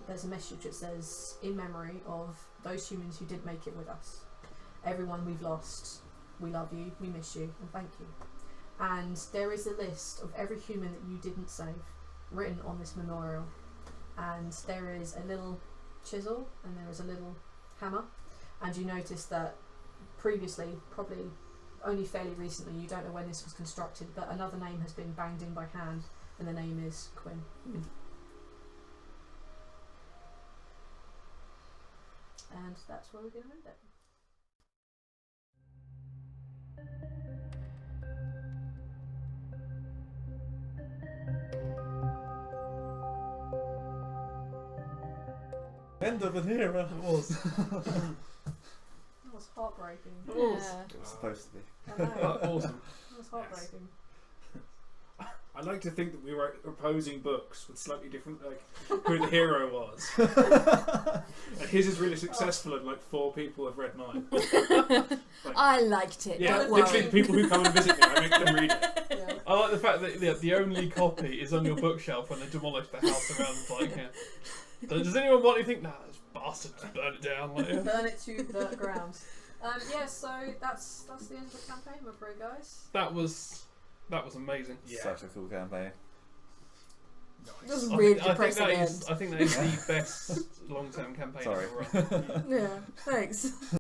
there's a message that says, in memory of those humans who didn't make it with us. Everyone we've lost, we love you, we miss you, and thank you. And there is a list of every human that you didn't save written on this memorial. And there is a little chisel and there is a little hammer. And you notice that previously, probably only fairly recently, you don't know when this was constructed, but another name has been banged in by hand, and the name is Quinn. And that's where we're going to end it. End of an era. It was. That was heartbreaking. It was. It was supposed to be. I know. Awesome. That was heartbreaking. I like to think that we were opposing books with slightly different, like, who the hero was. And his is really successful, and like 4 people have read mine. I liked it. Yeah, Don't literally worry. the people who come and visit me, I make them read it. Yeah. I like the fact that the only copy is on your bookshelf when they demolish the house around. Like, yeah. Does anyone want anything? Nah, those bastards just burn it down. Like, yeah. Burn it to the ground. Yeah, so that's the end of the campaign, I'm afraid, guys. That was amazing. Yeah. Such a cool campaign. It was I really think, I think depressing that end. is the best long-term campaign Sorry. ever run. Yeah, thanks.